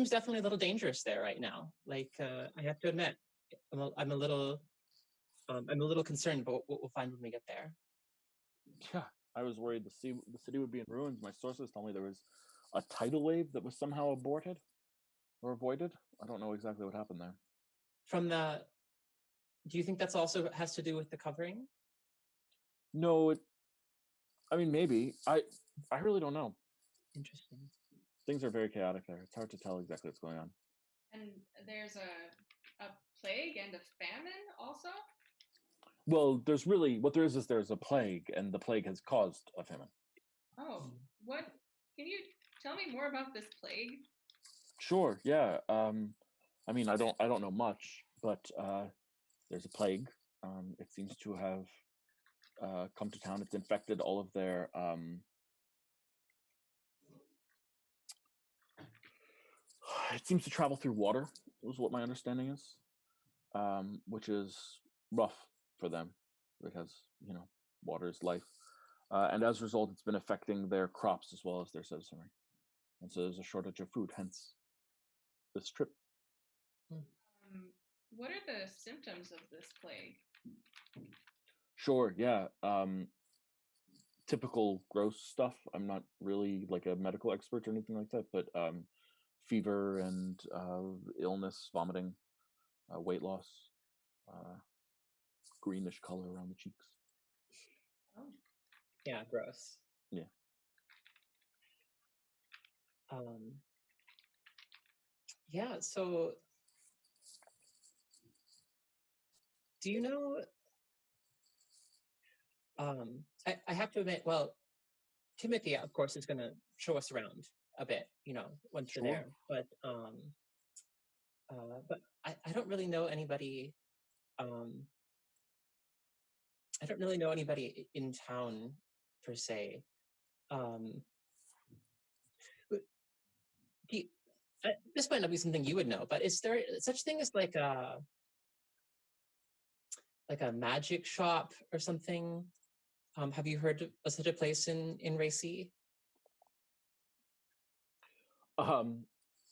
definitely a little dangerous there right now. Like, I have to admit, I'm a little concerned about what we'll find when we get there. Yeah, I was worried the city would be in ruins. My sources told me there was a tidal wave that was somehow aborted or avoided. I don't know exactly what happened there. Do you think that's also has to do with the covering? No, I mean, maybe. I really don't know. Interesting. Things are very chaotic there. It's hard to tell exactly what's going on. And there's a plague and a famine also? Well, there's a plague, and the plague has caused a famine. Oh, what? Can you tell me more about this plague? Sure, yeah. I mean, I don't know much, but there's a plague. It seems to have come to town. It's infected all of their it seems to travel through water, is what my understanding is, which is rough for them because, water is life. And as a result, it's been affecting their crops as well as their citizenry. And so there's a shortage of food, hence this trip. What are the symptoms of this plague? Sure, yeah. typical gross stuff. I'm not really like a medical expert or anything like that, but fever and illness, vomiting, weight loss, uh, greenish color around the cheeks. Oh. Yeah, gross. Yeah. Yeah, so do you know, I have to admit, well, Timothy, of course, is going to show us around a bit, once we're there. But I don't really know anybody. I don't really know anybody in town per se. This might not be something you would know, but is there such thing as like a magic shop or something? Have you heard of such a place in Racy?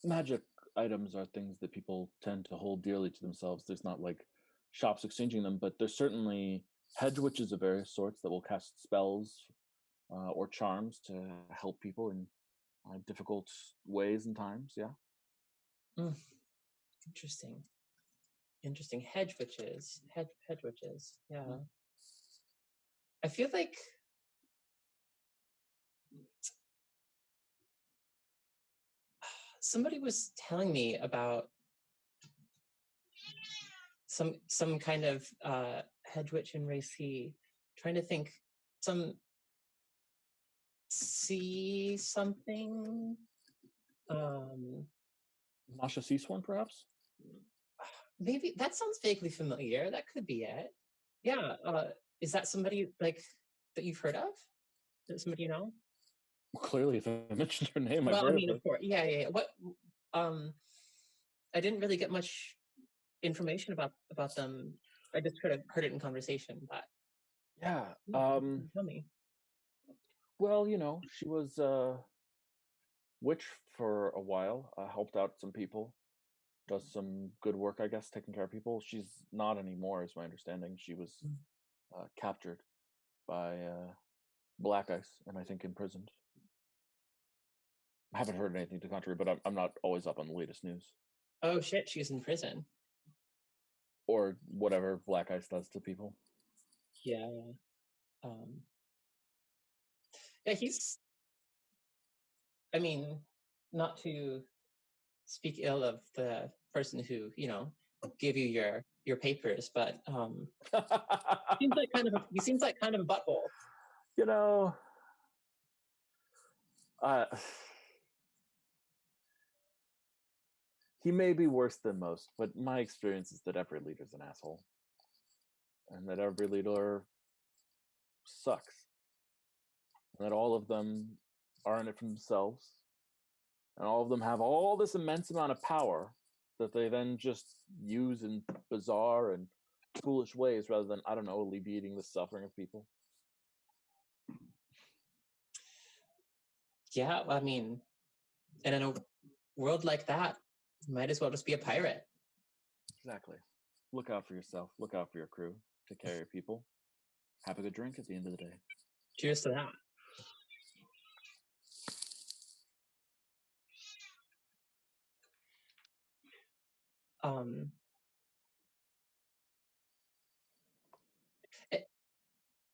Magic items are things that people tend to hold dearly to themselves. There's not like shops exchanging them, but there's certainly hedge witches of various sorts that will cast spells or charms to help people in difficult ways and times. Yeah. Interesting. Hedge witches. Hedge witches. Yeah. I feel like somebody was telling me about some kind of hedge witch in Racy. Trying to think, some see something. Masha Seasworn, perhaps. Maybe that sounds vaguely familiar. That could be it. Yeah. Is that somebody like that you've heard of? Is that somebody you know? Well, clearly, if I mentioned her name, I've Well, I heard mean, of of course. Yeah. What? I didn't really get much information about them. I just heard it in conversation. But yeah. tell me. Well, she was a witch for a while. Helped out some people. Does some good work, I guess, taking care of people. She's not anymore, is my understanding. She was captured by Black Ice, and I think imprisoned. I haven't heard anything to the contrary, but I'm not always up on the latest news. Oh shit, she's in prison. Or whatever Black Ice does to people. Yeah. Yeah, he's. I mean, not to speak ill of the person who gave you your papers, but he seems like kind of a butthole. He may be worse than most, but my experience is that every leader's an asshole. And that every leader sucks. And that all of them are in it for themselves. And all of them have all this immense amount of power that they then just use in bizarre and foolish ways rather than, I don't know, alleviating the suffering of people. Yeah, I mean, and in a world like that, you might as well just be a pirate. Exactly. Look out for yourself. Look out for your crew. Take care of your people. Have a good drink at the end of the day. Cheers to that.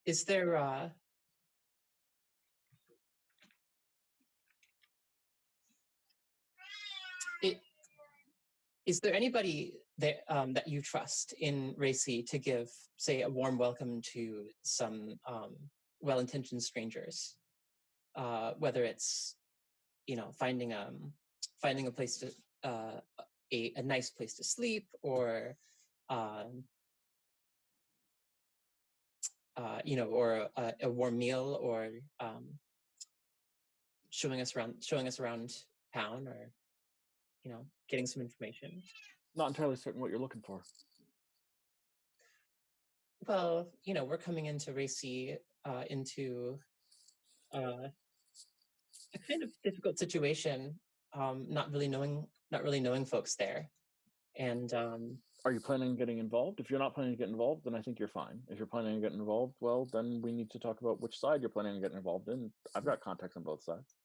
Is there is there anybody that you trust in Racy to give, say, a warm welcome to some well-intentioned strangers? Whether it's finding a place to a nice place to sleep, or or a warm meal, or showing us around town, or getting some information. Not entirely certain what you're looking for. Well, we're coming into Racy into a kind of difficult situation, not really knowing folks there, and Are you planning on getting involved? If you're not planning to get involved, then I think you're fine. If you're planning on getting involved, well, then we need to talk about which side you're planning on getting involved in. I've got contacts on both sides.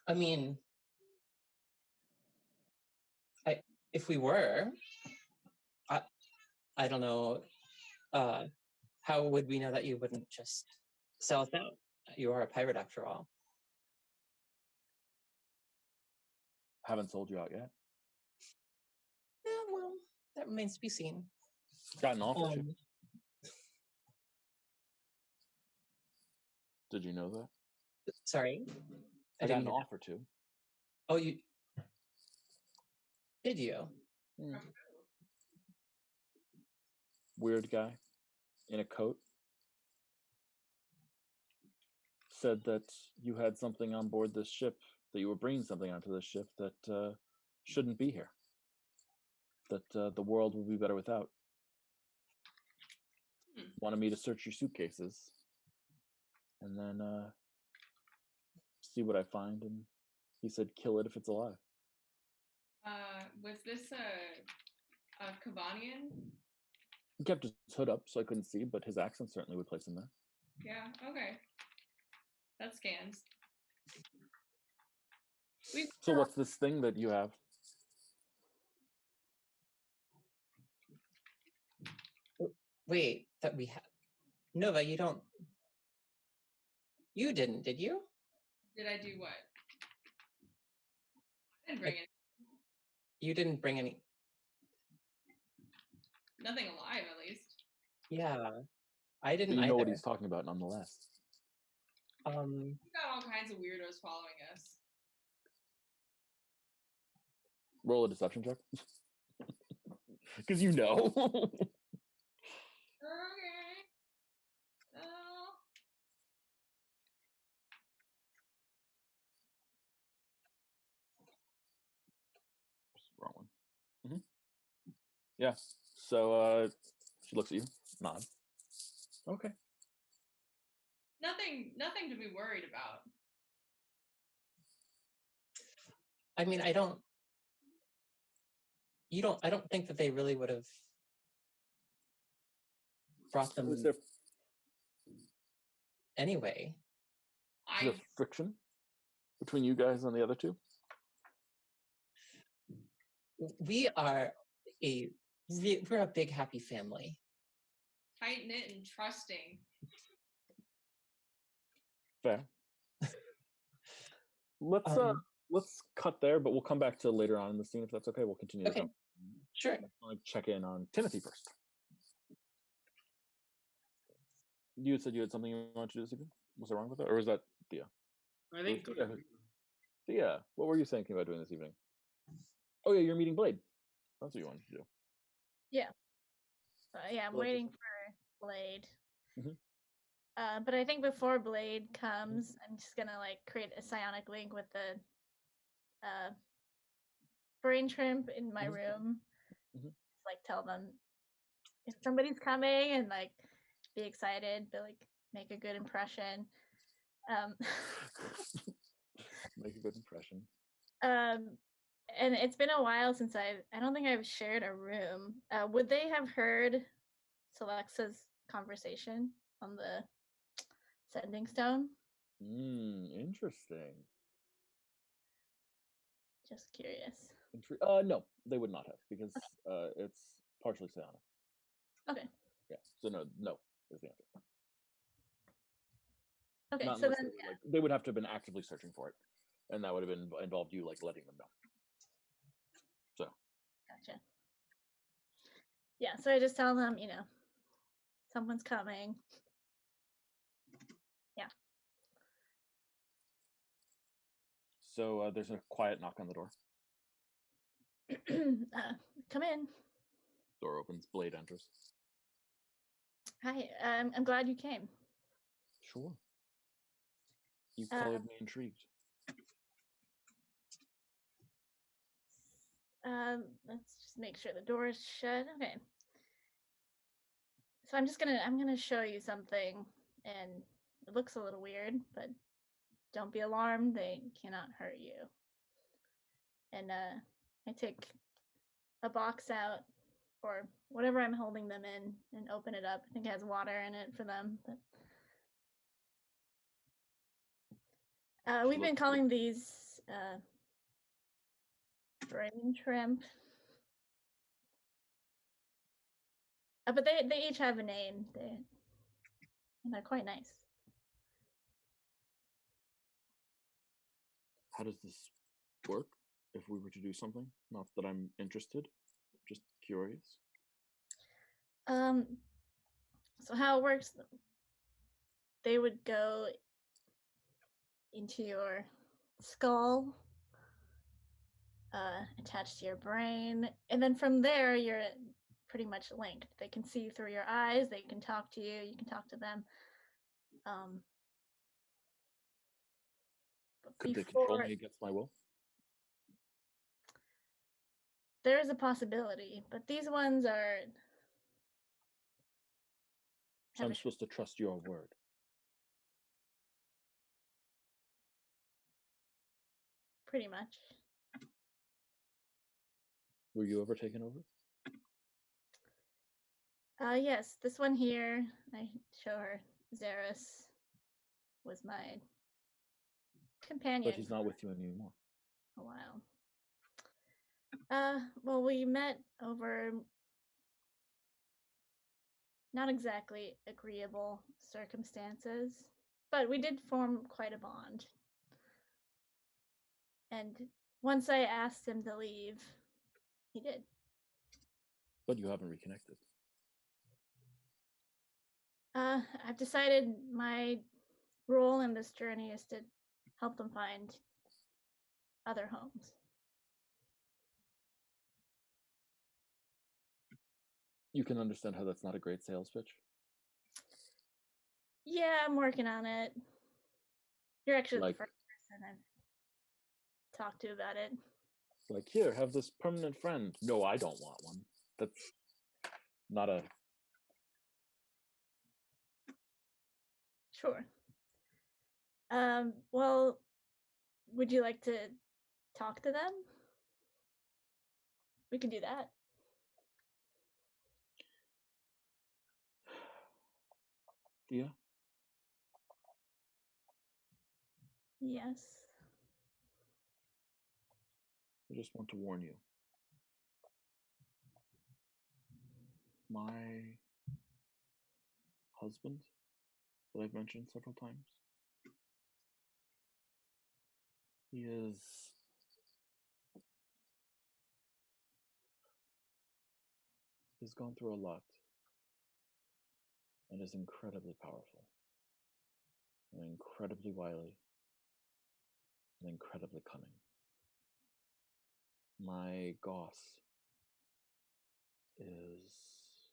I mean, if we were, I don't know, how would we know that you wouldn't just sell us out? You are a pirate after all. Haven't sold you out yet. Yeah, well, that remains to be seen. Got an offer too. Did you know that? Sorry? I got an didn't hear that. offer too. Oh, you did you? Weird guy in a coat said that you had something on board this ship, that you were bringing something onto this ship that shouldn't be here, that the world will be better without. Wanted me to search your suitcases and then see what I find, and he said kill it if it's alive. Was this a Kavanian? He kept his hood up so I couldn't see, but his accent certainly would place him there. Yeah, okay. That scans. So what's this thing that you have? Wait, that we have. Nova, you don't. You didn't, did you? Did I do what? I didn't bring it. You didn't bring any. Nothing alive, at least. Yeah, I didn't. But you know what either. he's talking about, nonetheless. We've got all kinds of weirdos following us. Roll a deception check. Because you know. Okay. Wrong one. Yeah. So she looks at you, nods. Okay. Nothing to be worried about. I mean, I don't think that they really would have brought them Is there anyway. friction between you guys and the other two? We are we're a big happy family. Tight knit and trusting. Fair. Let's cut there, but we'll come back to later on in the scene if that's okay. We'll continue. Okay. Sure. I'll check in on Timothy first. You said you had something you wanted to do this evening? Was I wrong with that? Or was that Thea? I think. Thea, what were you thinking about doing this evening? Oh yeah, you're meeting Blade. That's what you wanted to do. Yeah. Yeah, I'm waiting for Blade. But I think before Blade comes, I'm just gonna like create a psionic link with the brain shrimp in my room. Like tell them if somebody's coming and like be excited, but like make a good impression. Make a good impression. And it's been a while since I don't think I've shared a room. Would they have heard Celexa's conversation on the sending stone? Interesting. Just curious. No, they would not have, because it's partially psionic. Okay. Yeah. So no is the answer. Okay. Not so unless then they would have to have been actively searching for it, and that would have involved you like letting them know. So. Gotcha. Yeah. So I just tell them, someone's coming. Yeah. So there's a quiet knock on the door. Come in. Door opens. Blade enters. Hi. I'm glad you came. Sure. You colored me intrigued. Let's just make sure the door is shut. Okay. So I'm gonna show you something, and it looks a little weird, but don't be alarmed. They cannot hurt you. And I take a box out or whatever I'm holding them in and open it up. I think it has water in it for them. But we've been calling these brain shrimp. But they each have a name. And they're quite nice. How does this work if we were to do something? Not that I'm interested, just curious. So how it works, they would go into your skull, attached to your brain, and then from there you're pretty much linked. They can see through your eyes, they can talk to you, you can talk to them. Could they control me against my will? There is a possibility, but these ones are. So I'm supposed to trust your word. Pretty much. Were you ever taken over? Yes, this one here, I show her. Xeris was my companion. But he's not with you anymore. A while. Well, we met over not exactly agreeable circumstances, but we did form quite a bond. And once I asked him to leave, he did. But you haven't reconnected. I've decided my role in this journey is to help them find other homes. You can understand how that's not a great sales pitch. Yeah, I'm working on it. You're actually Like, the first person I've talked to about it. Like, here, have this permanent friend. No, I don't want one. That's not a... Sure. Well, would you like to talk to them? We can do that. Yeah? Yes. I just want to warn you. My husband, that I've mentioned several times, he's gone through a lot and is incredibly powerful and incredibly wily and incredibly cunning. My Goss is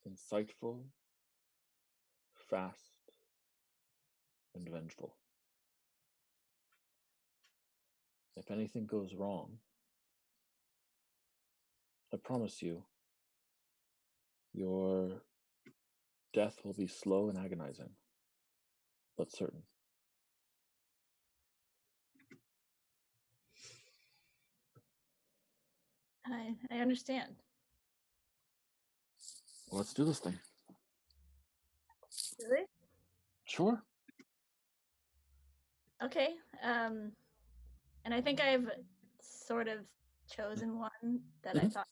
insightful, fast, and vengeful. If anything goes wrong, I promise you, your death will be slow and agonizing, but certain. I understand. Well, let's do this thing. Really? Sure. Okay. And I think I've sort of chosen one that I thought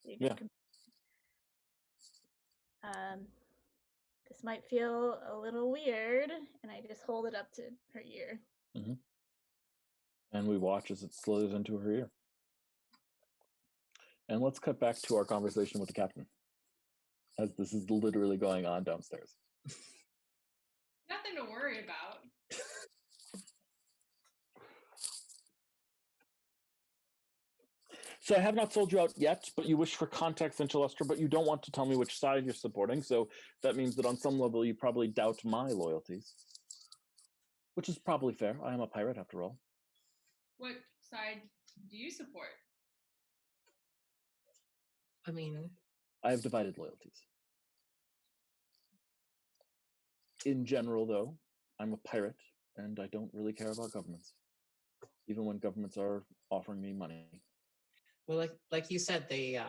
might be a good this might feel a little weird, and I just hold it up to her ear. Mm-hmm. And we watch as it slithers into her ear. And let's cut back to our conversation with the captain, as this is literally going on downstairs. Nothing to worry about. So I have not sold you out yet, but you wish for context in Celestra, but you don't want to tell me which side you're supporting, so that means that on some level you probably doubt my loyalties. Which is probably fair. I am a pirate, after all. What side do you support? I mean, I have divided loyalties. In general, though, I'm a pirate, and I don't really care about governments. even when governments are offering me money. Well, like you said, the,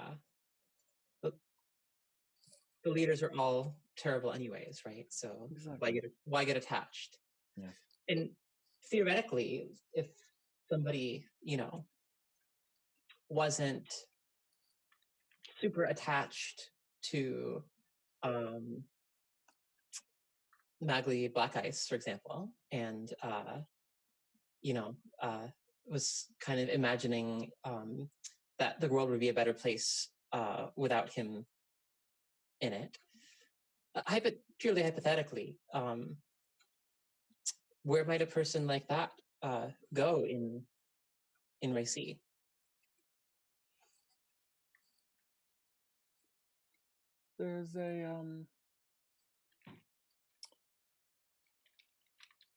the leaders are all terrible anyways, right? So Exactly. why get attached? Yes. And theoretically, if somebody, wasn't super attached to Magli Black Ice, for example, and was kind of imagining that the world would be a better place without him in it. Purely hypothetically, where might a person like that go in Raisi? There's a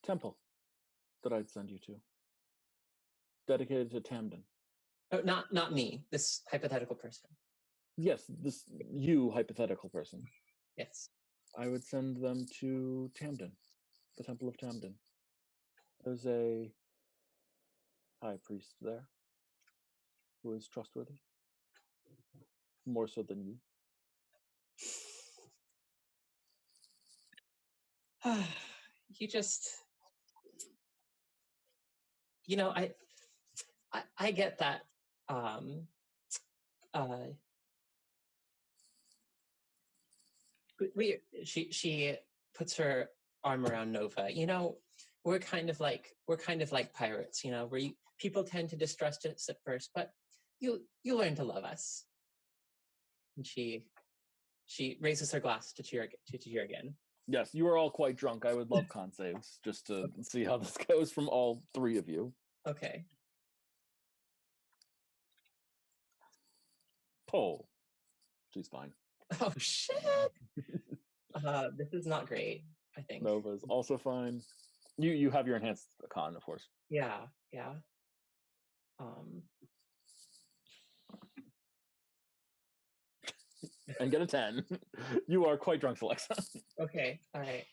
temple that I'd send you to, dedicated to Tamden. Oh, not me. This hypothetical person. Yes, this you hypothetical person. Yes. I would send them to Tamden, the Temple of Tamden. There's a high priest there who is trustworthy, more so than you. You just, I get that. She puts her arm around Nova. We're kind of like pirates. Where people tend to distrust us at first, but you learn to love us. And she raises her glass to cheer again. Yes, you are all quite drunk. I would love con saves just to see how this goes from all three of you. Okay. Oh, she's fine. Oh shit! This is not great. I think Nova's also fine. You have your enhanced con, of course. Yeah. And get a 10. You are quite drunk, Alexa. Okay. All right.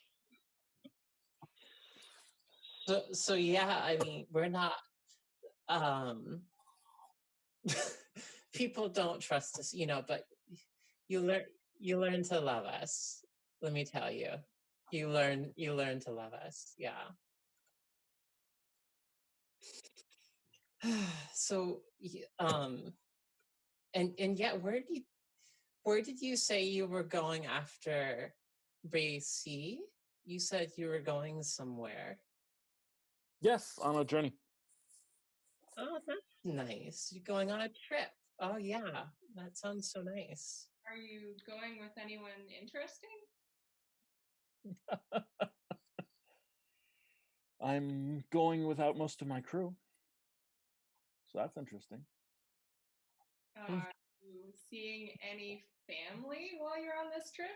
So yeah, I mean, we're not. People don't trust us, but you learn to love us. Let me tell you, you learn to love us. Yeah. So and yet, where did you say you were going after Racy? You said you were going somewhere. Yes, on a journey. Oh, that's nice. You're going on a trip. Oh yeah, that sounds so nice. Are you going with anyone interesting? I'm going without most of my crew. So that's interesting. Are you seeing any family while you're on this trip?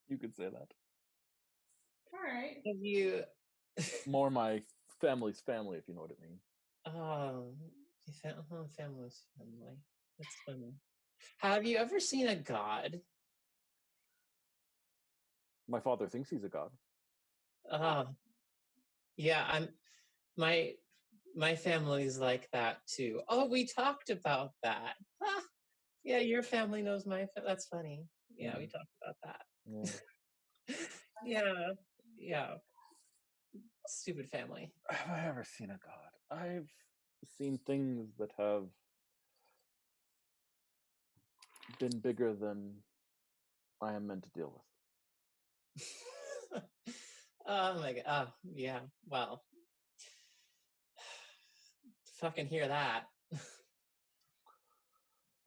You could say that. All right. Have you? More my family's family, if you know what I mean. Family's family. That's funny. Have you ever seen a god? My father thinks he's a god. Yeah, my family's like that too. Oh, we talked about that. Yeah, your family knows that's funny. Yeah, we talked about that. Yeah. Yeah. Stupid family. Have I ever seen a god? I've seen things that have been bigger than I am meant to deal with. Oh my god. Oh, yeah. Well, fucking hear that.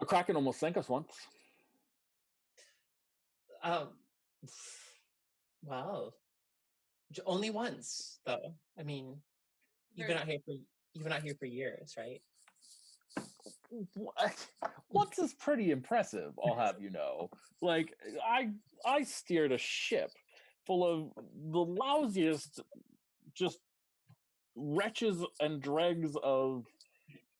A kraken almost sank us once. Well, only once though. I mean, you've been out here for years, right? Once is pretty impressive, I'll have you know. Like I steered a ship full of the lousiest just wretches and dregs of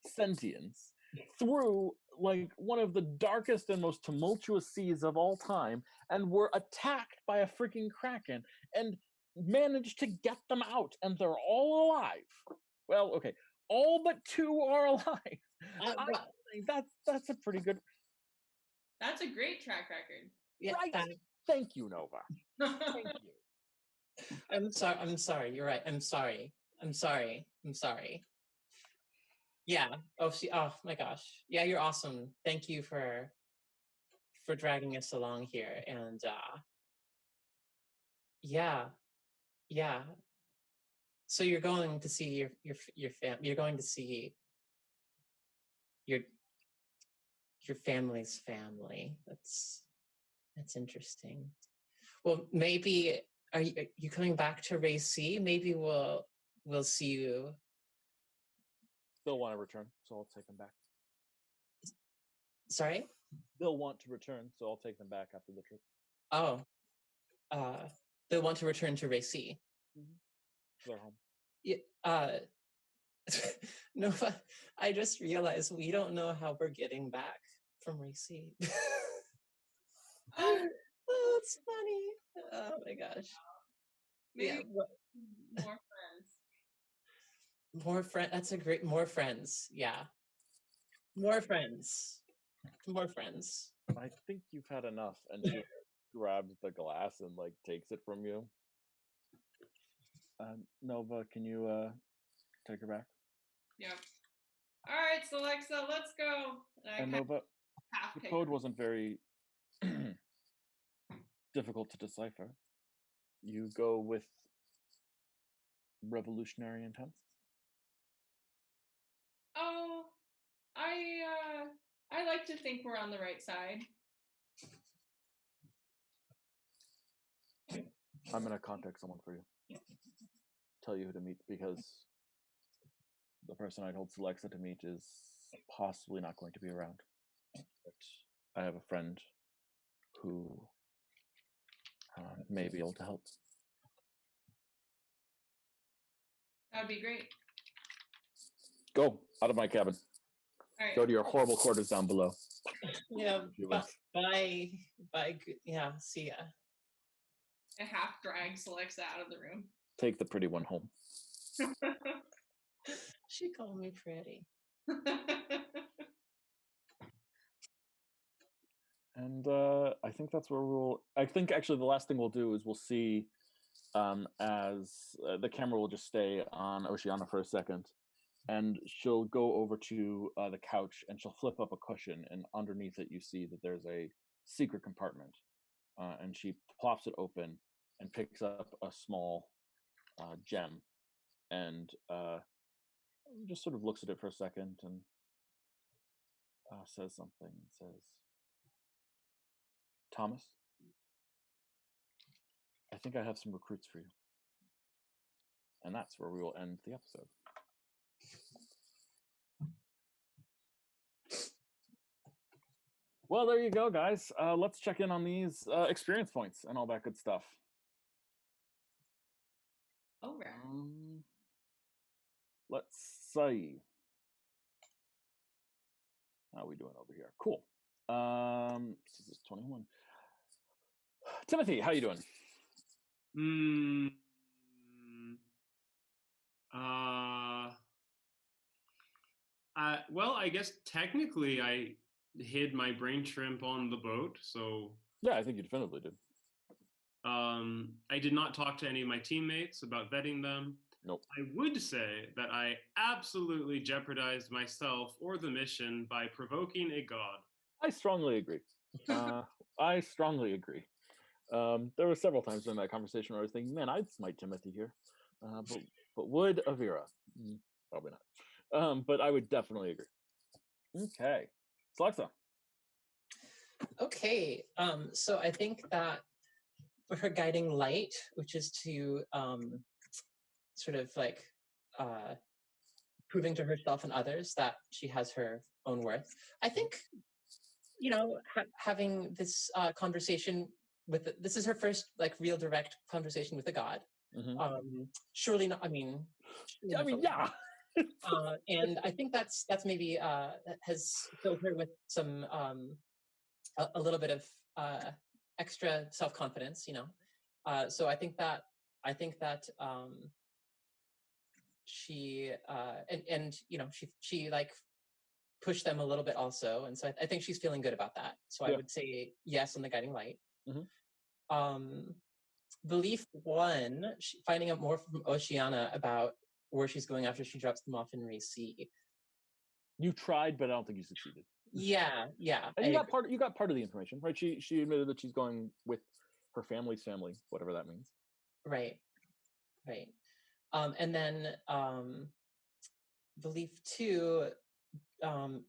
sentience through like one of the darkest and most tumultuous seas of all time, and were attacked by a freaking kraken. And managed to get them out, and they're all alive. Well, okay, all but 2 are alive. I think that's a pretty good. That's a great track record. Yeah, Right. Thank you, Nova. Thank you. I'm sorry. I'm sorry. You're right. I'm sorry. I'm sorry. I'm sorry. Yeah. Oh, oh my gosh. Yeah, you're awesome. Thank you for dragging us along here. And yeah, yeah. So you're going to see your fam. You're going to see your family's family. That's interesting. Well, maybe are you coming back to Ray C? Maybe we'll see you. They'll want to return, so I'll take them back. Sorry? They'll want to return, so I'll take them back after the trip. Oh, they'll want to return to Ray C. They're home. Yeah. No, I just realized we don't know how we're getting back from Ray C. Oh, it's funny. Oh my gosh. Maybe Yeah. more friends. More friends. That's a great. More friends. Yeah. More friends. More friends. I think you've had enough. And she grabs the glass and like takes it from you. Nova, can you take her back? Yeah. All right, so Alexa, let's go. And Nova, the code wasn't very difficult to decipher. You go with revolutionary intent? Oh, I like to think we're on the right side. I'm gonna contact someone for you. Tell you who to meet, because the person I told Celexa to meet is possibly not going to be around. But I have a friend who may be able to help. That'd be great. Go out of my cabin. All right. Go to your horrible quarters down below. Yeah. Bye. Bye. Yeah. See ya. I half drag Alexa out of the room. Take the pretty one home. She called me pretty. And I think that's where I think actually the last thing we'll do is we'll see as the camera will just stay on Oceana for a second, and she'll go over to the couch and she'll flip up a cushion, and underneath it you see that there's a secret compartment, and she plops it open and picks up a small gem, and just sort of looks at it for a second and says something. Says, Thomas, I think I have some recruits for you. And that's where we will end the episode. Well, there you go, guys. Let's check in on these experience points and all that good stuff. All right. Let's see. How are we doing over here? Cool. This is 21. Timothy, how you doing? Well, I guess technically I hid my brain shrimp on the boat, so yeah, I think you definitively did. I did not talk to any of my teammates about vetting them. Nope. I would say that I absolutely jeopardized myself or the mission by provoking a god. I strongly agree. I strongly agree. There were several times in that conversation where I was thinking, man, I'd smite Timothy here. But would Avira? Probably not. But I would definitely agree. Okay. Alexa. Okay. So I think that for her guiding light, which is to sort of like proving to herself and others that she has her own worth, I think, you know, having this conversation with this is her first like real direct conversation with a god. Mm-hmm. Surely not. I mean, yeah. And I think that's maybe has filled her with some a little bit of extra self-confidence, you know. So I think that I think that she and you know she like pushed them a little bit also, and so I think she's feeling good about that. So I Yeah. would say yes on the guiding light. Mhm. Belief one, finding out more from Oceana about where she's going after she drops them off in Ray C. You tried, but I don't think you succeeded. Yeah, And you got part of the information, right? She admitted that she's going with her family's family, whatever that means. Right. And then belief two,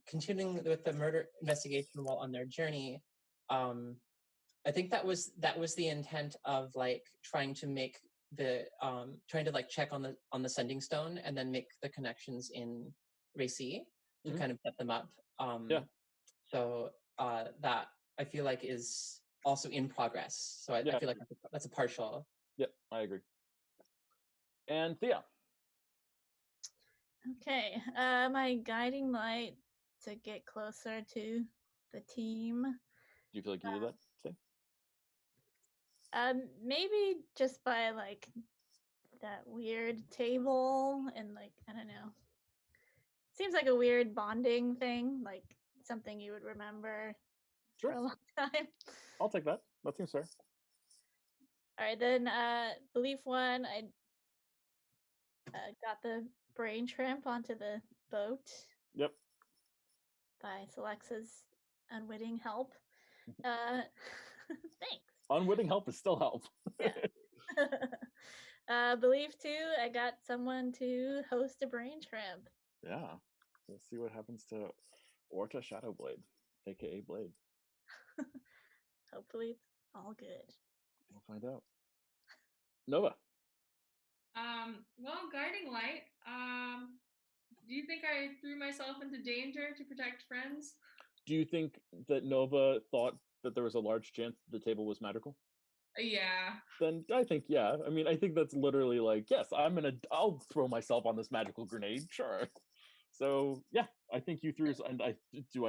continuing with the murder investigation while on their journey. I think that was the intent of like trying to make the trying to like check on the sending stone and then make the connections in Racy to kind of set them up. Yeah. So that I feel like is also in progress. So I feel like that's a partial. Yep, I agree. And Thea. Okay, my guiding light to get closer to the team. Do you feel like you did that? Say? Maybe just by like that weird table and like I don't know. Seems like a weird bonding thing, like something you would remember Sure. for a long time. I'll take that. That seems fair. All right, then belief one, I got the brain shrimp onto the boat. Yep. By Celexa's unwitting help. Thanks. Unwitting help is still help. Yeah. Belief two, I got someone to host a brain shrimp. Yeah. We'll see what happens to Orta Shadowblade, aka Blade. Hopefully it's all good. We'll find out. Nova. Well, guiding light. Do you think I threw myself into danger to protect friends? Do you think that Nova thought that there was a large chance the table was magical? Yeah. Then I think, yeah. I mean, I think that's literally like, yes, I'll throw myself on this magical grenade, sure. So yeah, I think you threw, and I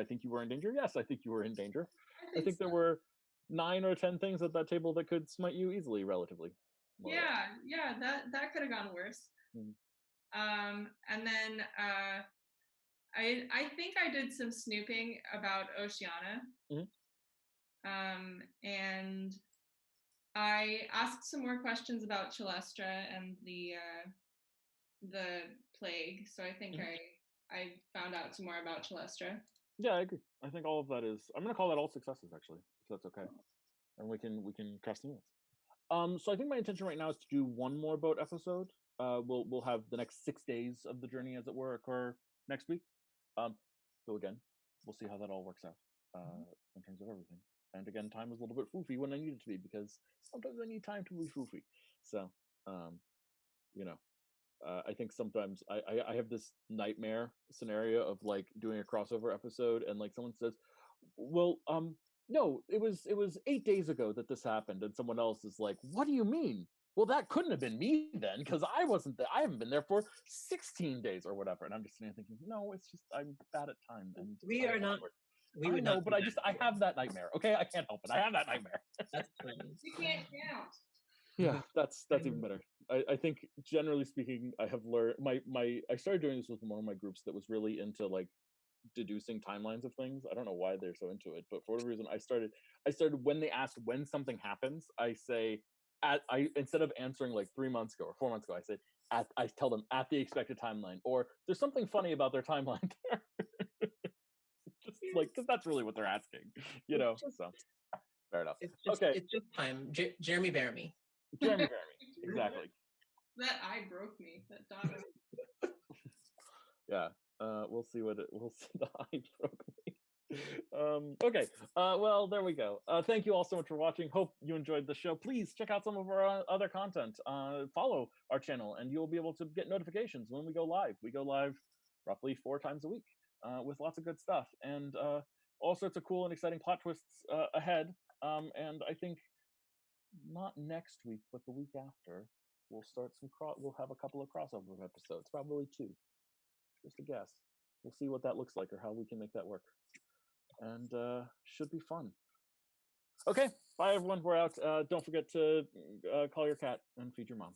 think you were in danger? Yes, I think you were in danger. I think there were 9 or 10 things at that table that could smite you easily, relatively. Yeah, that could have gone worse. And then I think I did some snooping about Oceana. And I asked some more questions about Chalestra and the plague. So I think I found out some more about Chalestra. Yeah, I agree. I think all of that is. I'm gonna call that all successes, actually, if that's okay. And we can cross the units. So I think my intention right now is to do one more boat episode. We'll have the next 6 days of the journey, as it were, occur next week. So again, we'll see how that all works out in terms of everything. And again, time was a little bit foofy when I needed to be, because sometimes I need time to be foofy. So, you know, I think sometimes I have this nightmare scenario of like doing a crossover episode and like someone says, well, no, it was 8 days ago that this happened, and someone else is like, what do you mean? Well, that couldn't have been me then, because I wasn't there. I haven't been there for 16 days or whatever. And I'm just sitting there thinking, no, it's just I'm bad at time. And we are not. We would know, but I have that nightmare. Okay, I can't help it. I have that nightmare. That's fine. You can't count. Yeah, that's even better. I think generally speaking, I have learned I started doing this with one of my groups that was really into like deducing timelines of things. I don't know why they're so into it, but for whatever reason, I started when they ask when something happens, I say instead of answering like 3 months ago or 4 months ago, I tell them at the expected timeline, or there's something funny about their timeline there. Just like, because that's really what they're asking, you know. So fair enough. It's just time. Jeremy Bearimy. Jeremy exactly. That eye broke me. That daughter. Yeah. We'll see the eye broke me. Okay. Well, there we go. Thank you all so much for watching. Hope you enjoyed the show. Please check out some of our other content. Follow our channel, and you'll be able to get notifications when we go live. We go live roughly 4 times a week with lots of good stuff, and all sorts of cool and exciting plot twists ahead. And I think not next week, but the week after, we'll start we'll have a couple of crossover episodes, probably 2. Just a guess. We'll see what that looks like or how we can make that work. And should be fun. Okay, bye everyone. We're out. Don't forget to call your cat and feed your mom.